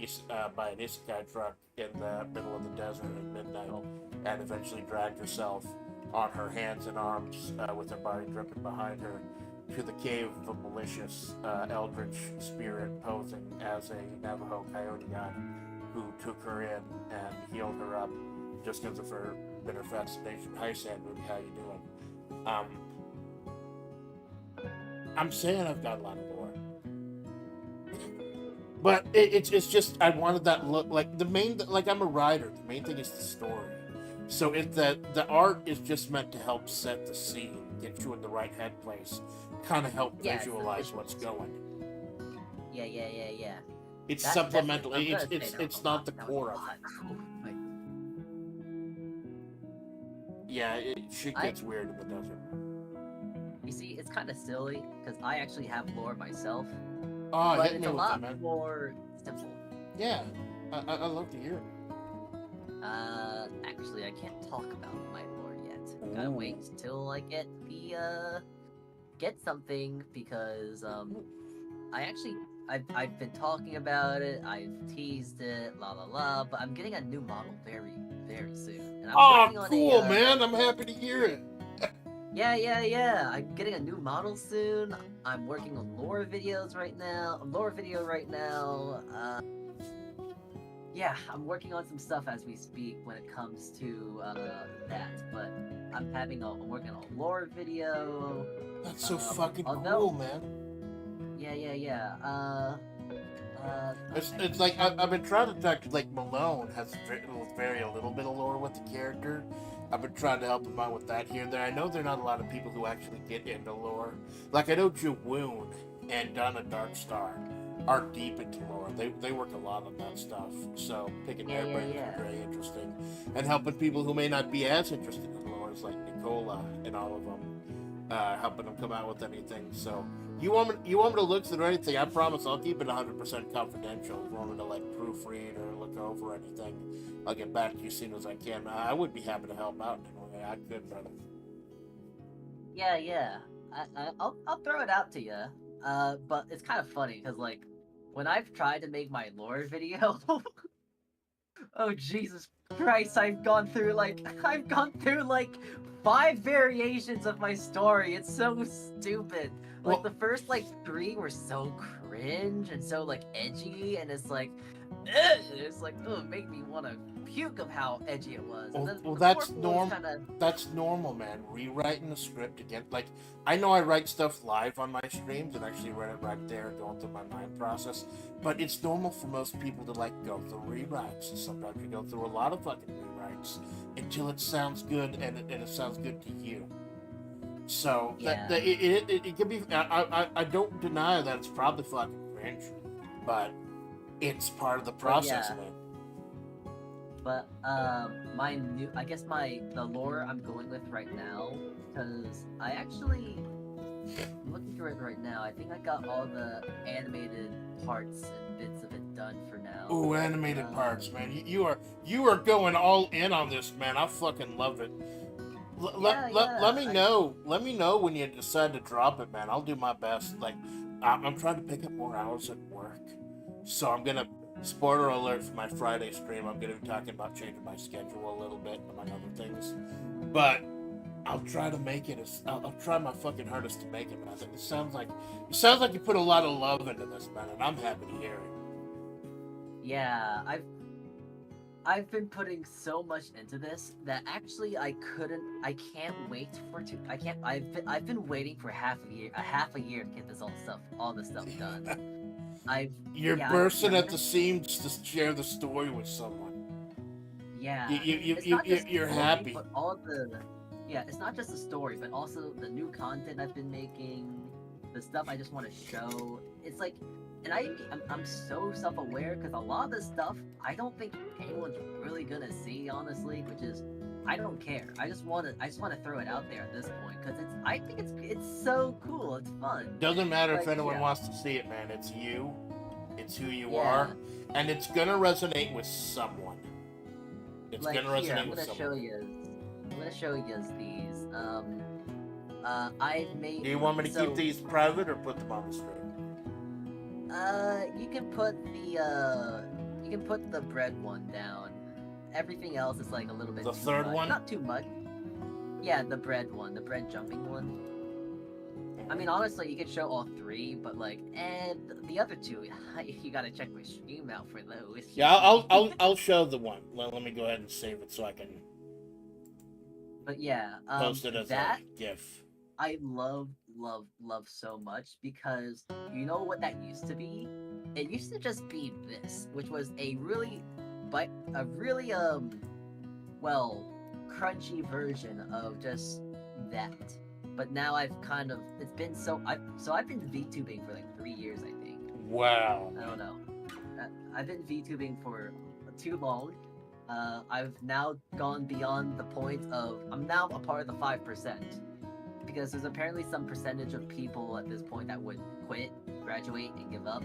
A: by an isekai truck in the middle of the desert at midnight and eventually dragged herself on her hands and arms with her body dripping behind her to the cave of a malicious eldritch spirit posing as a Navajo coyote god who took her in and healed her up just because of her bitter fascination. Hi, Sandwood, how you doing? I'm saying I've got a lot of lore. But it's just I wanted that look, like the main, like I'm a writer, the main thing is the story. So the art is just meant to help set the scene, get you in the right head place, kind of help
B: Yeah, it's the
A: visualize what's
B: visuals.
A: going.
B: Yeah.
A: It's
B: That's
A: supplemental.
B: definitely. I'm gonna say there was
A: It's
B: a
A: not
B: lot.
A: the
B: That was a
A: core of
B: lot.
A: it.
B: Oh, my.
A: Yeah, shit
B: I
A: gets weird in the desert.
B: You see, it's kind of silly because I actually have lore myself,
A: Oh,
B: but
A: hit
B: it's
A: me
B: a
A: with it,
B: lot
A: man.
B: more simple.
A: Yeah, I love to hear it.
B: Actually, I can't talk about my lore yet. Gotta wait till I get get something because I've been talking about it. I've teased it, la la la. But I'm getting a new model very soon, and I'm
A: Oh,
B: working on
A: cool, man! I'm happy to hear it.
B: Yeah. I'm getting a new model soon. I'm working on lore videos right now. Lore video right now. Yeah, I'm working on some stuff as we speak when it comes to that. But I'm working on a lore video.
A: That's so fucking
B: although,
A: cool, man.
B: Yeah.
A: It's like I've been trying to talk to like Malone has very a little bit of lore with the character. I've been trying to help him out with that here and there. I know there are not a lot of people who actually get into lore. Like I know Jawoon and Donna Darkstar are deep into lore. They work a lot on that stuff. So picking their brains is very interesting. And helping people who may not be as interested in lore, like Nicola and all of them, helping them come out with anything. So you want me to look through anything? I promise I'll keep it 100% confidential. If you want me to like proofread or look over anything, I'll get back to you as soon as I can. I would be happy to help out in any way I could, brother.
B: Yeah. I'll throw it out to you. But it's kind of funny because like when I've tried to make my lore video, oh Jesus Christ, I've gone through like 5 variations of my story. It's so stupid. Like the first like 3 were so cringe and so like edgy, and it's like, oh, it made me want to puke of how edgy it was.
A: Well, that's normal. That's normal, man. Rewriting the script again. Like I know I write stuff live on my streams and actually write it right there, going through my mind process. But it's normal for most people to like go through rewrites. And sometimes you go through a lot of fucking rewrites until it sounds good and it sounds good to you. So it can be. I don't deny that it's probably fucking cringe, but it's part of the process, man.
B: But the lore I'm going with right now, because I'm looking through it right now. I think I got all the animated parts and bits of it done for now.
A: Ooh, animated parts, man. You are going all in on this, man. I fucking love it. Let me know. Let me know when you decide to drop it, man. I'll do my best. Like, I'm trying to pick up more hours at work, so I'm gonna. Spoiler alert for my Friday stream. I'm gonna be talking about changing my schedule a little bit, among other things. But I'll try to make it. I'll try my fucking hardest to make it, man. It sounds like you put a lot of love into this, man, and I'm happy to hear it.
B: Yeah, I've been putting so much into this that actually I can't wait for I've been waiting for half a year to get all this stuff done.
A: You're bursting at the seams to share the story with someone.
B: Yeah,
A: you're happy.
B: But it's not just the story, but also the new content I've been making, the stuff I just want to show. It's like, and I'm so self-aware because a lot of this stuff I don't think anyone's really gonna see, honestly. Which is, I don't care. I just want to throw it out there at this point because I think it's so cool. It's fun.
A: Doesn't matter if anyone wants to see it, man. It's you. It's who you are, and it's gonna resonate with someone. It's gonna resonate with someone.
B: I'm gonna show you these. I've made.
A: Do you want me to keep these private or put them on the screen?
B: You can put the bread one down. Everything else is like a little bit.
A: The third one?
B: Not too much. Yeah, the bread one, the bread jumping one. I mean, honestly, you could show all 3, but like, and the other 2, you gotta check my stream out for those.
A: Yeah, I'll show the one. Let me go ahead and save it so I can.
B: But yeah,
A: post it as a GIF.
B: I love so much because you know what that used to be? It used to just be this, which was a really crunchy version of just that. But now I've kind of it's been I've been VTubing for like 3 years, I think.
A: Wow.
B: I don't know. I've been VTubing for too long. I've now gone beyond the point of I'm now a part of the 5%, because there's apparently some percentage of people at this point that would quit, graduate, and give up.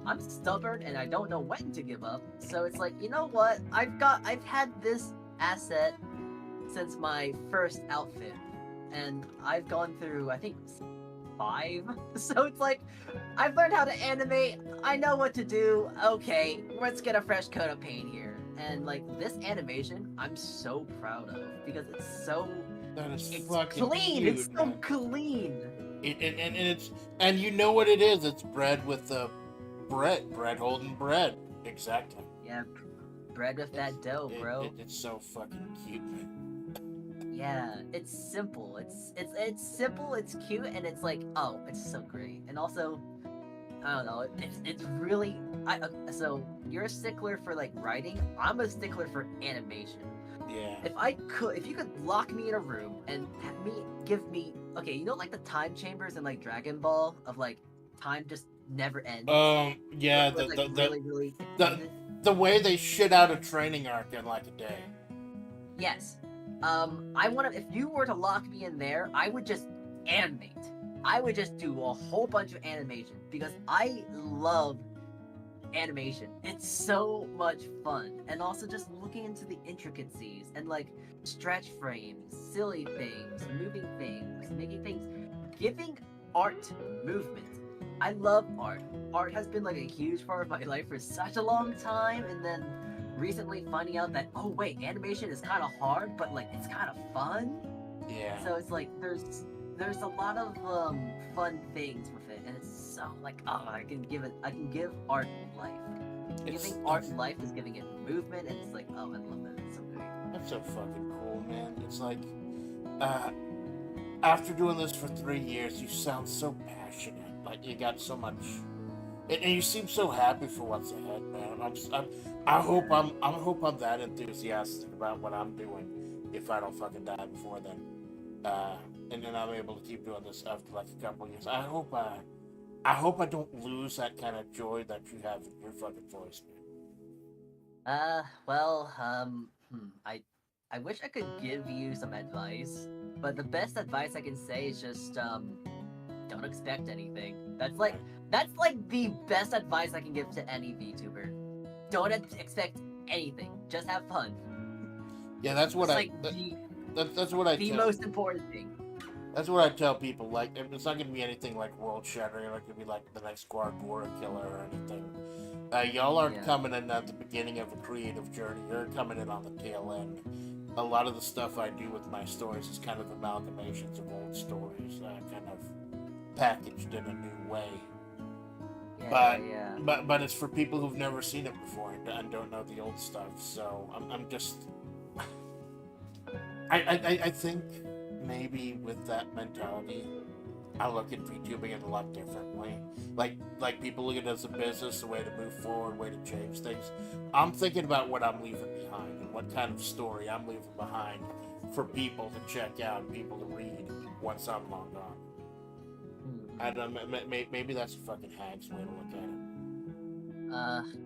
B: I'm stubborn and I don't know when to give up. So it's like, you know what? I've had this asset since my first outfit, and I've gone through I think 5. So it's like I've learned how to animate. I know what to do. Okay, let's get a fresh coat of paint here. And like this animation, I'm so proud of because
A: That is
B: it's
A: fucking
B: clean.
A: cute,
B: It's so
A: man.
B: clean.
A: And you know what it is? It's bread with the bread holding bread. Exactly.
B: Yeah, bread with that dough, bro.
A: It's so fucking cute, man.
B: Yeah, it's simple. It's simple. It's cute, and it's like, oh, it's so great. And also, I don't know. It's really. So you're a stickler for like writing. I'm a stickler for animation.
A: Yeah.
B: If you could lock me in a room and give me, okay, you know, like the time chambers in like Dragon Ball of like time just never ends.
A: Yeah.
B: Where it's, like, really extended?
A: The way they shit out a training arc in like a day.
B: Yes. If you were to lock me in there, I would just animate. I would just do a whole bunch of animation because I love animation. It's so much fun. And also just looking into the intricacies and like stretch frames, silly things, moving things, making things, giving art movement. I love art. Art has been like a huge part of my life for such a long time, and then recently finding out that, oh wait, animation is kind of hard, but like it's kind of fun.
A: Yeah.
B: So it's like there's a lot of fun things with it, and it's so like, oh, I can give art life. Giving art life is giving it movement, and it's like, oh, I love it. It's so great.
A: That's so fucking cool, man. It's like, after doing this for 3 years, you sound so passionate. Like you got so much, and you seem so happy for what's ahead, man. I hope I'm that enthusiastic about what I'm doing. If I don't fucking die before then, and then I'm able to keep doing this after like a couple of years. I hope I don't lose that kind of joy that you have in your fucking voice, man.
B: I wish I could give you some advice, but the best advice I can say is just don't expect anything. That's like the best advice I can give to any VTuber. Don't expect anything. Just have fun.
A: Yeah, that's what that's what I
B: the
A: tell.
B: most important thing.
A: That's what I tell people. Like, it's not gonna be anything like world shattering. Like, it'll be like the next Gargora killer or anything. Y'all aren't coming in at the beginning of a creative journey. You're coming in on the tail end. A lot of the stuff I do with my stories is kind of amalgamations of old stories, kind of packaged in a new way. But it's for people who've never seen it before and don't know the old stuff. So I'm just I think maybe with that mentality, I look at VTubing in a lot differently. Like people look at it as a business, a way to move forward, a way to change things. I'm thinking about what I'm leaving behind and what kind of story I'm leaving behind for people to check out and people to read once I'm long gone. I don't know, maybe that's a fucking hag's way to look at it.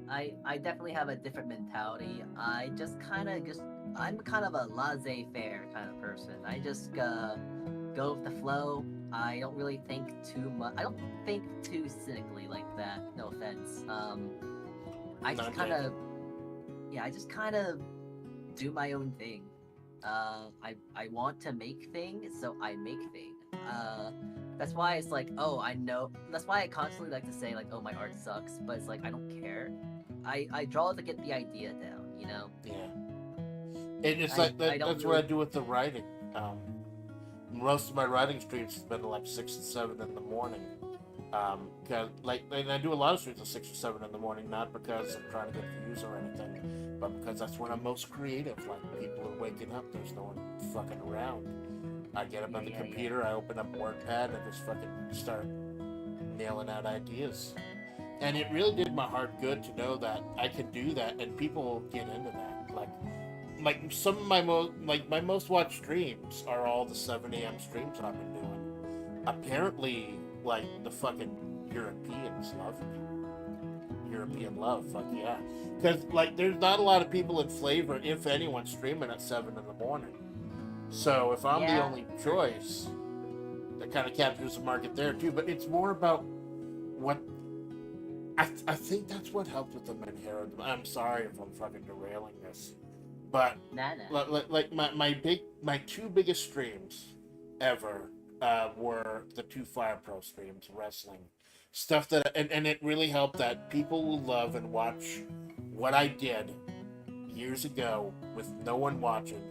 B: I definitely have a different mentality. I'm kind of a laissez-faire kind of person. I just go with the flow. I don't really think too much. I don't think too cynically like that. No offense. I just kind of do my own thing. I want to make things, so I make things. That's why it's like, oh, I know. That's why I constantly like to say like, oh, my art sucks, but it's like I don't care. I draw to get the idea down, you know.
A: Yeah. It's like that's what I do with the writing. Most of my writing streams has been like 6 and 7 in the morning. Because and I do a lot of streams at 6 or 7 in the morning, not because I'm trying to get views or anything, but because that's when I'm most creative. Like people are waking up, there's no one fucking around. I get up on the computer, I open up WordPad, and I just fucking start nailing out ideas. And it really did my heart good to know that I can do that, and people will get into that. Like, like some of my most watched streams are all the 7 a.m. streams I've been doing. Apparently, like the fucking Europeans love me. European love, fuck yeah. Because like there's not a lot of people in flavor, if anyone, streaming at 7 in the morning. So if I'm the
B: Yeah.
A: only choice, that kind of captures the market there too. But it's more about what I think that's what helped with the Menhera. I'm sorry if I'm fucking derailing this, but
B: Nah, nah.
A: like my two biggest streams ever were the two Fire Pro streams, wrestling stuff that, and it really helped that people will love and watch what I did years ago with no one watching,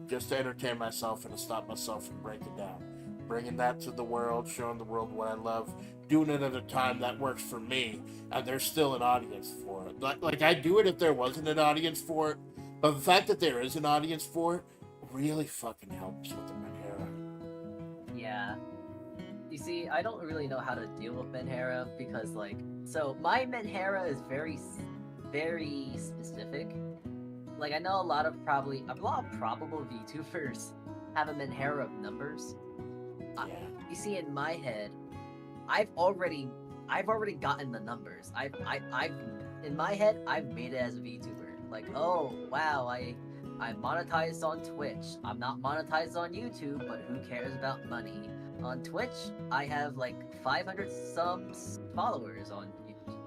A: just to entertain myself and to stop myself from breaking down. Bringing that to the world, showing the world what I love, doing it at a time that works for me, and there's still an audience for it. Like I'd do it if there wasn't an audience for it, but the fact that there is an audience for it really fucking helps with the Menhera.
B: Yeah. You see, I don't really know how to deal with Menhera because, like, so my Menhera is very specific. Like, I know a lot of probable VTubers have a Menhera of numbers.
A: Yeah.
B: You see, in my head, I've already gotten the numbers. I've in my head, I've made it as a VTuber. Like, oh wow, I'm monetized on Twitch. I'm not monetized on YouTube, but who cares about money? On Twitch, I have like 500 subs followers. On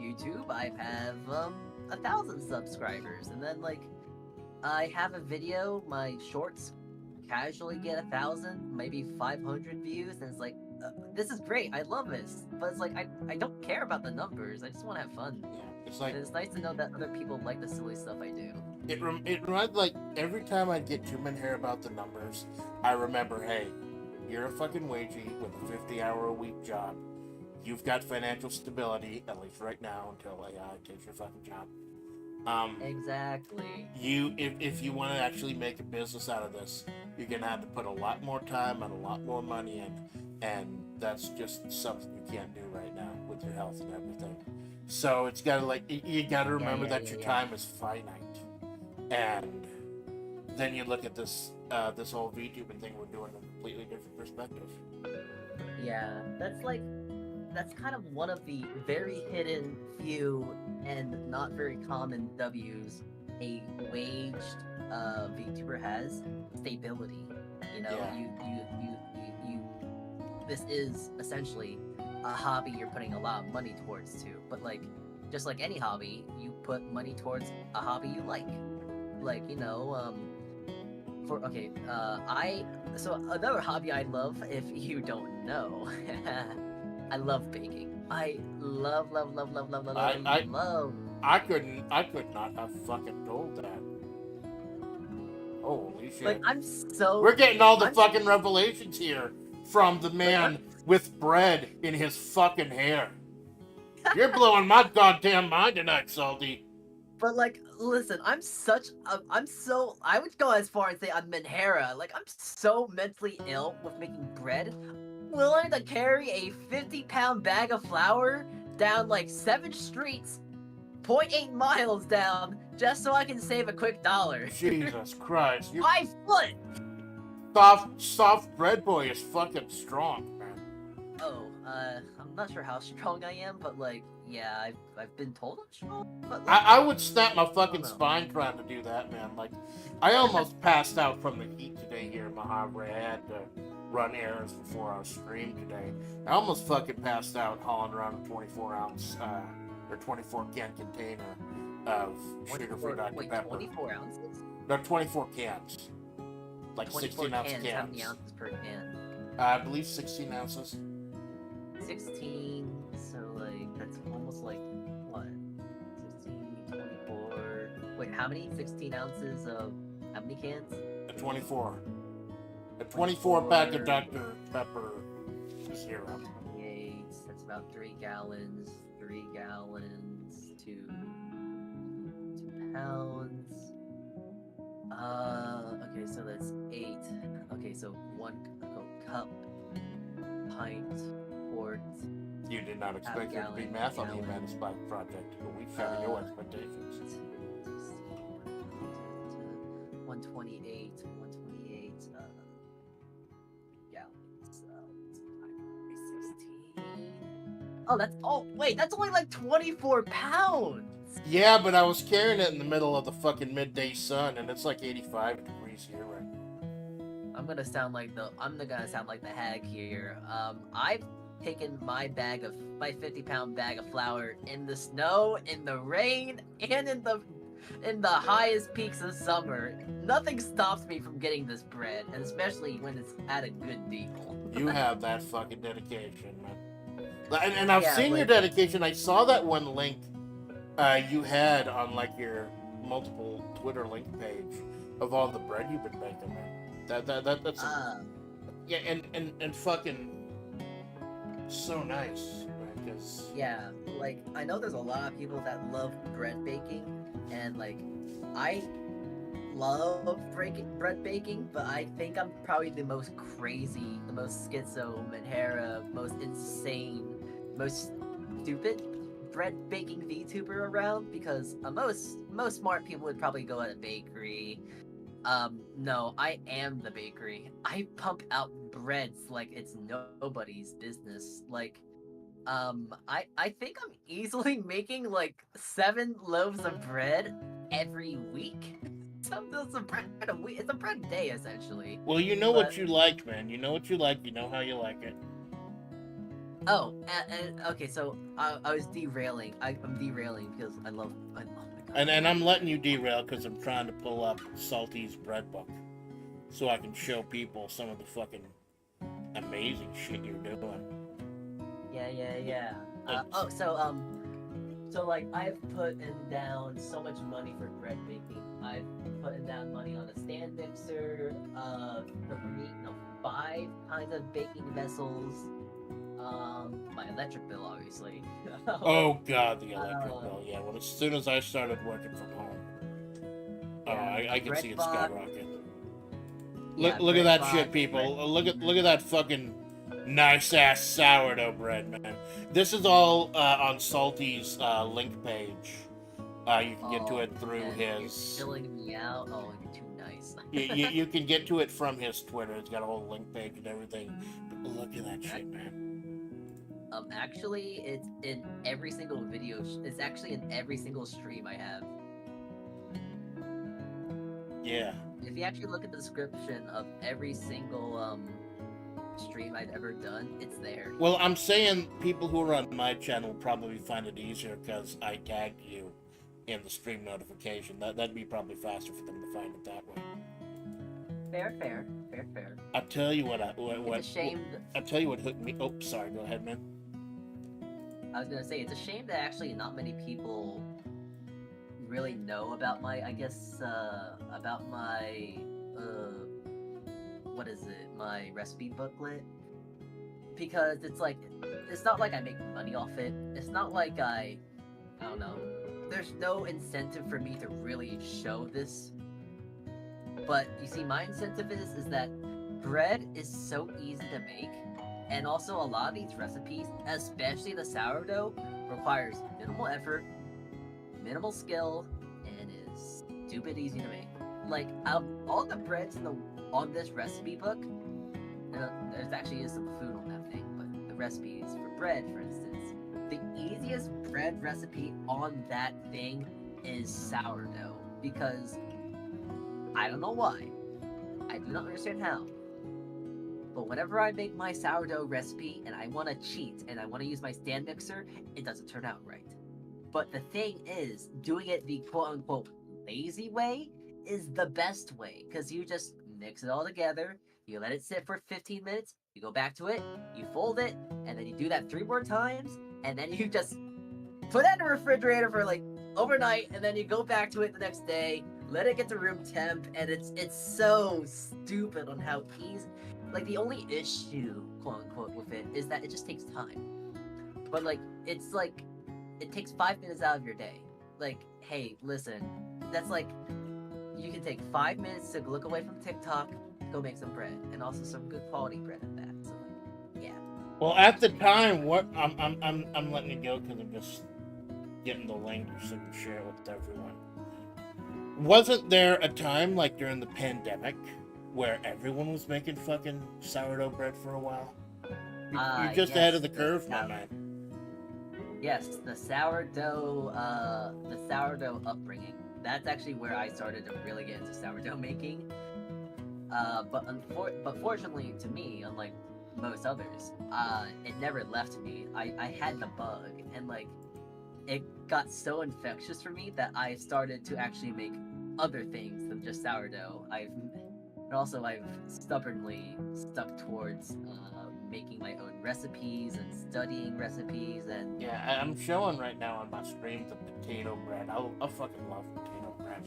B: YouTube, I have 1,000 subscribers, and then like I have a video, my shorts casually get 1,000, maybe 500 views, and it's like this is great. I love this, but it's like I don't care about the numbers. I just want to have fun.
A: Yeah, it's like
B: And it's nice to know that other people like the silly stuff I do.
A: it reminds, like every time I get too many hair about the numbers, I remember, hey, you're a fucking wagey with a 50-hour-a-week job. You've got financial stability, at least right now, until AI takes your fucking job.
B: Exactly.
A: If you want to actually make a business out of this, you're gonna have to put a lot more time and a lot more money in, and that's just something you can't do right now with your health and everything. So it's gotta you gotta remember that your time is finite, and then you look at this this whole VTubing thing we're doing in a completely different perspective.
B: Yeah, that's kind of one of the very hidden few and not very common W's a waged VTuber has: stability. You know,
A: Yeah.
B: you this is essentially a hobby you're putting a lot of money towards too. But like, just like any hobby, you put money towards a hobby you like. Like, you know, so another hobby I love, if you don't know, I love baking. I love.
A: I could not have fucking told that. Holy shit.
B: Like, I'm so.
A: We're getting all the fucking revelations here from the man with bread in his fucking hair. You're blowing my goddamn mind tonight, Salty.
B: But like, listen, I would go as far as say I'm Menhera. Like, I'm so mentally ill with making bread, willing to carry a 50-pound bag of flour down like 7 streets, 0.8 miles down, just so I can save a quick $1.
A: Jesus Christ. You
B: 5 foot!
A: soft bread boy is fucking strong, man.
B: Oh, I'm not sure how strong I am, but like, yeah, I've been told I'm strong, but like,
A: I would snap my fucking
B: know.
A: spine trying to do that, man. Like, I almost passed out from the heat today here in Mojave. I had to run errands before our stream today. I almost fucking passed out hauling around a 24-ounce or 24-can container of sugar-free Dr.
B: Wait,
A: Pepper.
B: 24 ounces?
A: No, 24 cans. Like 16-ounce
B: cans.
A: cans.
B: How many ounces per can?
A: I believe 16 ounces.
B: 16, so like, that's almost like, what? 16, 24. Wait, how many? 16 ounces of how many cans?
A: A 24. A 24 pack of Dr. Pepper syrup.
B: 28, that's about 3 gallons. 3 gallons to 2 pounds. Okay, so that's 8. Okay, so 1 cup, pint, quart.
A: You did not expect there to be
B: gallon,
A: math on the
B: gallon.
A: Amanda Spike project, but we found your expectations.
B: 128, 128, gallons, 316. Oh, wait, that's only like 24 pounds!
A: Yeah, but I was carrying it in the middle of the fucking midday sun, and it's like 85 degrees here right now.
B: I'm gonna sound like the hag here. I've taken my 50-pound bag of flour in the snow, in the rain, and in the highest peaks of summer. Nothing stops me from getting this bread, and especially when it's at a good deal.
A: You have that fucking dedication, man. And I've
B: Yeah,
A: seen your
B: like-
A: dedication. I saw that one link you had on like your multiple Twitter link page of all the bread you've been making, man. That's yeah, and fucking so nice, right? Because
B: yeah, like I know there's a lot of people that love bread baking, and like I love bread baking, but I think I'm probably the most crazy, the most schizo, Manhera, most insane, most stupid bread baking VTuber around, because most smart people would probably go at a bakery. No, I am the bakery. I pump out breads like it's nobody's business. Like, I think I'm easily making like 7 loaves of bread every week. Sometimes a bread a week. It's a bread day essentially.
A: well, you know
B: But-
A: what you like, man. You know what you like. You know how you like it.
B: Oh, okay. So I was derailing. I'm derailing because I love. Oh my god.
A: And I'm letting you derail because I'm trying to pull up Salty's bread book so I can show people some of the fucking amazing shit you're doing.
B: Yeah. So like I've put down so much money for bread baking. I've put down money on a stand mixer, 5 kinds of baking vessels, my electric bill, obviously.
A: Oh god, the electric bill. Yeah, well, as soon as I started working from home, I can
B: bread
A: see it
B: bot.
A: skyrocket.
B: Yeah,
A: Look at
B: bread
A: that
B: bot,
A: shit, people.
B: bread-
A: Look at that fucking nice ass sourdough bread, man. This is all on Salty's link page. You can get to it through
B: man, You're
A: his.
B: chilling me out. Oh, you're too nice.
A: You can get to it from his Twitter. It's got a whole link page and everything. But look at that shit, man.
B: Actually, it's in every single video. It's actually in every single stream I have.
A: Yeah.
B: If you actually look at the description of every single stream I've ever done, it's there.
A: Well, I'm saying people who are on my channel probably find it easier because I tagged you in the stream notification. That'd be probably faster for them to find it that way.
B: Fair.
A: I'll tell you what.
B: It's a shame.
A: I'll tell you what hooked me. Oh, sorry. Go ahead, man.
B: I was gonna say it's a shame that actually not many people really know about my. About my. What is it? My recipe booklet. Because it's not like I make money off it. It's not like I don't know. There's no incentive for me to really show this. But you see, my incentive is that bread is so easy to make, and also a lot of these recipes, especially the sourdough, requires minimal effort, minimal skill, and is stupid easy to make. Like all the breads on this recipe book, there's actually is some food on that thing, but the recipes for bread, for instance, the easiest bread recipe on that thing is sourdough, because I don't know why. I do not understand how. But whenever I make my sourdough recipe and I want to cheat and I want to use my stand mixer, it doesn't turn out right. But the thing is, doing it the quote-unquote lazy way is the best way, because you just mix it all together, you let it sit for 15 minutes, you go back to it, you fold it, and then you do that 3 more times, and then you just put it in the refrigerator for like overnight, and then you go back to it the next day, let it get to room temp, and it's so stupid on how easy. Like, the only issue, quote unquote, with it is that it just takes time. But it's like it takes 5 minutes out of your day. Like, hey, listen, that's like you can take 5 minutes to look away from TikTok, go make some bread, and also some good quality bread at that. So yeah.
A: Well, at the time, what I'm letting it go because I'm just getting the link so you can share it with everyone. Wasn't there a time, like during the pandemic, where everyone was making fucking sourdough bread for a while? You're just ahead of
B: Yes,
A: the curve, my man.
B: yes, the sourdough upbringing. That's actually where I started to really get into sourdough making. But fortunately to me, unlike most others, it never left me. I had the bug, and like it got so infectious for me that I started to actually make other things than just sourdough. I've stubbornly stuck towards making my own recipes and studying recipes and
A: Yeah, I'm showing right now on my stream the potato bread. I fucking love potato bread.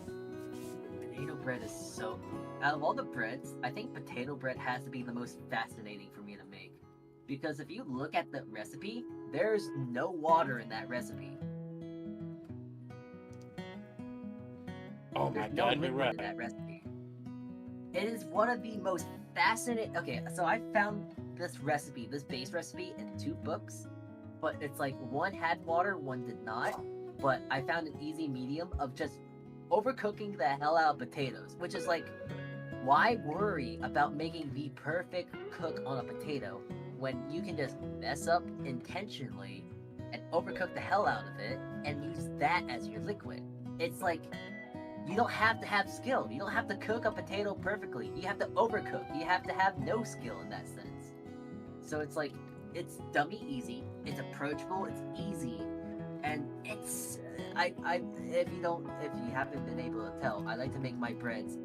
B: potato bread is so. Out of all the breads, I think potato bread has to be the most fascinating for me to make. Because if you look at the recipe, there's no water in that recipe.
A: Oh my
B: There's no
A: god, you're
B: liquid
A: right.
B: in that recipe. It is one of the most fascinating. Okay, so I found this recipe, this base recipe, in 2 books, but it's like one had water, one did not. But I found an easy medium of just overcooking the hell out of potatoes, which is like, why worry about making the perfect cook on a potato when you can just mess up intentionally and overcook the hell out of it and use that as your liquid? It's like you don't have to have skill. You don't have to cook a potato perfectly. You have to overcook. You have to have no skill in that sense. So it's like it's dummy easy. It's approachable. It's easy, and it's if you haven't been able to tell, I like to make my breads.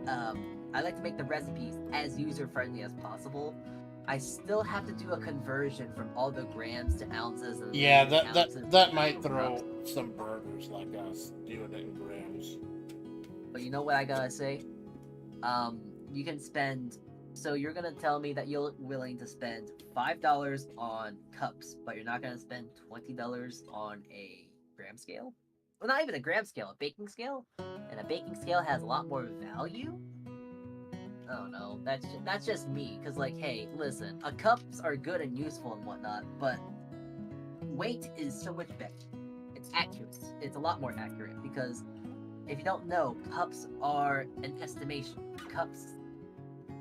B: I like to make the recipes as user friendly as possible. I still have to do a conversion from all the grams to ounces and
A: Yeah,
B: ounces
A: that
B: to
A: might
B: actual
A: throw
B: cups.
A: some burgers like us doing it in grams.
B: But you know what I gotta say? You can spend. So you're gonna tell me that you're willing to spend $5 on cups, but you're not gonna spend $20 on a gram scale? Well, not even a gram scale, a baking scale, and a baking scale has a lot more value. Oh no, that's just me. Cause like, hey, listen, cups are good and useful and whatnot, but weight is so much better. It's accurate. It's a lot more accurate because if you don't know, cups are an estimation. Cups,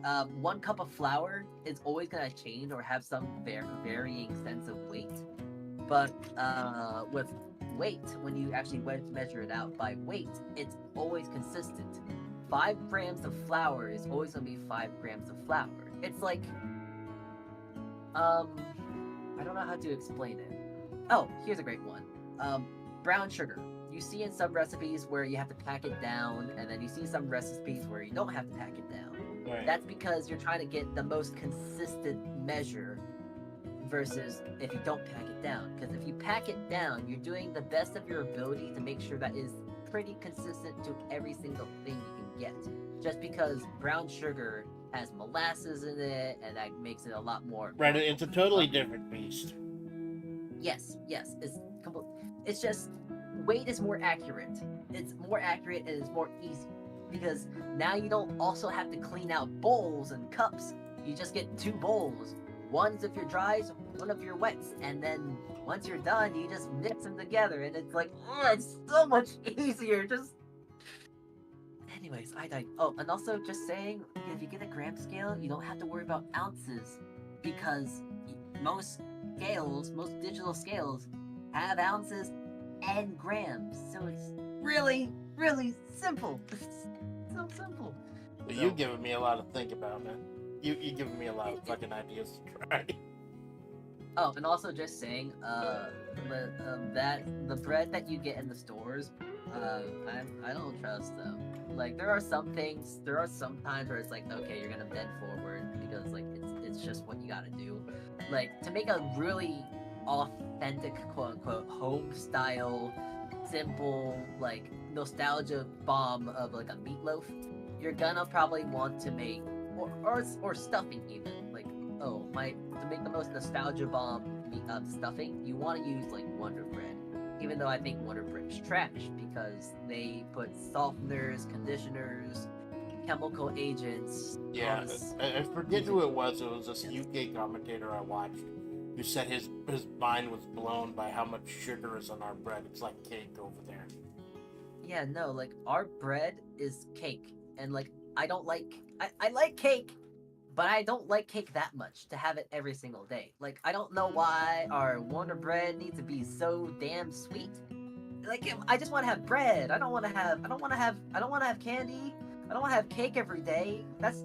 B: 1 cup of flour is always gonna change or have some varying sense of weight. But with weight, when you actually measure it out by weight, it's always consistent. 5 grams of flour is always gonna be 5 grams of flour. It's like, um, I don't know how to explain it. Oh, here's a great one. Brown sugar. You see in some recipes where you have to pack it down, and then you see some recipes where you don't have to pack it down.
A: Right.
B: That's because you're trying to get the most consistent measure versus if you don't pack it down. Because if you pack it down, you're doing the best of your ability to make sure that is pretty consistent to every single thing you can get. Just because brown sugar has molasses in it, and that makes it a lot more.
A: Right, it's a totally different beast.
B: Yes, it's just weight is more accurate. It's more accurate and it's more easy because now you don't also have to clean out bowls and cups. You just get 2 bowls. One's of your dries, one of your wets, and then once you're done, you just mix them together, and it's like, oh, it's so much easier. Just, anyways, I died. Oh, and also just saying, if you get a gram scale, you don't have to worry about ounces because most digital scales, have ounces and grams. So it's really, really simple. It's so simple.
A: But you're giving me a lot to think about, man. You're giving me a lot of fucking ideas to try.
B: Oh, and also just saying, that the bread that you get in the stores, I don't trust them. Like there are some times where it's like, okay, you're gonna bend forward because like it's just what you gotta do. Like to make a really authentic quote unquote home style, simple like nostalgia bomb of like a meatloaf, you're gonna probably want to make or stuffing even like to make the most nostalgia bomb stuffing, you want to use like Wonder Bread. Even though I think Wonder Bread is trash because they put softeners, conditioners, chemical agents.
A: Yeah, I forget who it was. It was this UK commentator I watched who said his mind was blown by how much sugar is on our bread. It's like cake over there.
B: yeah, no, like our bread is cake, and like I don't like I like cake, but I don't like cake that much to have it every single day. Like I don't know why our Wonder Bread needs to be so damn sweet. Like I just want to have bread. I don't want to have candy. I don't want to have cake every day. That's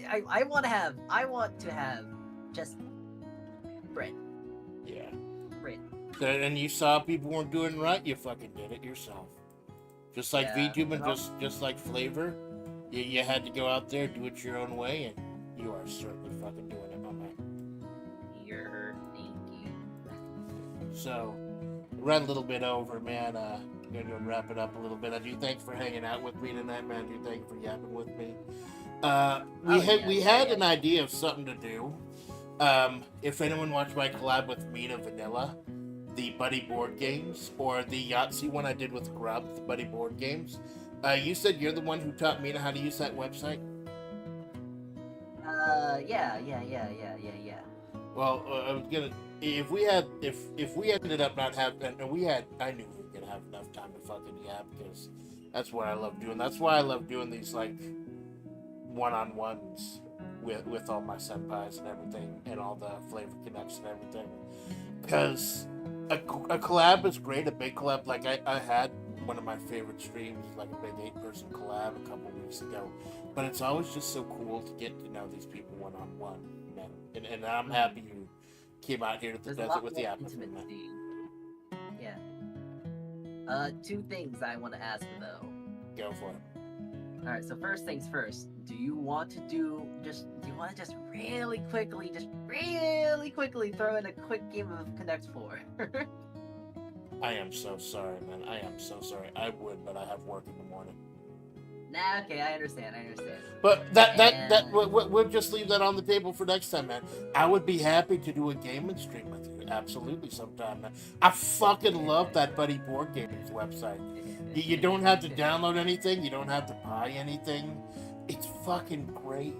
B: I want to have just bread.
A: Yeah.
B: Bread.
A: And you saw people weren't doing right, you fucking did it yourself. Just like
B: Yeah.
A: VTube and
B: And I'll,
A: just like Flavor, you had to go out there, do it your own way, and you are certainly fucking doing it, my man.
B: thank you.
A: So, ran a little bit over, man. Gonna wrap it up a little bit. I do thank for hanging out with me tonight, man. I do thank for yapping with me. We had an idea of something to do. If anyone watched my collab with Mina Vanilla, the Buddy board games, or the Yahtzee one I did with Grub, the Buddy board games, you said you're the one who taught Mina how to use that website.
B: Yeah.
A: Well, I was gonna if we ended up not having, and I knew we were gonna have enough time to fucking yap because that's what I love doing. That's why I love doing these like one-on-ones with all my senpais and everything, and all the flavor connects and everything. Because a collab is great. A big collab, like I had one of my favorite streams, like a big 8-person collab a couple weeks ago. But it's always just so cool to get to know these people one-on-one, man. And I'm happy you came out here to the desert with the apple, man.
B: Yeah. Two things I want to ask though.
A: Go for it.
B: All right. So first things first. Do you want to just really quickly throw in a quick game of Connect 4?
A: I am so sorry, man. I am so sorry. I would, but I have work in the morning.
B: Nah, okay, I understand.
A: But we'll just leave that on the table for next time, man. I would be happy to do a gaming stream with you, absolutely, sometime, man. I fucking love that Buddy Board Games website. You don't have to download anything. You don't have to buy anything. It's fucking great.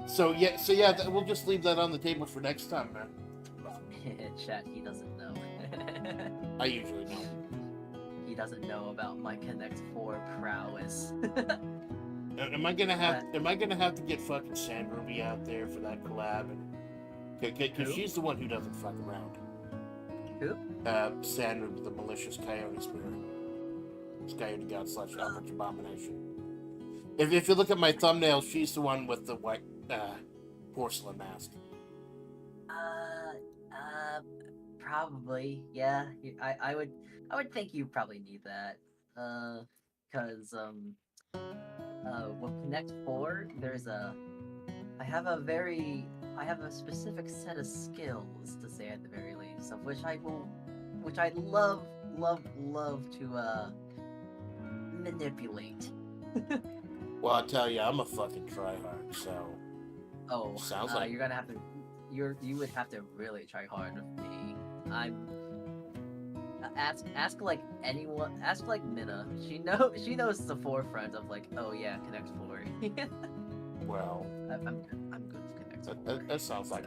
A: So yeah, we'll just leave that on the table for next time, man.
B: Chat, he doesn't know.
A: I usually don't.
B: He doesn't know about my Connect 4 prowess.
A: Am I gonna have to get fucking Sandruby out there for that collab? Because she's the one who doesn't fuck around.
B: Who?
A: Sandruby, the malicious coyote spirit. It's Coyote God / Eldritch Abomination. If you look at my thumbnail, she's the one with the white porcelain mask.
B: Probably, yeah. I would think you probably need that. Cause with Connect 4, I have a specific set of skills, to say at the very least, of which I'd love to manipulate.
A: Well, I'll tell you, I'm a fucking tryhard, so.
B: Oh,
A: sounds like
B: you're gonna have to. You would have to really try hard with me. Ask like anyone. Ask like Minna. She knows the forefront of like, oh yeah, Connect 4.
A: Well,
B: I'm good with Connect 4.
A: That sounds like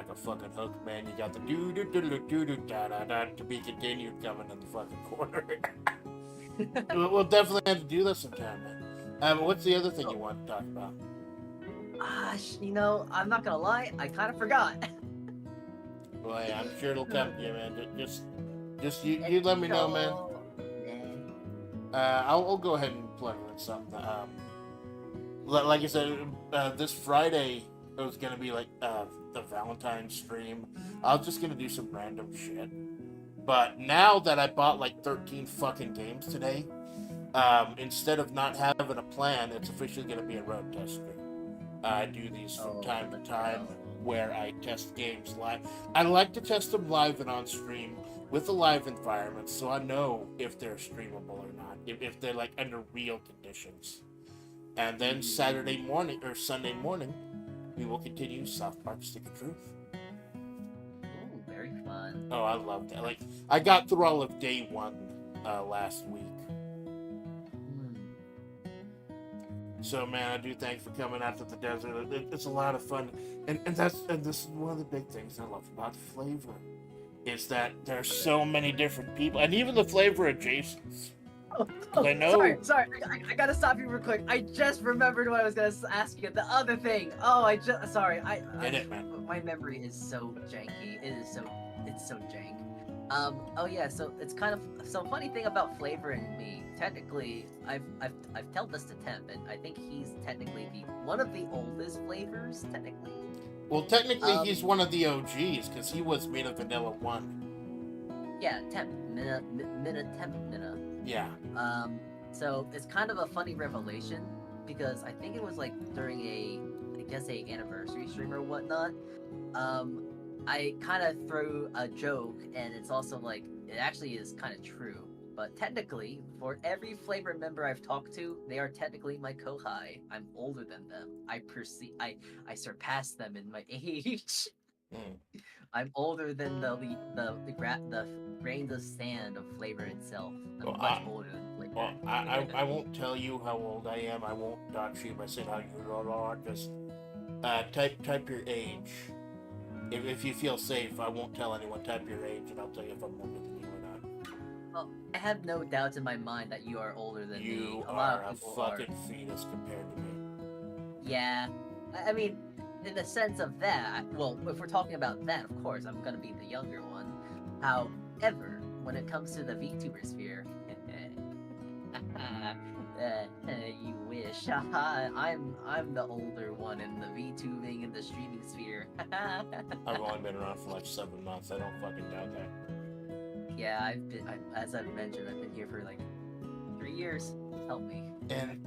A: a fucking hook, man. You got the do da da da to be continued coming in the fucking corner. We'll definitely have to do this sometime, man. What's the other thing you want to talk about?
B: I'm not gonna lie, I kind of forgot.
A: Well, yeah, I'm sure it'll come to you, man. Just you let me know, man. I'll go ahead and plug in something. Like I said, this Friday it was gonna be like the Valentine's stream. I was just gonna do some random shit. But now that I bought like 13 fucking games today, instead of not having a plan, it's officially gonna be a road test stream. I do these from time to time where I test games live. I like to test them live and on stream with a live environment, so I know if they're streamable or not, if they're like under real conditions. And then Saturday morning or Sunday morning, we will continue South Park Stick of Truth.
B: Ooh, very fun.
A: Oh, I love that. Like, I got through all of day one last week. So, man, I do thank you for coming out to the desert. It's a lot of fun, and this is one of the big things I love about FlaVR. is that there's so many different people, and even the flavor adjacents. I know.
B: Sorry. I gotta stop you real quick. I just remembered what I was gonna ask you. The other thing. Oh, sorry.
A: Did it, man?
B: My memory is so janky. It's so jank. Oh yeah. So it's kind of funny thing about Flavor and me. Technically, I've told this to Temp, and I think he's technically one of the oldest Flavors. Technically.
A: Well, technically, he's one of the OGs because he was made of Vanilla 1.
B: Yeah, Temp. Mina.
A: Yeah.
B: So it's kind of a funny revelation because I think it was like during a anniversary stream or whatnot. I kind of threw a joke, and it's also like it actually is kind of true. But technically, for every Flavor member I've talked to, they are technically my kohai. I'm older than them. I surpass them in my age. I'm older than the grain of sand of Flavor itself. I'm much older than Flavor.
A: Well, I won't tell you how old I am. I won't dox you by saying how you are. Just type your age. If you feel safe, I won't tell anyone. Type your age, and I'll tell you if I'm older than you or not.
B: Well, I have no doubts in my mind that you are older than me.
A: You are a fucking fetus compared to me.
B: Yeah, I mean, in the sense of that, well, if we're talking about that, of course, I'm gonna be the younger one. However, when it comes to the VTuber sphere, you wish. I'm the older one in the VTubing and the streaming sphere.
A: I've only been around for like 7 months. I don't fucking doubt that.
B: Yeah, as I've mentioned, I've been here for like 3 years. Help me.
A: And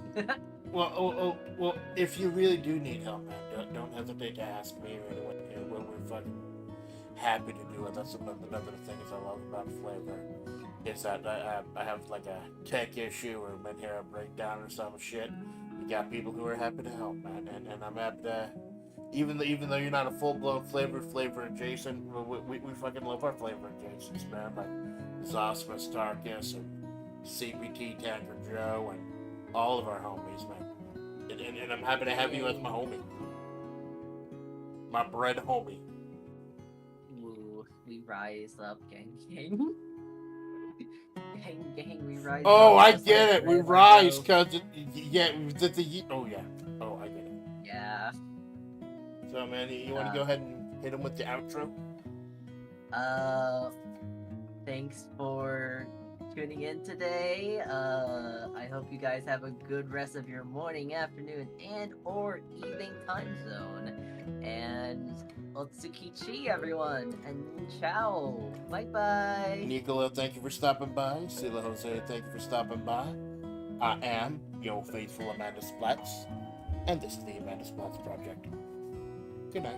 A: well, if you really do need help, man, don't hesitate to ask me or anyone here. We're fucking happy to do it. That's another thing I love about Flavor is that I have like a tech issue or mid-hair breakdown or some shit. You got people who are happy to help, man, and I'm happy to. Even though you're not a full-blown Flavor adjacent, we fucking love our Flavor adjacents, man. Like Zosma, Starkus, and CPT Tanker Joe, and all of our homies, man. And I'm happy to have you as my homie. My bread homie.
B: Ooh, we rise up, gang. Gang, we rise
A: Oh,
B: up.
A: I get it. We rise because oh yeah. Oh, I get it.
B: Yeah.
A: So, man, you want to go ahead and hit him with the outro?
B: Thanks for tuning in today. I hope you guys have a good rest of your morning, afternoon, and or evening time zone. And Otsukichi, everyone, and ciao. Bye-bye.
A: Nicola, thank you for stopping by. Sila Jose, thank you for stopping by. I am your faithful Amanda Splatts, and this is the Amanda Splatts Project. Good night.